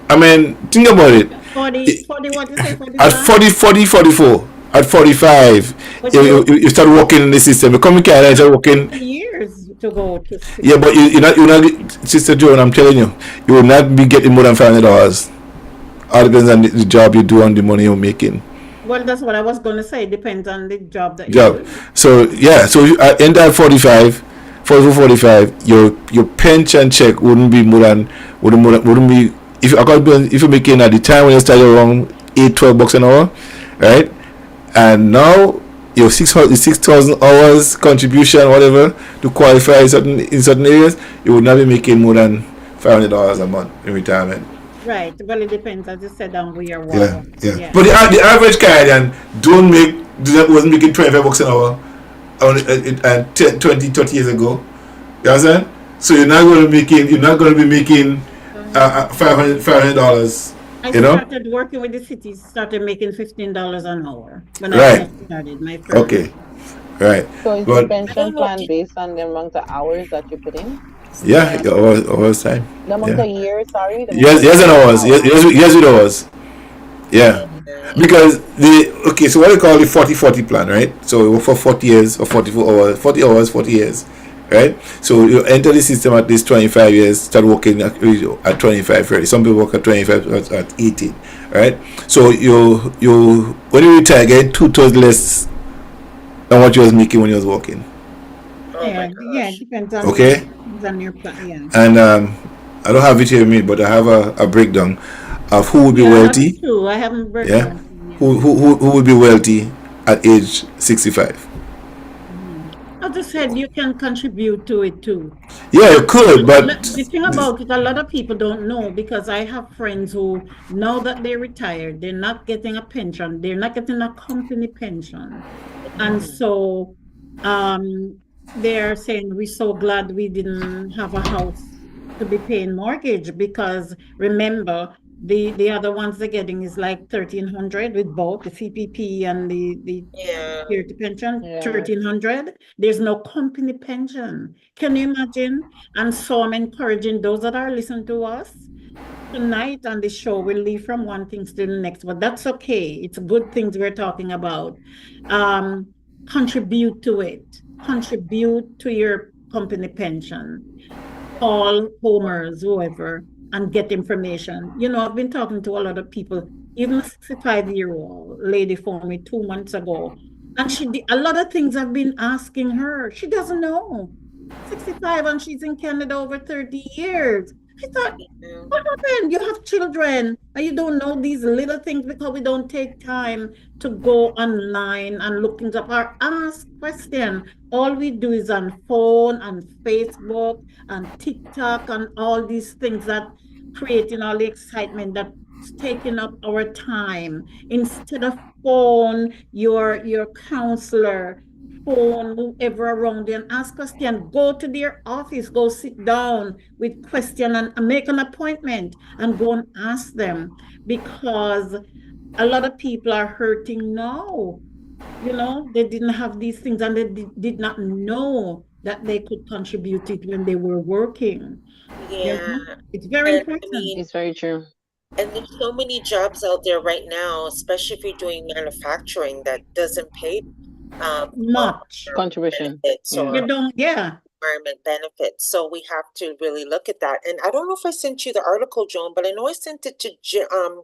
I mean, think about it. 40 what you say? 45? At 40, 44. At 45, you start working in the system. You come in Canada and start working. Years to go to. Yeah, but you're not, Sister Joan, I'm telling you, you will not be getting more than $500. All depends on the job you do and the money you're making. Well, that's what I was going to say. It depends on the job that you Job. do. So yeah, so in that 44, 45, your pension check wouldn't be more than wouldn't be if you're making at the time when you started around $12 an hour, right? And now your 6,000 hours contribution, whatever, to qualify in certain areas, you would not be making more than $500 a month in retirement. Right. Well, it depends, as you said, on where you're Yeah, working. yeah. But the average Canadian wasn't making $25 an hour and 20, 30 years ago. You understand? So you're not going to be making $500. I started working with the city, started making $15 an hour when Right. I first started my first. Okay. Right. So is But the pension plan based on the amount of hours that you put in? yeah, hours time. The amount Yeah. of years, sorry? The Yes, amount and of hours. Yes, with hours. Yeah. Because so what they call the 40-40 plan, right? So you work for 40 years or 44 hours, 40 hours, 40 years, right? So you enter the system at least 25 years, start working at 25 already. Some people work at 25 at 18, right? So you when you retire, get 2/3 less than what you was making when you was working. Yeah, it depends on Okay. your plan. Yeah. And I don't have it here with me, but I have a breakdown of who would be wealthy. True. I haven't worked Yeah. on it yet. Who would be wealthy at age 65? I just said you can contribute to it too. Yeah, you could, but The thing about it, a lot of people don't know, because I have friends who, now that they're retired, they're not getting a pension, they're not getting a company pension. And so they're saying, we're so glad we didn't have a house to be paying mortgage, because remember, the other ones they're getting is like $1,300 with both the CPP and the security pension. Yeah. $1,300. There's no company pension. Can you imagine? And so I'm encouraging those that are listening to us tonight on the show. We'll leave from one thing to the next, but that's okay. It's good things we're talking about. Contribute to it. Contribute to your company pension. Call Homers, whoever, and get information. You know, I've been talking to a lot of people. Even a 65-year-old lady phoned me 2 months ago, and a lot of things I've been asking her. She doesn't know. 65 and she's in Canada over 30 years. I thought, what happened? You have children and you don't know these little things because we don't take time to go online and look things up or ask questions. All we do is on phone and Facebook and TikTok and all these things that creating all the excitement that's taking up our time. Instead of phone your counselor, phone whoever around you and ask question, go to their office, go sit down with question and make an appointment and go and ask them, because a lot of people are hurting now. You know, they didn't have these things and they did not know that they could contribute it when they were working. Yeah. You know? It's very important. It's very true. And there's so many jobs out there right now, especially if you're doing manufacturing, that doesn't pay much contribution or you don't, environment benefits. So we have to really look at that. And I don't know if I sent you the article, Joan, but I know I sent it to John.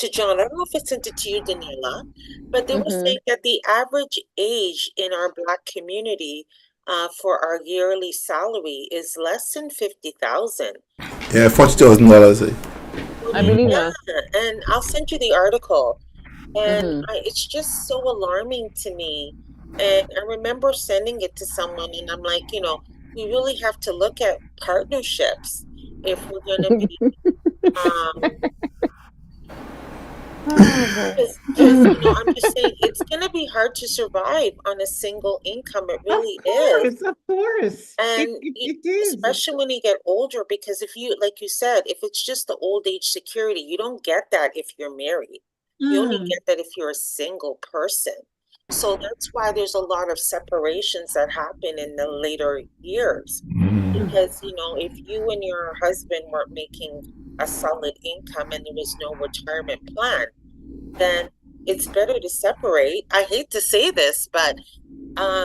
I don't know if I sent it to you, Daniela, but they were saying that the average age in our Black community for our yearly salary is less than $50,000. Yeah, $40,000. I believe that. And I'll send you the article. And it's just so alarming to me. And I remember sending it to someone, and I'm like, you know, we really have to look at partnerships if we're going to be. Because, you know, I'm just saying it's going to be hard to survive on a single income. It really is. Of course. And it is. Especially when you get older, because if you, like you said, if it's just the old age security, you don't get that if you're married. You only get that if you're a single person. So that's why there's a lot of separations that happen in the later years. Because, you know, if you and your husband weren't making a solid income and there was no retirement plan, then it's better to separate. I hate to say this, but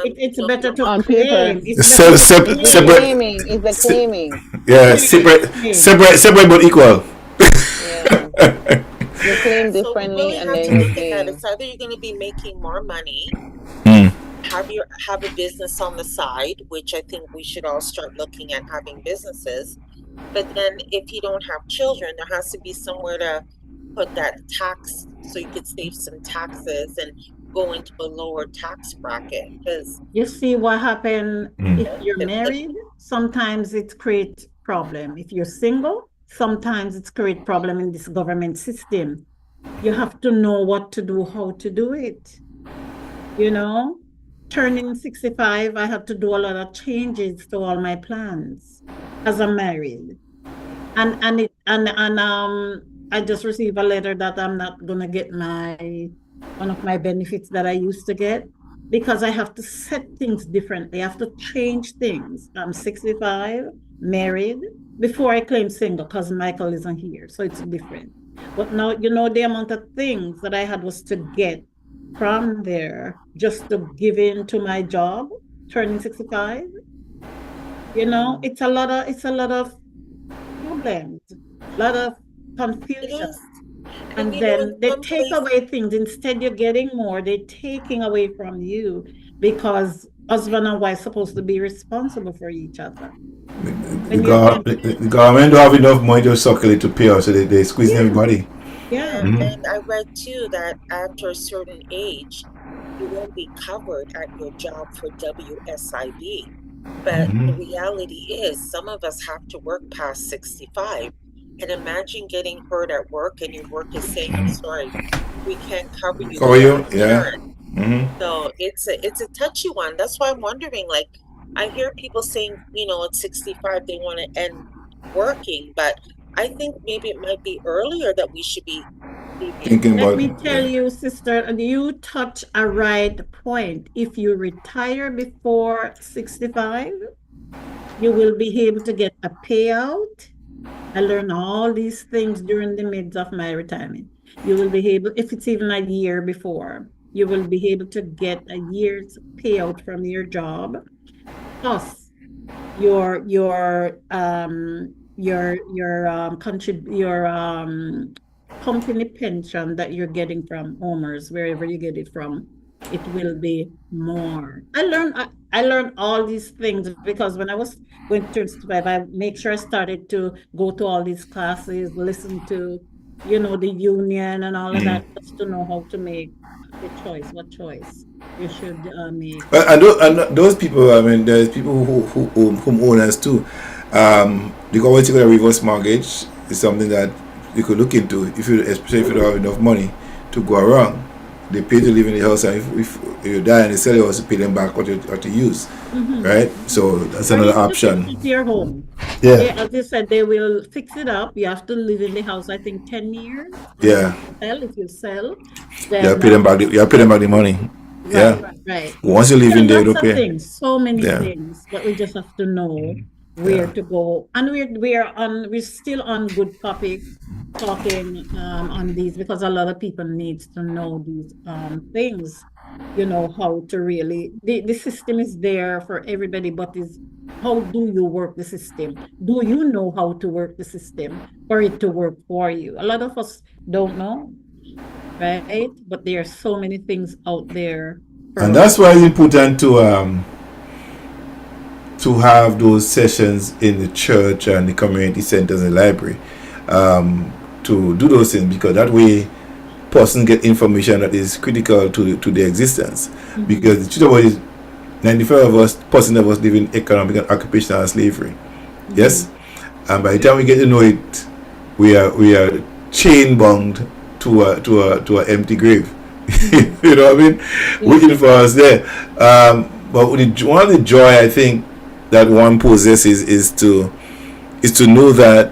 it's better to on claim. paper. Separate. Claiming is the claiming. Yeah, separate but equal. Yeah. You claim So we differently, really and have then to you look at that. say, It's either you're going to be making more money, Mm. have a business on the side, which I think we should all start looking at having businesses. But then if you don't have children, there has to be somewhere to put that tax so you could save some taxes and go into a lower tax bracket. Because You see what happened Mm. if you're married? Sometimes it creates problem. If you're single, sometimes it's create problem in this government system. You have to know what to do, how to do it. You know, turning 65, I had to do a lot of changes to all my plans as I'm married. And I just received a letter that I'm not gonna get one of my benefits that I used to get because I have to set things differently. I have to change things. I'm 65, married, before I claim single because Michael isn't here. So it's different. But now, the amount of things that I had was to get from there just to give in to my job, turning 65. It's a lot of problems, a lot of confusion. And then they take away things. Instead, you're getting more. They're taking away from you because husband and wife are supposed to be responsible for each other. The government don't have enough money to circulate to pay us, so they squeeze everybody. Yeah. And I read too that after a certain age, you won't be covered at your job for WSIB. But the reality is, some of us have to work past 65. And imagine getting hurt at work and your work is saying, I'm sorry, we can't cover you. Cover you? Yeah. So it's a touchy one. That's why I'm wondering, like, I hear people saying, at 65 they want to end working, but I think maybe it might be earlier that we should be thinking about. Let me tell you, sister, you touch a right point. If you retire before 65, you will be able to get a payout. I learned all these things during the midst of my retirement. You will be able, if it's even a year before, you will be able to get a year's payout from your job, plus your company pension that you're getting from OMERS, wherever you get it from. It will be more. I learned all these things because when I was going to survive, I make sure I started to go to all these classes, listen to, the union and all of that, just to know how to make the choice, what choice you should make. And those people, I mean, there's people who own homeowners too. The government taking a reverse mortgage is something that you could look into, especially if you don't have enough money to go around. They pay to live in the house, and if you die and they sell it, also pay them back what you use, right? So that's another option. Your home. Yeah. As you said, they will fix it up. You have to live in the house, I think, 10 years. Yeah. If you sell, then you pay them back. You pay them back the money. Right. Once you live in there, you don't pay. So many things, but we just have to know where to go, and we're still on good topic talking on these because a lot of people need to know these things, how to really the system is there for everybody, but is how do you work the system? Do you know how to work the system for it to work for you? A lot of us don't know, right? But there are so many things out there, and that's why it's important to have those sessions in the church and the community centers and the library, to do those things, because that way person get information that is critical to their existence. Because the truth about it is 95% of us live in economic and occupational slavery. Yes, and by the time we get to know it, we are chain bound to a empty grave. You know what I mean? Waiting for us there. But one of the joy I think that one possesses is to know that,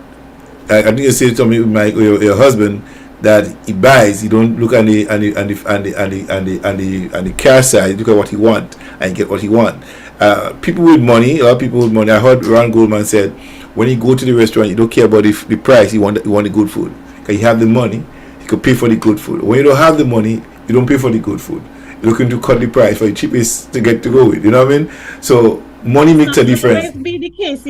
I think you said to me, your husband, that he buys, he don't look at the cash side, you look at what he want and you get what he want. People with money, a lot of people with money, I heard Ron Goldman said, when you go to the restaurant, you don't care about the price, you want the good food. Because you have the money, you could pay for the good food. When you don't have the money, you don't pay for the good food. You're looking to cut the price for the cheapest to get to go with, you know what I mean? So money makes a difference. That be the case,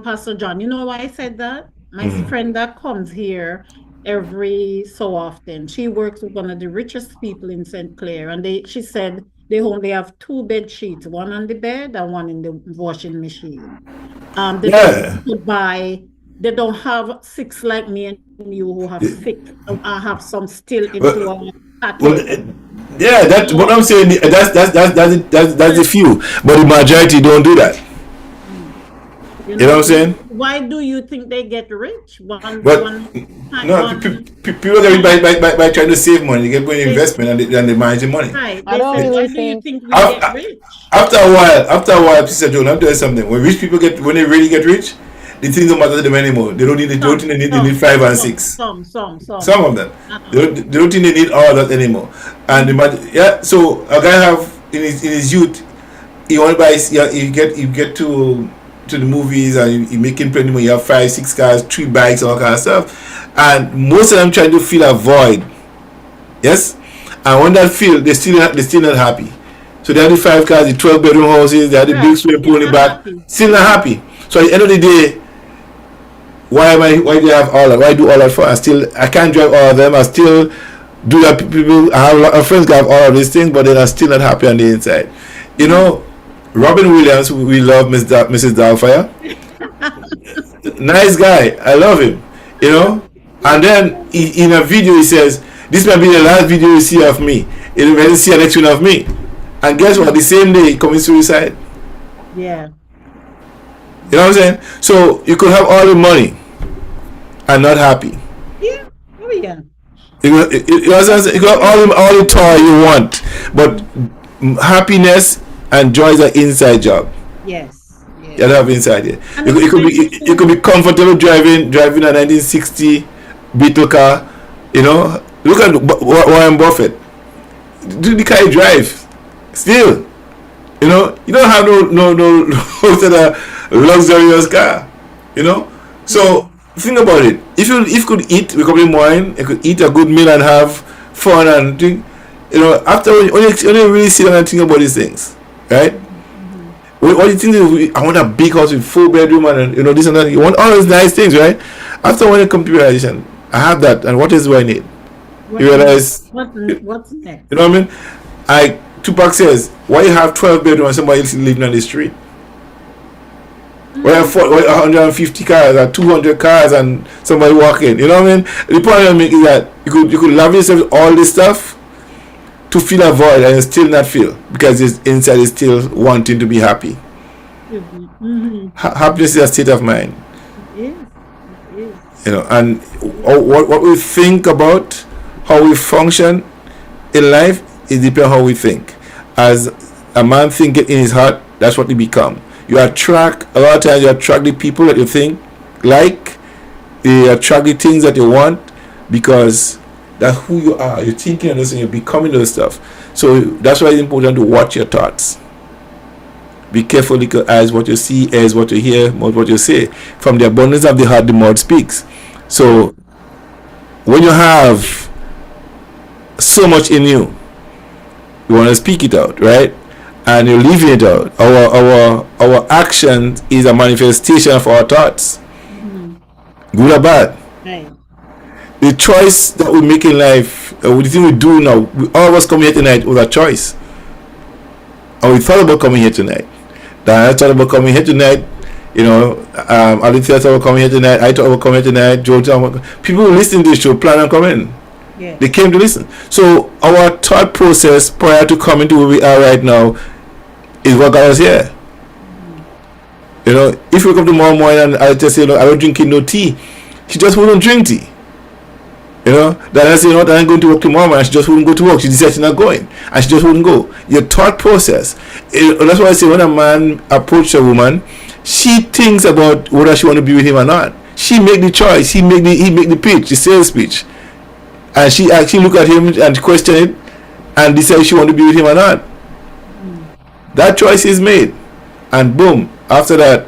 Pastor John. You know why I said that? My friend that comes here, every so often. She works with one of the richest people in St. Clair, and she said they only have 2 bed sheets, one on the bed and one in the washing machine. They don't buy. They don't have 6 like me and you who have 6. I have some still into a pattern. Yeah, that's what I'm saying. That's the few, but the majority don't do that. You know what I'm saying? Why do you think they get rich? People get rich by trying to save money. They get good investment and they manage the money. Right. Why do you think we get rich? After a while, Sister Joan, I'm telling you something. When rich people when they really get rich, the things don't matter to them anymore. They don't need they need 5 and 6. Some of them. They don't think they need all that anymore. And so a guy have in his youth, he want to buy. You get to the movies and you making plenty money. You have 5, 6 cars, 3 bikes, all kind of stuff, and most of them trying to fill a void. Yes, and when that fill, they still not happy. So they have the 5 cars, the 12 bedroom houses, they have the big swimming pool in the back, still not happy. So at the end of the day, why do you have all that? Why do all that for? I can't drive all of them. I still do that. People, I have a lot of friends that have all of these things, but they are still not happy on the inside. You know, Robin Williams, we love Mrs. Doubtfire. Nice guy. I love him. You know? And then in a video he says, this might be the last video you see of me. You will see a next one of me. And guess what? The same day he commits suicide. Yeah. You know what I'm saying? So you could have all the money and not happy. Yeah. Oh yeah. You know what I'm saying? You could have all the toy you want, but happiness and joy is an inside job. Yes. You don't have inside here. You could be comfortable driving a 1960 Beetle car. You know, look at Warren Buffett. Do the car he drive still. You know, you don't have no luxurious car. You know, so think about it. If you could eat a couple of wine, you could eat a good meal and have fun and drink. You know, after when you really sit down and think about these things. Right? What you think is, I want a big house with 4 bedroom and this and that. You want all those nice things, right? After when you come to realization, I have that, and what is what I need? You realize what's next? You know what I mean? Tupac says, why you have 12 bedroom and somebody else living on the street? Why you have 150 cars or 200 cars and somebody walking? You know what I mean? The point I make is that you could love yourself with all this stuff to fill a void and still not feel, because inside is still wanting to be happy. Happiness is a state of mind. It is. You know, and what we think about, how we function in life, is depends on how we think. As a man thinking in his heart, that's what he become. A lot of times you attract the people that you think like, you attract the things that you want, because that's who you are. You're thinking and you're becoming those stuff. So that's why it's important to watch your thoughts. Be careful, because as what you see is what you hear, what you say. From the abundance of the heart, the mouth speaks. So when you have so much in you, you want to speak it out, right? And you're leaving it out. Our action is a manifestation of our thoughts, good or bad. Right. The choice that we make in life, the thing we do now, all of us come here tonight was a choice. And we thought about coming here tonight. Diana thought about coming here tonight. You know, Alithia thought about coming here tonight. I thought about coming here tonight. Joe thought about. People who listen to this show plan on coming. Yeah. They came to listen. So our thought process prior to coming to where we are right now is what got us here. You know, if we come tomorrow morning and I just say, I don't drink no tea, she just wouldn't drink tea. You know, that I say, I'm going to work tomorrow, and she just wouldn't go to work. She decided she's not going, and she just wouldn't go. Your thought process. That's why I say, when a man approaches a woman, she thinks about whether she want to be with him or not. She make the choice. He make the pitch, the sales speech, and she actually look at him and question it, and decide she want to be with him or not. That choice is made, and boom. After that,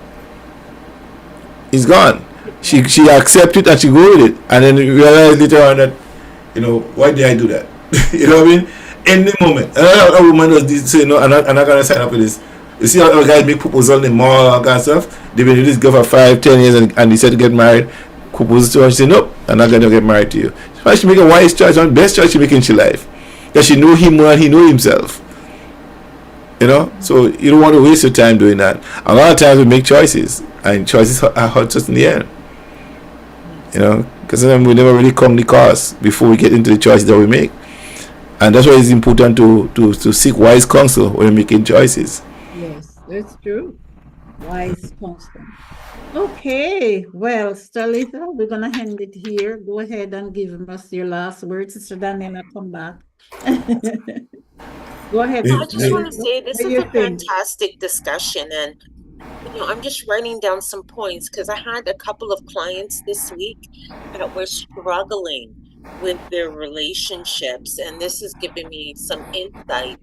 he's gone. She accepts it and she go with it, and then realize later on that, why did I do that? You know what I mean? Any moment, a woman does this, say, no, I'm not gonna sign up for this. You see how guys make proposals in the mall, all kind of stuff. They've been with this girl for 5-10 years and decide to get married. proposes to her, she said, nope, I'm not going to get married to you. So she make a wise choice, one best choice she make in her life. Because she knew him more and he knew himself. You know? So you don't want to waste your time doing that. A lot of times we make choices, and choices hurt us in the end. You know? Because sometimes we never really count the cost before we get into the choices that we make. And that's why it's important to seek wise counsel when you're making choices. Yes, that's true. Wise counsel. Okay, well, Starlita, we're going to end it here. Go ahead and give us your last words. Sister Daniela, come back. Go ahead. I just want to say this is a fantastic discussion, and I'm just writing down some points because I had a couple of clients this week that were struggling with their relationships, and this is giving me some insight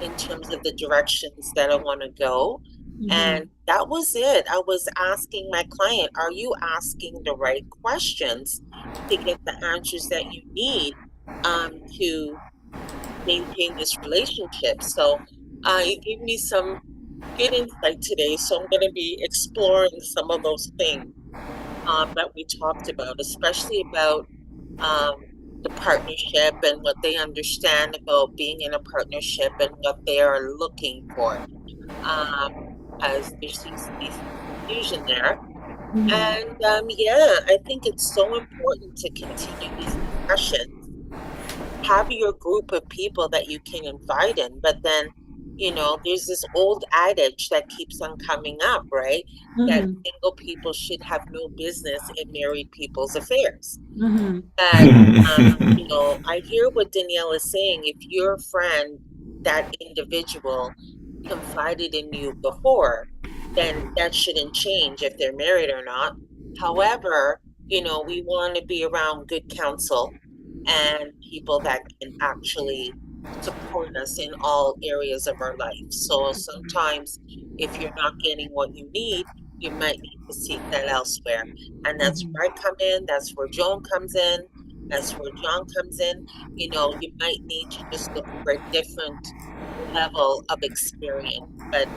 in terms of the directions that I want to go. And that was it. I was asking my client, are you asking the right questions to get the answers that you need to maintain this relationship? So you gave me some good insight today. So I'm going to be exploring some of those things that we talked about, especially about the partnership and what they understand about being in a partnership and what they are looking for. As there seems to be some confusion there. And I think it's so important to continue these discussions. Have your group of people that you can invite in, but then, there's this old adage that keeps on coming up, right? That single people should have no business in married people's affairs. And, I hear what Danielle is saying. If your friend, that individual, confided in you before, then that shouldn't change if they're married or not. However, we want to be around good counsel and people that can actually support us in all areas of our life. So sometimes if you're not getting what you need, you might need to seek that elsewhere. And that's where I come in. That's where Joan comes in. That's where John comes in. You might need to just look for a different level of experience. But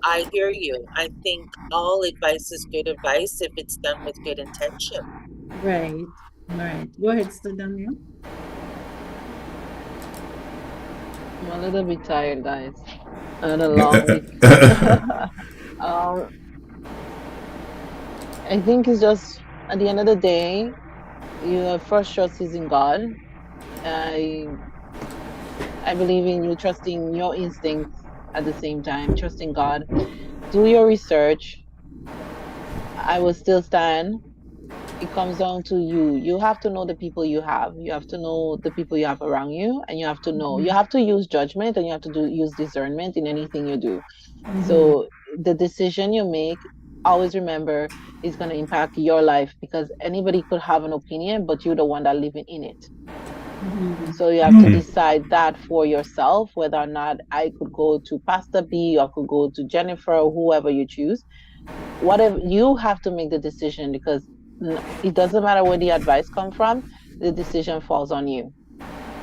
I hear you. I think all advice is good advice if it's done with good intention. Right. Go ahead, Sister Danielle. I'm a little bit tired, guys. I had a long week. I think it's just, at the end of the day, your first trust is in God. I believe in you trusting your instincts at the same time, trusting God. Do your research. I will still stand. It comes down to you. You have to know the people you have. You have to know the people you have around you, and you have to know. You have to use judgment, and you have to use discernment in anything you do. So the decision you make, always remember, is going to impact your life, because anybody could have an opinion, but you're the one that living in it. So you have to decide that for yourself, whether or not I could go to Pastor B, or I could go to Jennifer, or whoever you choose. Whatever, you have to make the decision, because it doesn't matter where the advice comes from, the decision falls on you.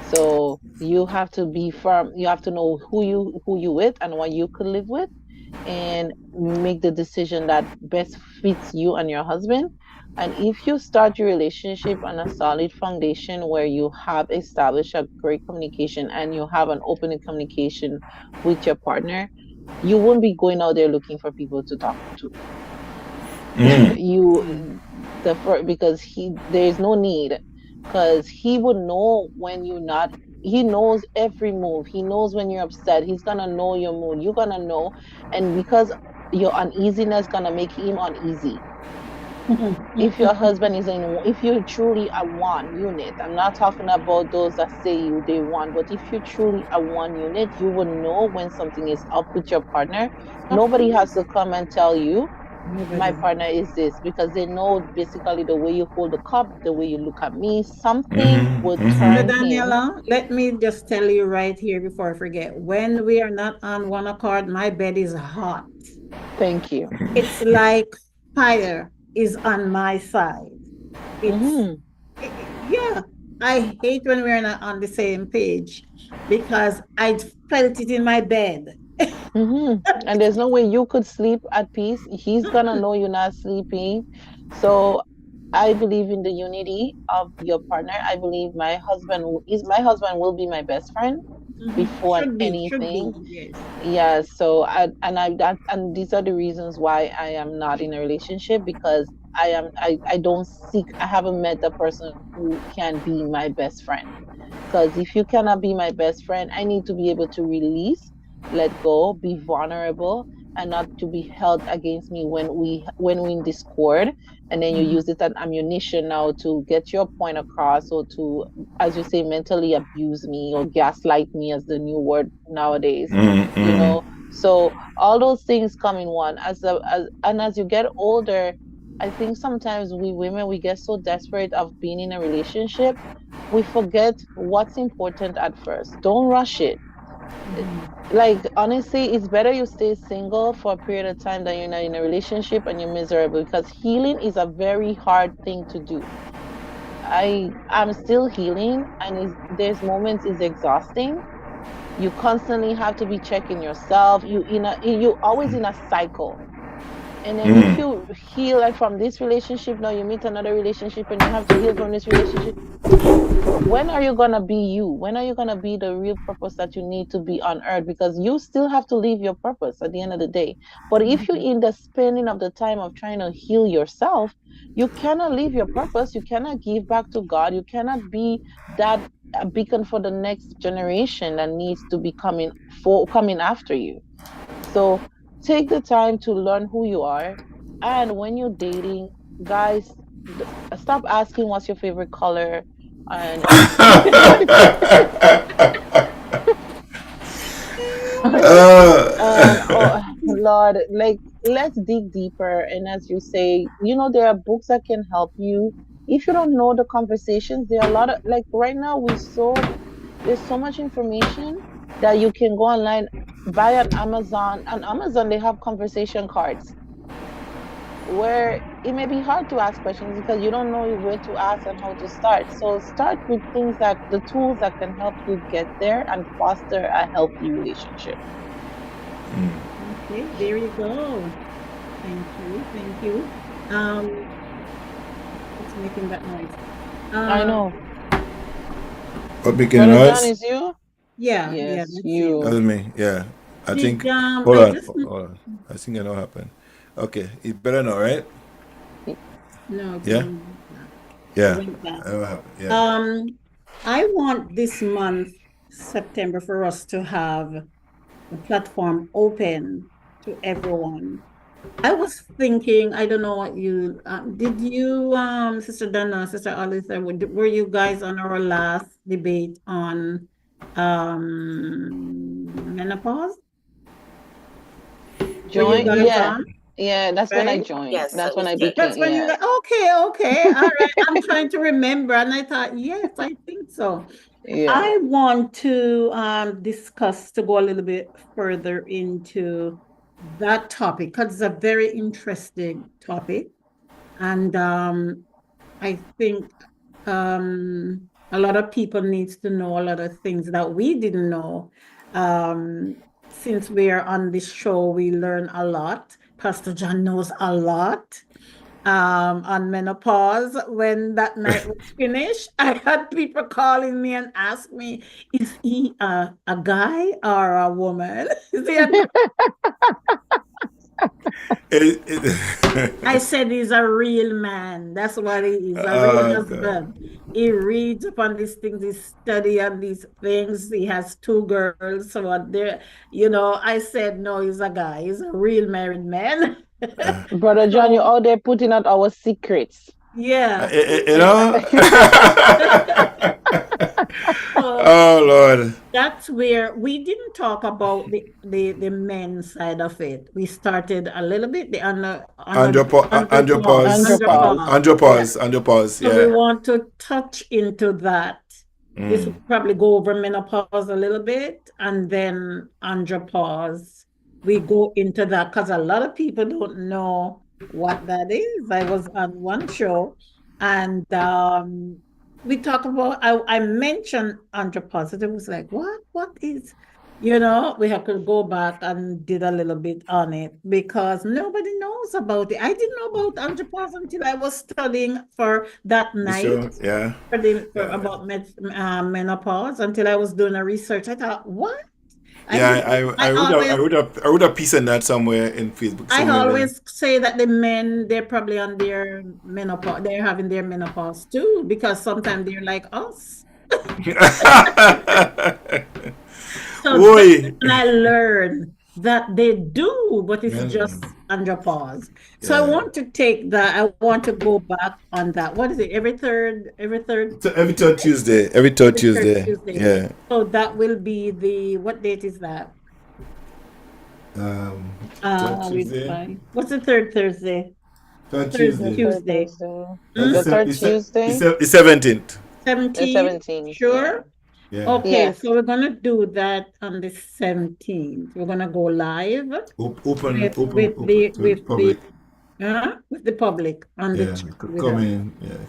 So you have to be firm. You have to know who you with and what you could live with, and make the decision that best fits you and your husband. And if you start your relationship on a solid foundation where you have established a great communication and you have an open communication with your partner, you won't be going out there looking for people to talk to. Because there's no need, because he would know when you're not. He knows every move. He knows when you're upset. He's gonna know your mood. You're gonna know, and because your uneasiness gonna make him uneasy. If your husband if you're truly a one unit, I'm not talking about those that say they want, but if you're truly a one unit, you will know when something is up with your partner. Nobody has to come and tell you, my partner is this, because they know basically the way you hold the cup, the way you look at me, something would turn Daniela, let me just tell you right here before I forget, when we are not on one accord, my bed is hot. Thank you. It's like fire is on my side. I hate when we're not on the same page, because I felt it in my bed. And there's no way you could sleep at peace. He's gonna know you're not sleeping. So I believe in the unity of your partner. I believe my husband will be my best friend before Should anything. be, yes. Yeah, so and these are the reasons why I am not in a relationship, because I don't seek, I haven't met a person who can be my best friend. Because if you cannot be my best friend, I need to be able to release, let go, be vulnerable, and not to be held against me when we in discord, and then you use it as ammunition now to get your point across, or to, as you say, mentally abuse me or gaslight me, as the new word nowadays. You know, so all those things come in one. As you get older, I think sometimes we women, we get so desperate of being in a relationship, we forget what's important at first. Don't rush it. Like, honestly, it's better you stay single for a period of time than you're not in a relationship and you're miserable, because healing is a very hard thing to do. I'm still healing, and there's moments it's exhausting. You constantly have to be checking yourself. You always in a cycle. And then if you heal, like, from this relationship, now you meet another relationship and you have to heal from this relationship. When are you gonna be you? When are you gonna be the real purpose that you need to be on earth? Because you still have to live your purpose at the end of the day. But if you're in the spending of the time of trying to heal yourself, you cannot live your purpose. You cannot give back to God. You cannot be that a beacon for the next generation that needs to be coming after you. So take the time to learn who you are. And when you're dating, guys, stop asking what's your favorite color, and and oh Lord, like, let's dig deeper. And as you say, there are books that can help you. If you don't know the conversations, there are a lot of, like, right now there's so much information that you can go online, buy on Amazon. On Amazon, they have conversation cards where it may be hard to ask questions because you don't know where to ask and how to start. So start with the tools that can help you get there and foster a healthy relationship. Okay, there you go. Thank you. It's making that noise. I know. What making a noise? John, is you? Yeah, yes, that's you. That's me. Yeah, I think. Hold on. I think I know what happened. Okay, it's better now, right? No. Yeah. Yeah. Yeah. I want this month, September, for us to have the platform open to everyone. I was thinking, I don't know what you did. You, Sister Dana, Sister Alisa, were you guys on our last debate on menopause? Join? Yeah, that's right? When I joined. Yes, that's when I became. That's when you okay, all right. I'm trying to remember, and I thought, yes, I think so. Yeah. I want to discuss, to go a little bit further into that topic, because it's a very interesting topic. And I think a lot of people needs to know a lot of things that we didn't know. Since we're on this show, we learn a lot. Pastor John knows a lot on menopause. When that night was finished, I had people calling me and ask me, is he a guy or a woman? Is he a I said he's a real man. That's what he is, a real husband. He reads upon these things, he studies on these things. He has 2 girls. So I said, no, he's a guy. He's a real married man. Brother John, you're out there putting out our secrets. Yeah. Oh Lord. That's where we didn't talk about the men's side of it. We started a little bit the andropause. So we want to touch into that. This will probably go over menopause a little bit, and then andropause. We go into that because a lot of people don't know what that is. I was on one show, and we talk about, I mentioned andropause. It was like, what is You know, we have to go back and did a little bit on it because nobody knows about it. I didn't know about andropause until I was studying for that night. Sure. Yeah. About menopause until I was doing a research. I thought, what? I wrote a piece on that somewhere in Facebook. I always say that the men, they're probably on their menopause, they're having their menopause too, because sometimes they're like us. So then I learned that they do, but it's just andropause. So I want to take that. I want to go back on that. What is it? Every third Tuesday. Every third Tuesday. Yeah. So that will be what date is that? What's the third Thursday? Third Tuesday. The third Tuesday. The 17th. 17th. Sure. Yeah. Okay, so we're gonna do that on the 17th. We're gonna go live with the public on the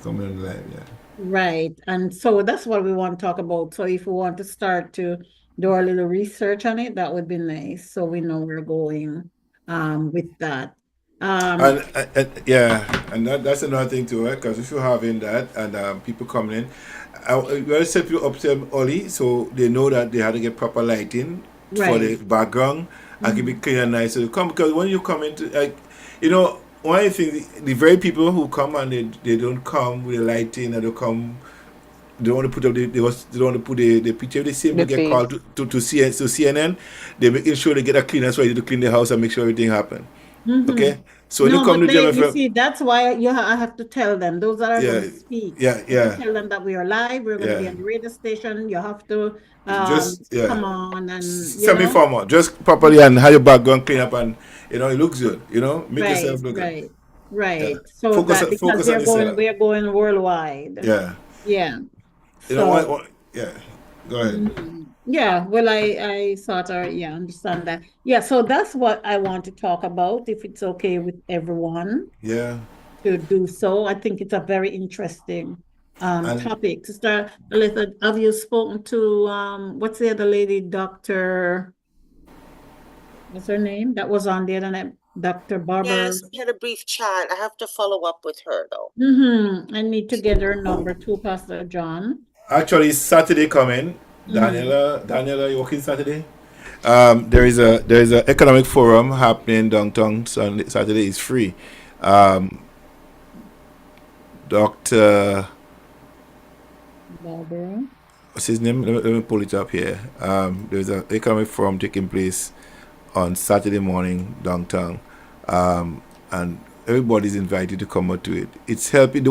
come in live, yeah. Right, and so that's what we want to talk about. So if we want to start to do a little research on it, that would be nice. So we know we're going with that. And that's another thing too, right? Because if you're having that and people coming in, I will set you up to Ollie so they know that they have to get proper lighting for the background and keep it clean and nice. So you come, because when you come into, like, you know, one of the things, the very people who come and they don't come with the lighting, and they don't want to put up they don't want to put the picture. They say they get called to CNN. They're making sure they get a cleaners ready to clean the house and make sure everything happens. Okay, so when you come to Jam FM, you see, that's why I have to tell them, those that are going to speak. Yeah. Tell them that we are live. We're going to be on the radio station. You have to come on and semi-formal, just properly, and have your background clean up, and it looks good. Make yourself look good. Right. Yeah. So because we're going worldwide. Yeah. So, Go ahead. Yeah, well, I sort of, understand that. Yeah, so that's what I want to talk about, if it's okay with everyone. Yeah. To do so. I think it's a very interesting topic. Sister Aletha, have you spoken to, what's the other lady, Dr. What's her name? That was on the other night, Dr. Barbara. Yes, we had a brief chat. I have to follow up with her, though. I need to get her number too, Pastor John. Actually, Saturday coming. Daniela, you working Saturday? There is a economic forum happening downtown. Saturday is free. Dr. Barbara. What's his name? Let me pull it up here. There's an economic forum taking place on Saturday morning downtown, and everybody's invited to come out to it. It's helping.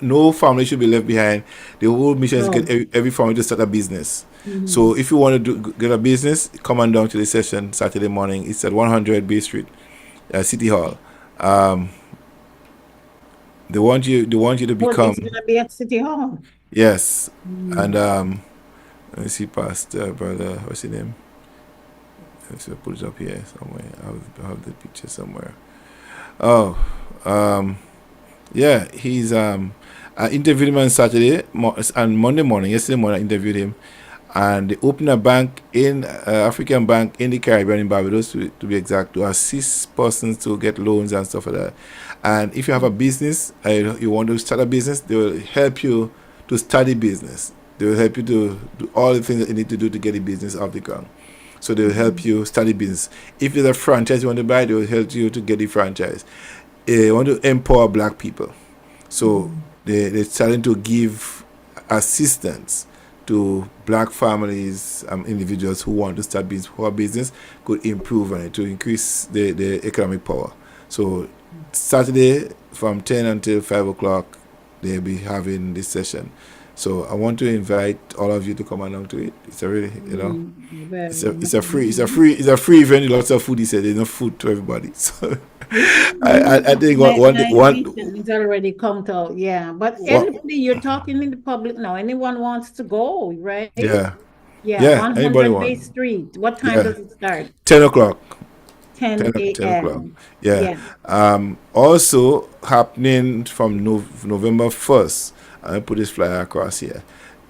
No family should be left behind. The whole mission is to get every family to start a business. So if you want to get a business, come on down to the session Saturday morning. It's at 100 Bay Street, City Hall. They want you to become. It's gonna be at City Hall. Yes, and let me see, Pastor brother. What's his name? Let's put it up here somewhere. I have the picture somewhere. He's I interviewed him on Saturday and Monday morning. Yesterday morning I interviewed him, and they opened a bank in African bank in the Caribbean, in Barbados to be exact, to assist persons to get loans and stuff like that. And if you have a business, you want to start a business, they will help you to study business. They will help you to do all the things that you need to do to get the business off the ground. So they will help you study business. If there's a franchise you want to buy, they will help you to get the franchise. They want to empower black people. So they're starting to give assistance to black families, individuals who want to start business, who have business, could improve on it to increase the economic power. So Saturday from 10 until 5 o'clock, they'll be having this session. So I want to invite all of you to come along to it. It's a really, it's a free event. Lots of food. He said there's enough food to everybody. So I think one it's already come to, but anybody, you're talking in the public now, anyone wants to go, right? Yeah, 100 Bay Street. What time does it start? 10 o'clock. 10 a.m. Also happening from November 1st. I put this flyer across here.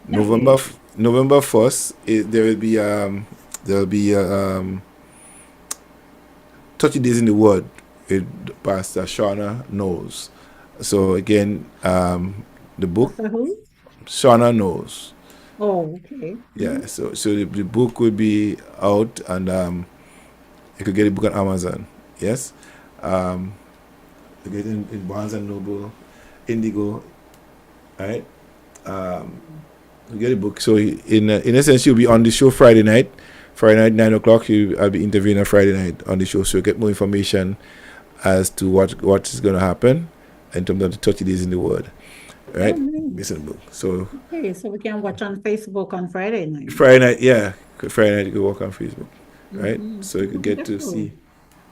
November 1st, there will be there'll be 30 Days in the Word with Pastor Shauna Knowles. So again, the book, Who? Shauna Knowles. Oh, okay. Yeah, so the book will be out, and you could get the book on Amazon. Yes, you get it in Barnes and Noble, Indigo, right? You get the book. So in essence, you'll be on the show Friday night 9 o'clock. I'll be interviewing on Friday night on the show, so you get more information as to what is going to happen in terms of the 30 Days in the Word, right? Based on the book. So okay, so we can watch on Facebook on Friday night. Friday night, yeah, Friday night you can walk on Facebook, right? So you can get to see.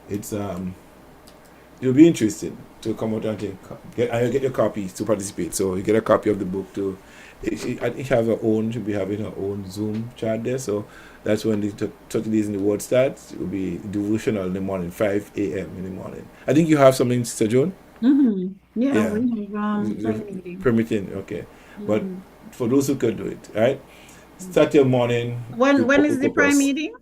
It's you'll be interested to come out and get your copy to participate. So you get a copy of the book too. I think she'll be having her own Zoom chat there. So that's when the 30 Days in the Word starts. It will be devotional in the morning, 5 a.m. in the morning. I think you have something, Sister Joan? Yeah, we have permitting, okay. But for those who could do it, right? Start your morning. When is the prayer meeting?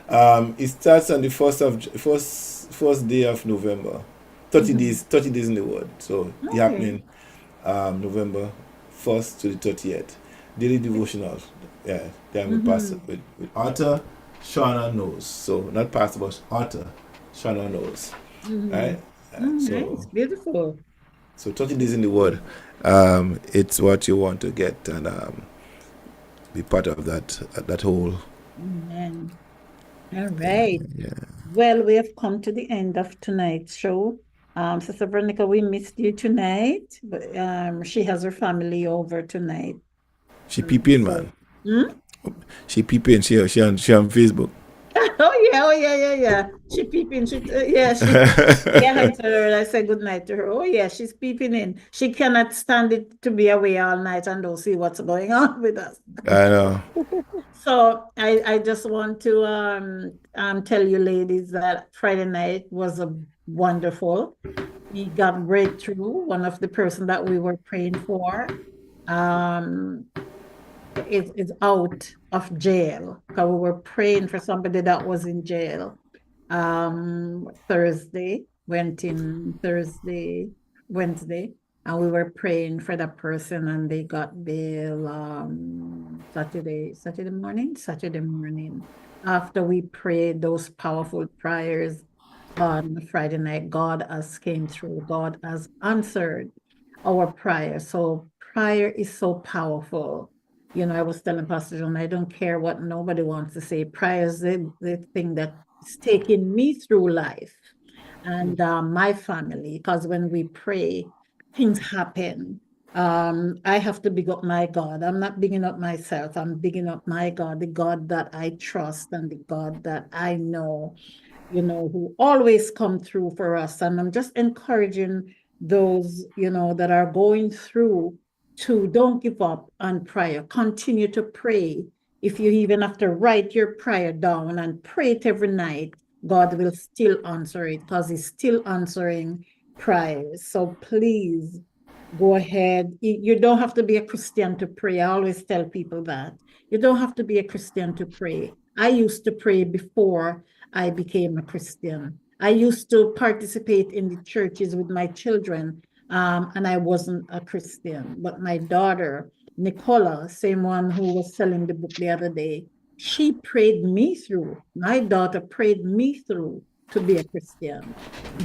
It starts on the first day of November. 30 days in the Word. So it's happening November 1st to the 30th. Daily devotional. Yeah. Then with Pastor with Arthur Shauna Knowles. So not Pastor, but Arthur Shauna Knowles. Right? So nice, beautiful. So 30 Days in the Word. It's what you want to get and be part of that whole. Amen. All right. Yeah. Well, we have come to the end of tonight's show. Sister Veronica, we missed you tonight, but she has her family over tonight. She peeping, man. She peeping. She on Facebook. Oh yeah. She peeping. Yeah, hi to her. I say good night to her. Oh yeah, she's peeping in. She cannot stand it to be away all night and don't see what's going on with us. I know. So I just want to tell you ladies that Friday night was a wonderful. We got breakthrough. One of the person that we were praying for is out of jail, because we were praying for somebody that was in jail. Thursday, Wednesday, and we were praying for that person, and they got bail Saturday morning. After we prayed those powerful prayers on Friday night, God has came through. God has answered our prayer. So prayer is so powerful. You know, I was telling Pastor John, I don't care what nobody wants to say. Prayer is the thing that's taking me through life and my family, because when we pray, things happen. I have to big up my God. I'm not bigging up myself. I'm bigging up my God, the God that I trust and the God that I know, you know, who always come through for us. And I'm just encouraging those, you know, that are going through to don't give up on prayer. Continue to pray. If you even have to write your prayer down and pray it every night, God will still answer it, because he's still answering prayers. So please go ahead. You don't have to be a Christian to pray. I always tell people that. You don't have to be a Christian to pray. I used to pray before I became a Christian. I used to participate in the churches with my children, and I wasn't a Christian. But my daughter, Nicola, same one who was selling the book the other day, she prayed me through. My daughter prayed me through to be a Christian.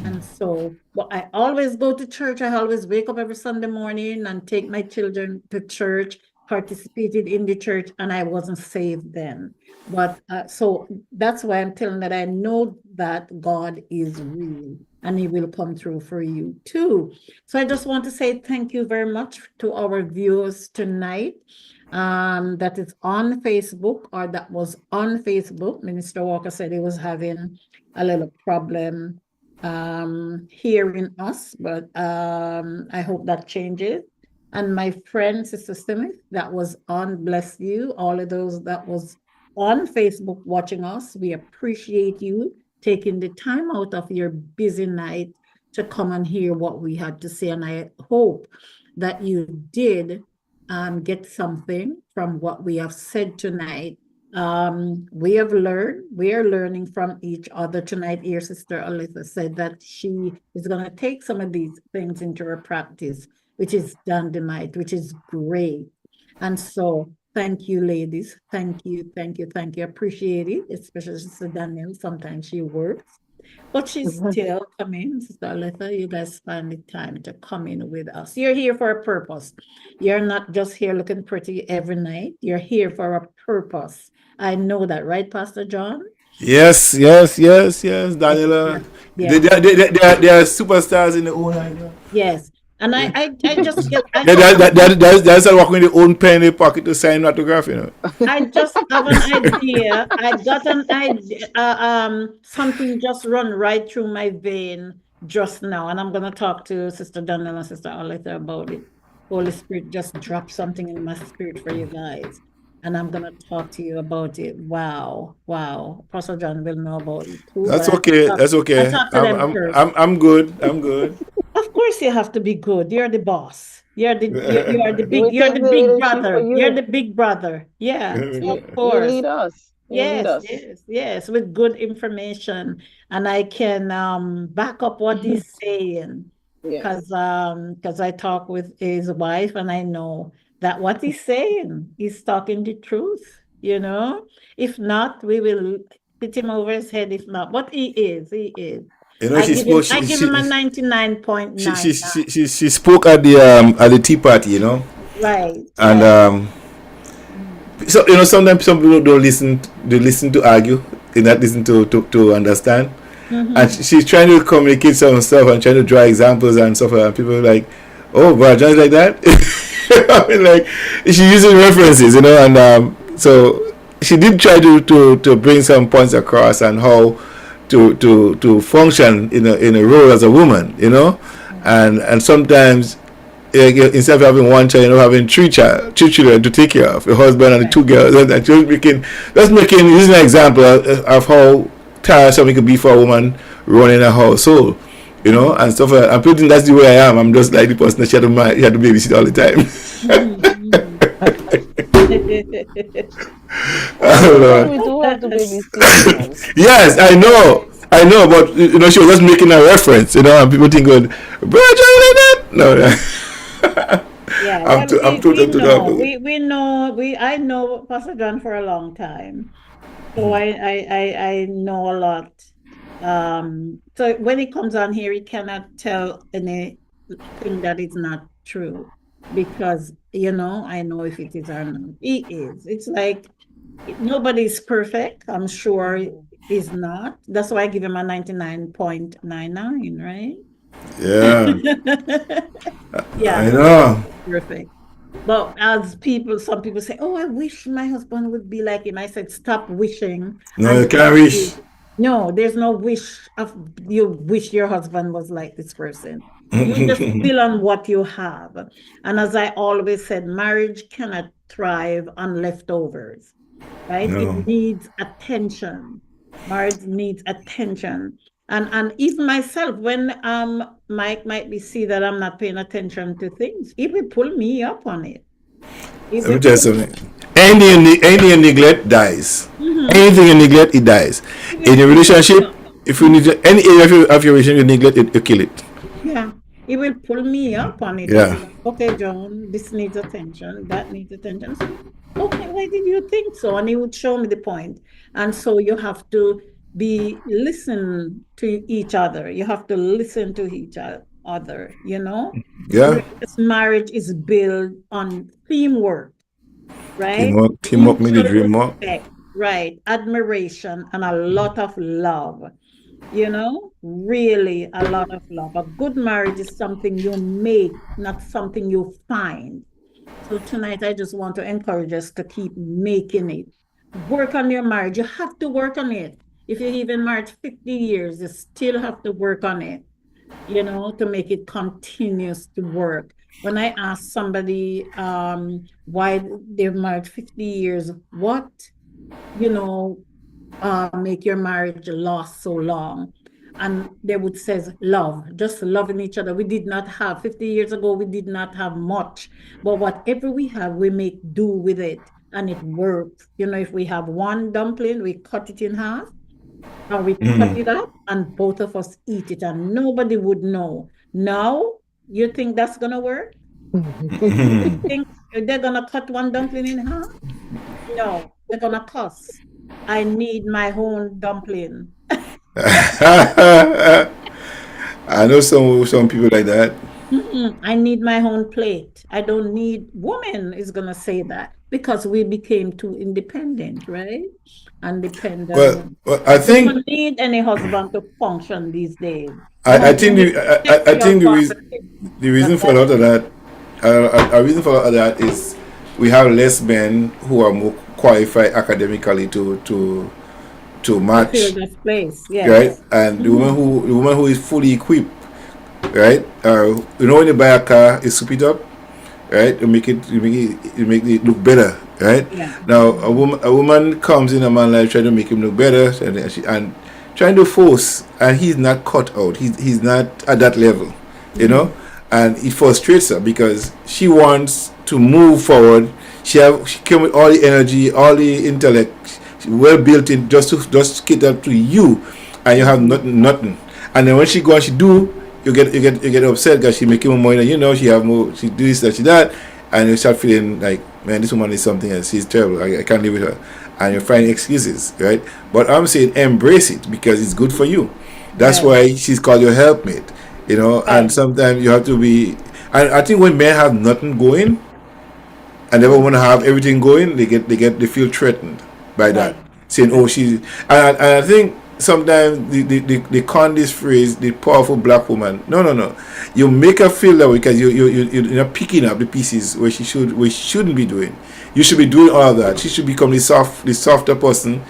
And so, well, I always go to church. I always wake up every Sunday morning and take my children to church, participated in the church, and I wasn't saved then. But so that's why I'm telling that I know that God is real and he will come through for you too. So I just want to say thank you very much to our viewers tonight. That is on Facebook, or that was on Facebook. Minister Walker said he was having a little problem hearing us, but I hope that changes. And my friend, Sister Smith, that was on, bless you. All of those that was on Facebook watching us, we appreciate you taking the time out of your busy night to come and hear what we had to say. And I hope that you did get something from what we have said tonight, We are learning from each other tonight. Here, Sister Alyssa said that she is going to take some of these things into her practice, which is dynamite, which is great. And so thank you, ladies. Thank you. Appreciate it, especially Sister Daniel. Sometimes she works, but she's still coming. Sister Alyssa, you guys find the time to come in with us. You're here for a purpose. You're not just here looking pretty every night. You're here for a purpose. I know that, right, Pastor John? Yes, Daniela. Yeah. They are superstars in their own right. Yes. And I just get that's a walking with their own pen in their pocket to sign autograph, you know. I just have an idea. I got an idea. Something just run right through my vein just now, and I'm gonna talk to Sister Daniel and Sister Alyssa about it. Holy Spirit just dropped something in my spirit for you guys, and I'm gonna talk to you about it. Wow. Pastor John will know about it too. That's okay. I'm good. Of course, you have to be good. You're the boss. You're the big brother. You're the big brother. Yeah, of course. You lead us. Yes, with good information, and I can back up what he's saying, because I talk with his wife, and I know that what he's saying, he's talking the truth. You know, if not, we will hit him over his head. If not, but he is. You know, I give him a 99.9. She spoke at the tea party, you know. Right. And so you know, sometimes some people don't listen. They listen to argue. They not listen to understand. Mm-hmm. And she's trying to communicate some stuff and trying to draw examples and stuff. And people are like, "Oh, Brother John's like that." I mean, like she uses references, you know. And so she did try to bring some points across and how to function in a role as a woman, you know, and sometimes instead of having one child, you know, having three children to take care of, a husband and the two girls, and just making using an example of how tiresome it could be for a woman running a household, you know, and stuff. I'm pretty that's the way I am. I'm just like the person that she had to babysit all the time. We do have to babysit. Yes, I know, but you know, she was just making a reference, you know, and people think, "Good, Brother John like that." No. Yeah, I'm I know Pastor John for a long time, so I know a lot. So when he comes on here, he cannot tell anything that is not true, because you know, I know if it is or not. He is. It's like nobody's perfect. I'm sure he's not. That's why I give him a 99.99, right? Yeah. Yeah. I know. Perfect. But some people say, "Oh, I wish my husband would be like him." I said, "Stop wishing." No, you can't wish. No, there's no wish of you wish your husband was like this person. You just feel on what you have. And as I always said, marriage cannot thrive on leftovers, right? No. It needs attention. Marriage needs attention. And even myself, when Mike might see that I'm not paying attention to things, he will pull me up on it. Let me tell you something. Anything you neglect dies. Mm-hmm. Anything you neglect, it dies. In a relationship, if you need any area of your relationship, you neglect it, you kill it. Yeah, he will pull me up on it. Yeah. Like, okay, John, this needs attention, that needs attention. So, okay, why did you think so? And he would show me the point. And so you have to listen to each other. You have to listen to each other, you know? Yeah. This marriage is built on teamwork, right? Teamwork made the dream work. Right. Admiration and a lot of love. You know, really a lot of love. A good marriage is something you make, not something you find. So tonight, I just want to encourage us to keep making it. Work on your marriage. You have to work on it. If you're even married 50 years, you still have to work on it, you know, to make it continuous to work. When I ask somebody why they've married 50 years, what, you know, make your marriage last so long? And they would say love, just loving each other. We did not have, 50 years ago, we did not have much, but whatever we have, we make do with it. and it works. If we have one dumpling, we cut it in half and we cut it up and both of us eat it and nobody would know. Now, you think that's gonna work? You think they're gonna cut one dumpling in half? No, they're gonna cuss. I need my own dumpling. I know some people like that. I need my own plate. I don't need, woman is gonna say that because we became too independent, right? And dependent. Well, I think don't need any husband to function these days. I think the reason for a lot of that, a reason for a lot of that is we have less men who are more qualified academically to match. Fill this place, yes. Right, and the woman who is fully equipped, right? When you buy a car, you soup it up, right? You make it look better, right? Yeah. Now a woman comes in a man's life trying to make him look better, and trying to force, and he's not cut out. He's not at that level, and it frustrates her because she wants to move forward. She came with all the energy, all the intellect, well built in, just cater to you, and you have nothing. And then when she go and she do, you get upset because she making more money. She have more. She do this, that, she that, and you start feeling like, man, this woman is something else. She's terrible. I can't live with her. And you find excuses, right? But I'm saying embrace it because it's good for you. That's why she's called your helpmate, And sometimes you have to be. And I think when men have nothing going, and they want to have everything going, they feel threatened by that, saying, "Oh, she's." And I think sometimes they con this phrase, the powerful black woman. No. You make her feel that way because you're not picking up the pieces where she shouldn't be doing. You should be doing all of that. She should become the softer person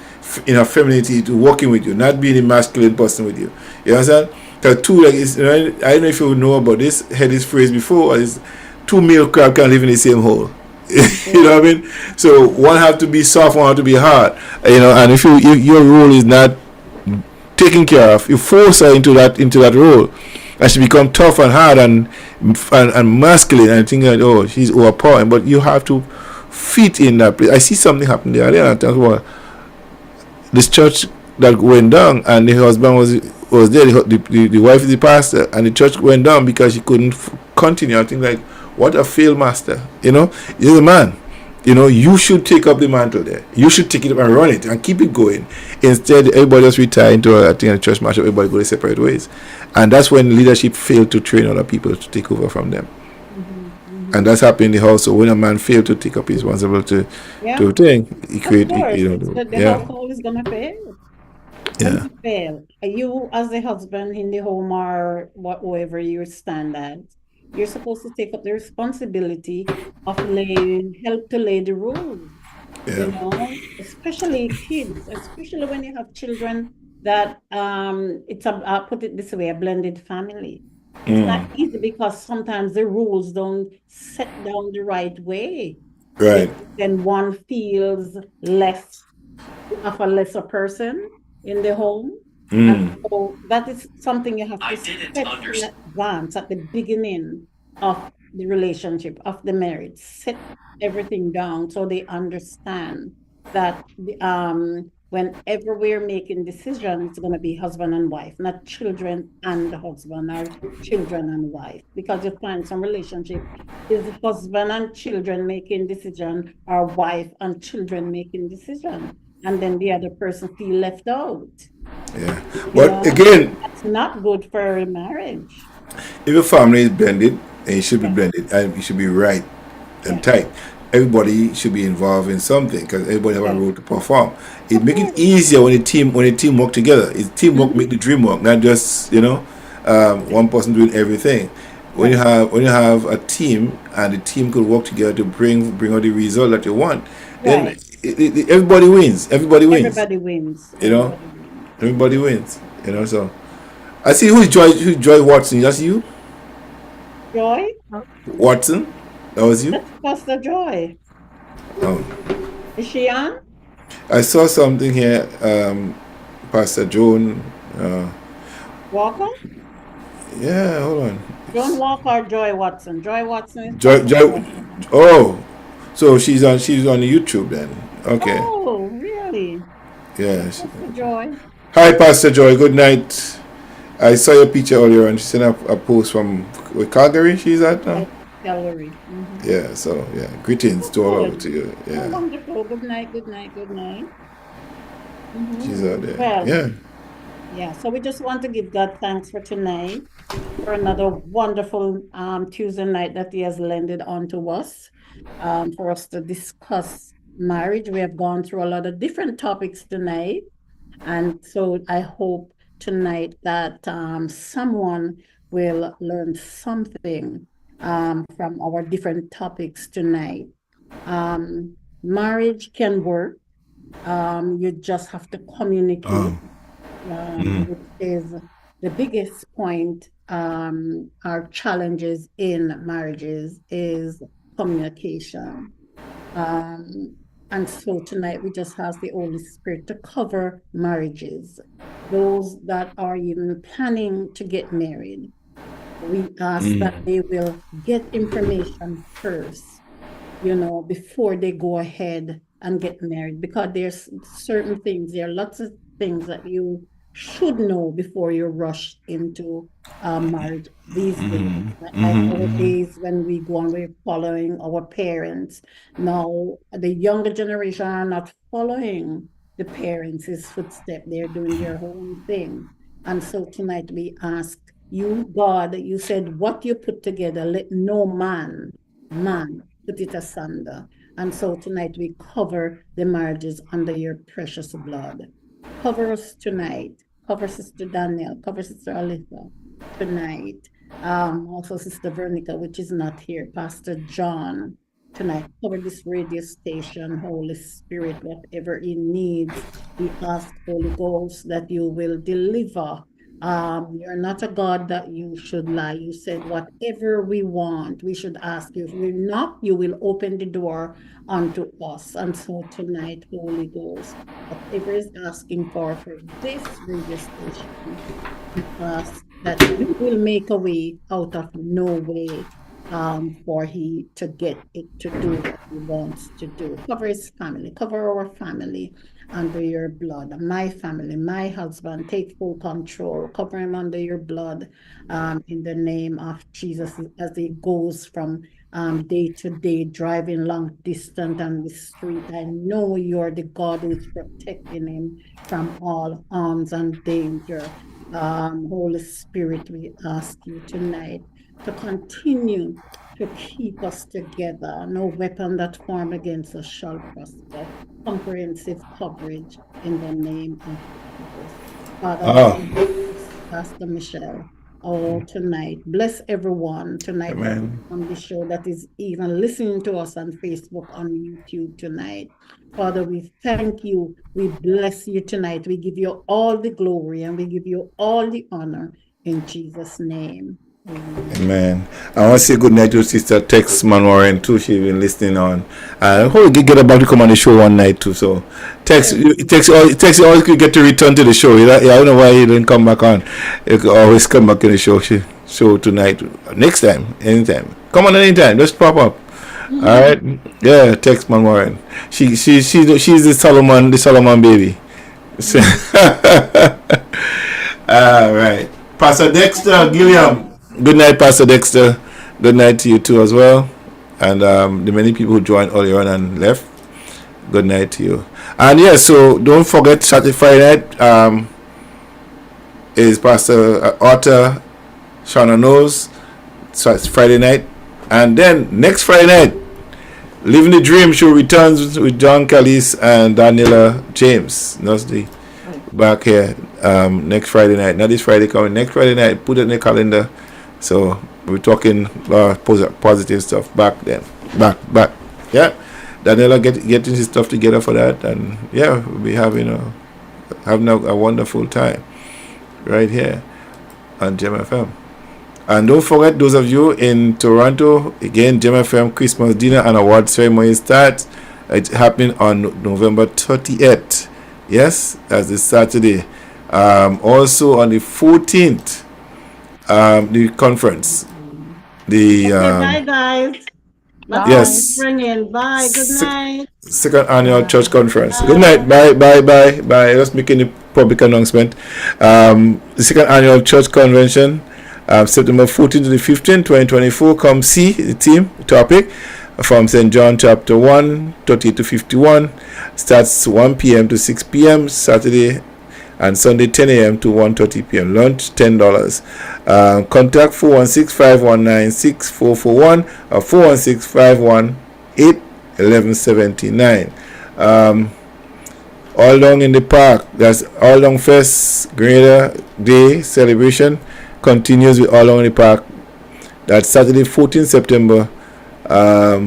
in her femininity to working with you, not being the masculine person with you. You understand? Because I don't know if you know about this. Heard this phrase before. Is two male crab can't live in the same hole. You know what I mean? So one have to be soft, one have to be hard. And if your role is not taken care of, you force her into that role, and she become tough and hard and masculine, and think that, oh, she's overpowering. But you have to fit in that place. I see something happen there. I talk about this church that went down, and the husband was there. The wife is the pastor, and the church went down because she couldn't continue. I think like, what a failed master. You're the man. You should take up the mantle there. You should take it up and run it and keep it going. Instead, everybody just retire into a church march. Everybody go their separate ways. And that's when leadership failed to train other people to take over from them. And that's happened in the house. So when a man failed to take up his responsibility to think, he create, the household is going to fail. Yeah. Fail. You as a husband in the home or whatever your standard, you're supposed to take up the responsibility of help to lay the rules. Especially kids, especially when you have children that I'll put it this way, a blended family. It's not easy because sometimes the rules don't set down the right way. Right. Then one feels less of a lesser person in the home. And so that is something you have to set in advance at the beginning of the relationship, of the marriage. Set everything down so they understand that whenever we're making decisions, it's going to be husband and wife, not children and the husband or children and wife. Because you find some relationship is husband and children making decision or wife and children making decision. And then the other person feel left out. Yeah. But again, that's not good for a marriage. If your family is blended, and it should be blended, and it should be right and tight. Everybody should be involved in something because everybody have a role to perform. It makes it easier when a team work together. It's teamwork make the dream work, not just one person doing everything. When you have a team and the team could work together to bring out the result that you want, then everybody wins. Everybody wins. Everybody wins. Everybody wins. So I see who's Joy Watson. That's you? Joy? Watson? That was you? That's Pastor Joy. Oh. Is she on? I saw something here, Pastor Joan. Walker? Yeah, hold on. Joan Walker or Joy Watson? Joy Watson is Joy. Oh, So she's on YouTube then. Okay. Oh, really? Yes. Pastor Joy. Hi, Pastor Joy. Good night. I saw your picture earlier and she sent a post from Calgary. She's at now. Calgary. Yeah. So yeah, greetings to all of you. Yeah. Oh, wonderful. Good night. Good night. Good night. She's out there. Well, yeah. Yeah. So we just want to give God thanks for tonight, for another wonderful Tuesday night that He has lended onto us, for us to discuss marriage. We have gone through a lot of different topics tonight, and so I hope tonight that someone will learn something from our different topics tonight. Marriage can work. You just have to communicate. Which is the biggest point. Our challenges in marriages is communication. And so tonight we just ask the Holy Spirit to cover marriages, those that are even planning to get married. We ask that they will get information first, before they go ahead and get married, because there's certain things, there are lots of things that you should know before you rush into marriage these days. Like our days when we go and we're following our parents. Now, the younger generation are not following the parents' footsteps. They're doing their own thing. And so tonight we ask you, God, you said, what you put together, let no man put it asunder. And so tonight we cover the marriages under your precious blood. Cover us tonight. Cover Sister Danielle. Cover Sister Alyssa tonight. Also Sister Veronica, which is not here. Pastor John tonight. Cover this radio station. Holy Spirit, whatever it needs, we ask, Holy Ghost, that you will deliver. You're not a God that you should lie. You said whatever we want, we should ask you. If we knock, you will open the door unto us. And so tonight, Holy Ghost, whatever is asking for this radio station, we ask that you will make a way out of no way, for he to get it to do what he wants to do. Cover his family, cover our family under your blood. My family, my husband, take full control. Cover him under your blood, in the name of Jesus, as he goes from day to day, driving long distance on the street. I know you're the God who's protecting him from all harms and danger. Holy Spirit, we ask you tonight to continue to keep us together. No weapon that form against us shall prosper. Comprehensive coverage in the name of Jesus. Father, Pastor Michelle, tonight. Bless everyone tonight on the show that is even listening to us on Facebook, on YouTube tonight. Father, we thank you. We bless you tonight. We give you all the glory and we give you all the honor in Jesus' name. Amen. I want to say good night to Sister Tex Manwaring too. She's been listening on. I hope you get about to come on the show one night too. So Tex, you always could get to return to the show. I don't know why he didn't come back on. You could always come back in the show tonight. Next time, anytime. Come on anytime. Just pop up. All right. Yeah, Tex Manwaring. She's the Solomon baby. All right. Pastor Dexter Gilliam. Good night, Pastor Dexter. Good night to you too as well. And the many people who joined earlier on and left. Good night to you. And yeah, so don't forget Saturday Friday night is Pastor Arthur Shauna Knows. So it's Friday night. And then next Friday night, Living the Dream show returns with John Callis and Daniela James. That's the back here next Friday night. Not this Friday coming. Next Friday night. Put it in the calendar. So we're talking positive stuff back then. Back. Yeah. Daniela getting his stuff together for that, and yeah, we'll be having a wonderful time right here on Gem FM. And don't forget, those of you in Toronto, again, Gem FM Christmas dinner and award ceremony starts. It's happening on November 30th. Yes, that's this Saturday. Also on the 14th. The conference, Bye guys. Yes. Bye. Good night. Second annual church conference. Good night. Bye. Let's make any public announcement. The second annual church convention, September 14th to the 15th, 2024. Come see the theme topic from St. John chapter 1, 38 to 51. Starts 1 p.m. to 6 p.m. Saturday and Sunday 10 a.m. to 1:30 p.m. Lunch $10. Contact 416-519-6441 or 416-518-1179. All Long in the Park. That's All Long Fest Grenada Day celebration continues with All Long in the Park. That's Saturday 14th September. All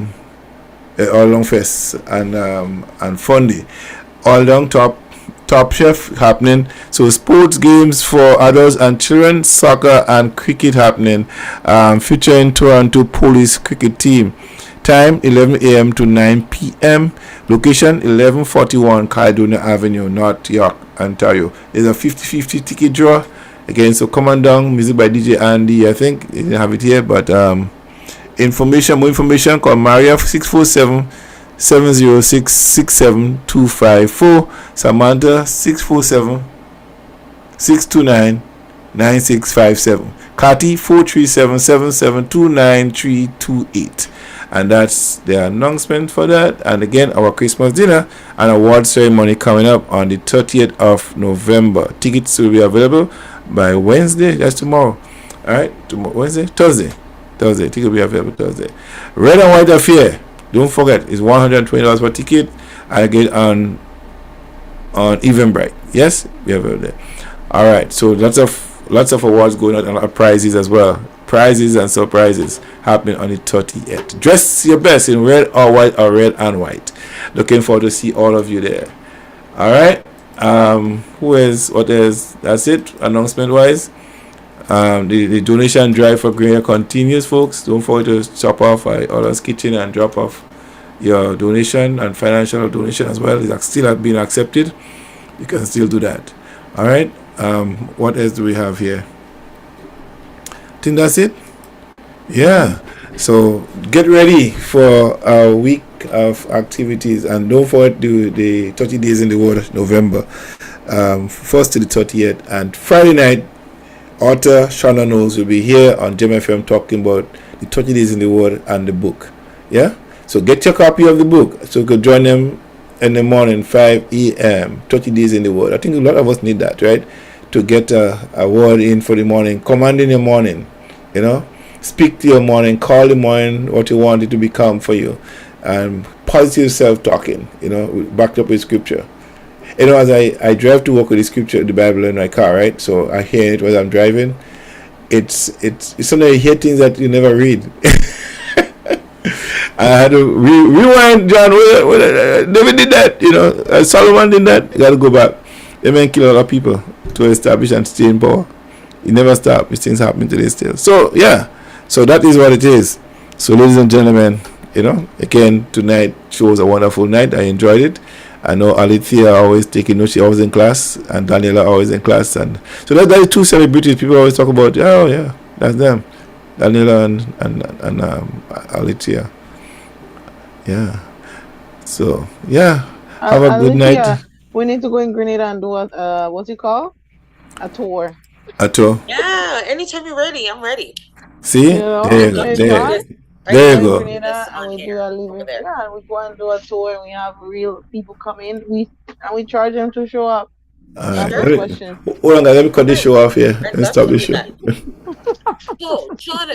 Long Fest and Funday. All Long Top Chef happening. So sports games for adults and children, soccer and cricket happening, featuring Toronto Police cricket team. Time 11 a.m. to 9 p.m. Location 1141 Caledonia Avenue, North York, Ontario. There's a 50-50 ticket draw. Again, so come on down. Music by DJ Andy. I think you didn't have it here, but more information, call Maria 647-706-67254, Samantha 647-629-9657, Kati 437-772-9328. And that's the announcement for that. And again, our Christmas dinner and award ceremony coming up on the 30th of November. Tickets will be available by Wednesday. That's tomorrow. All right, Thursday. Ticket will be available Thursday. Red and White Affair. Don't forget, it's $120 per ticket. I get on Eventbrite. Yes, we have it there. All right, so lots of awards going on and prizes as well. Prizes and surprises happening on the 30th. Dress your best in red or white or red and white. Looking forward to see all of you there. All right. What is? That's it. Announcement wise. The donation drive for Grenada continues, folks. Don't forget to shop off at Ollon's Kitchen and drop off your donation, and financial donation as well is still being accepted. You can still do that. All right. What else do we have here? I think that's it. Yeah. So get ready for a week of activities, and don't forget the 30 days in the Word, November 1st to the 30th, and Friday night. Author Shana Knowles will be here on Gem FM talking about the 30 days in the Word and the book. Yeah? So get your copy of the book so you could join them in the morning, 5 a.m., 30 days in the Word. I think a lot of us need that, right? To get a word in for the morning. Command in your morning, you know? Speak to your morning. Call the morning what you want it to become for you. And positive self-talking, you know, backed up with scripture. You know, as I drive to work with the scripture, the Bible in my car, right? So I hear it while I'm driving. It's something you hear things that you never read. I had to rewind, John. David did that, you know. Solomon did that. You got to go back. They may kill a lot of people to establish and stay in power. It never stopped. These things happen today still. So, yeah. So that is what it is. So, ladies and gentlemen, you know, again, tonight was a wonderful night. I enjoyed it. I know Alithia always taking notes. She always in class, and Daniela always in class, and so that's the two celebrities people always talk about. Oh yeah, that's them, Daniela and Alithia. Yeah. So yeah, have a good night. We need to go in Grenada and do a what's it called? A tour. A tour. Yeah. Anytime you're ready, I'm ready. See, You know, there you go. Grenada, and we do we go and do a tour, and we have real people come in. We charge them to show up. Hold on, guys. Let me cut this show off here. Let's stop this show. Yo, John.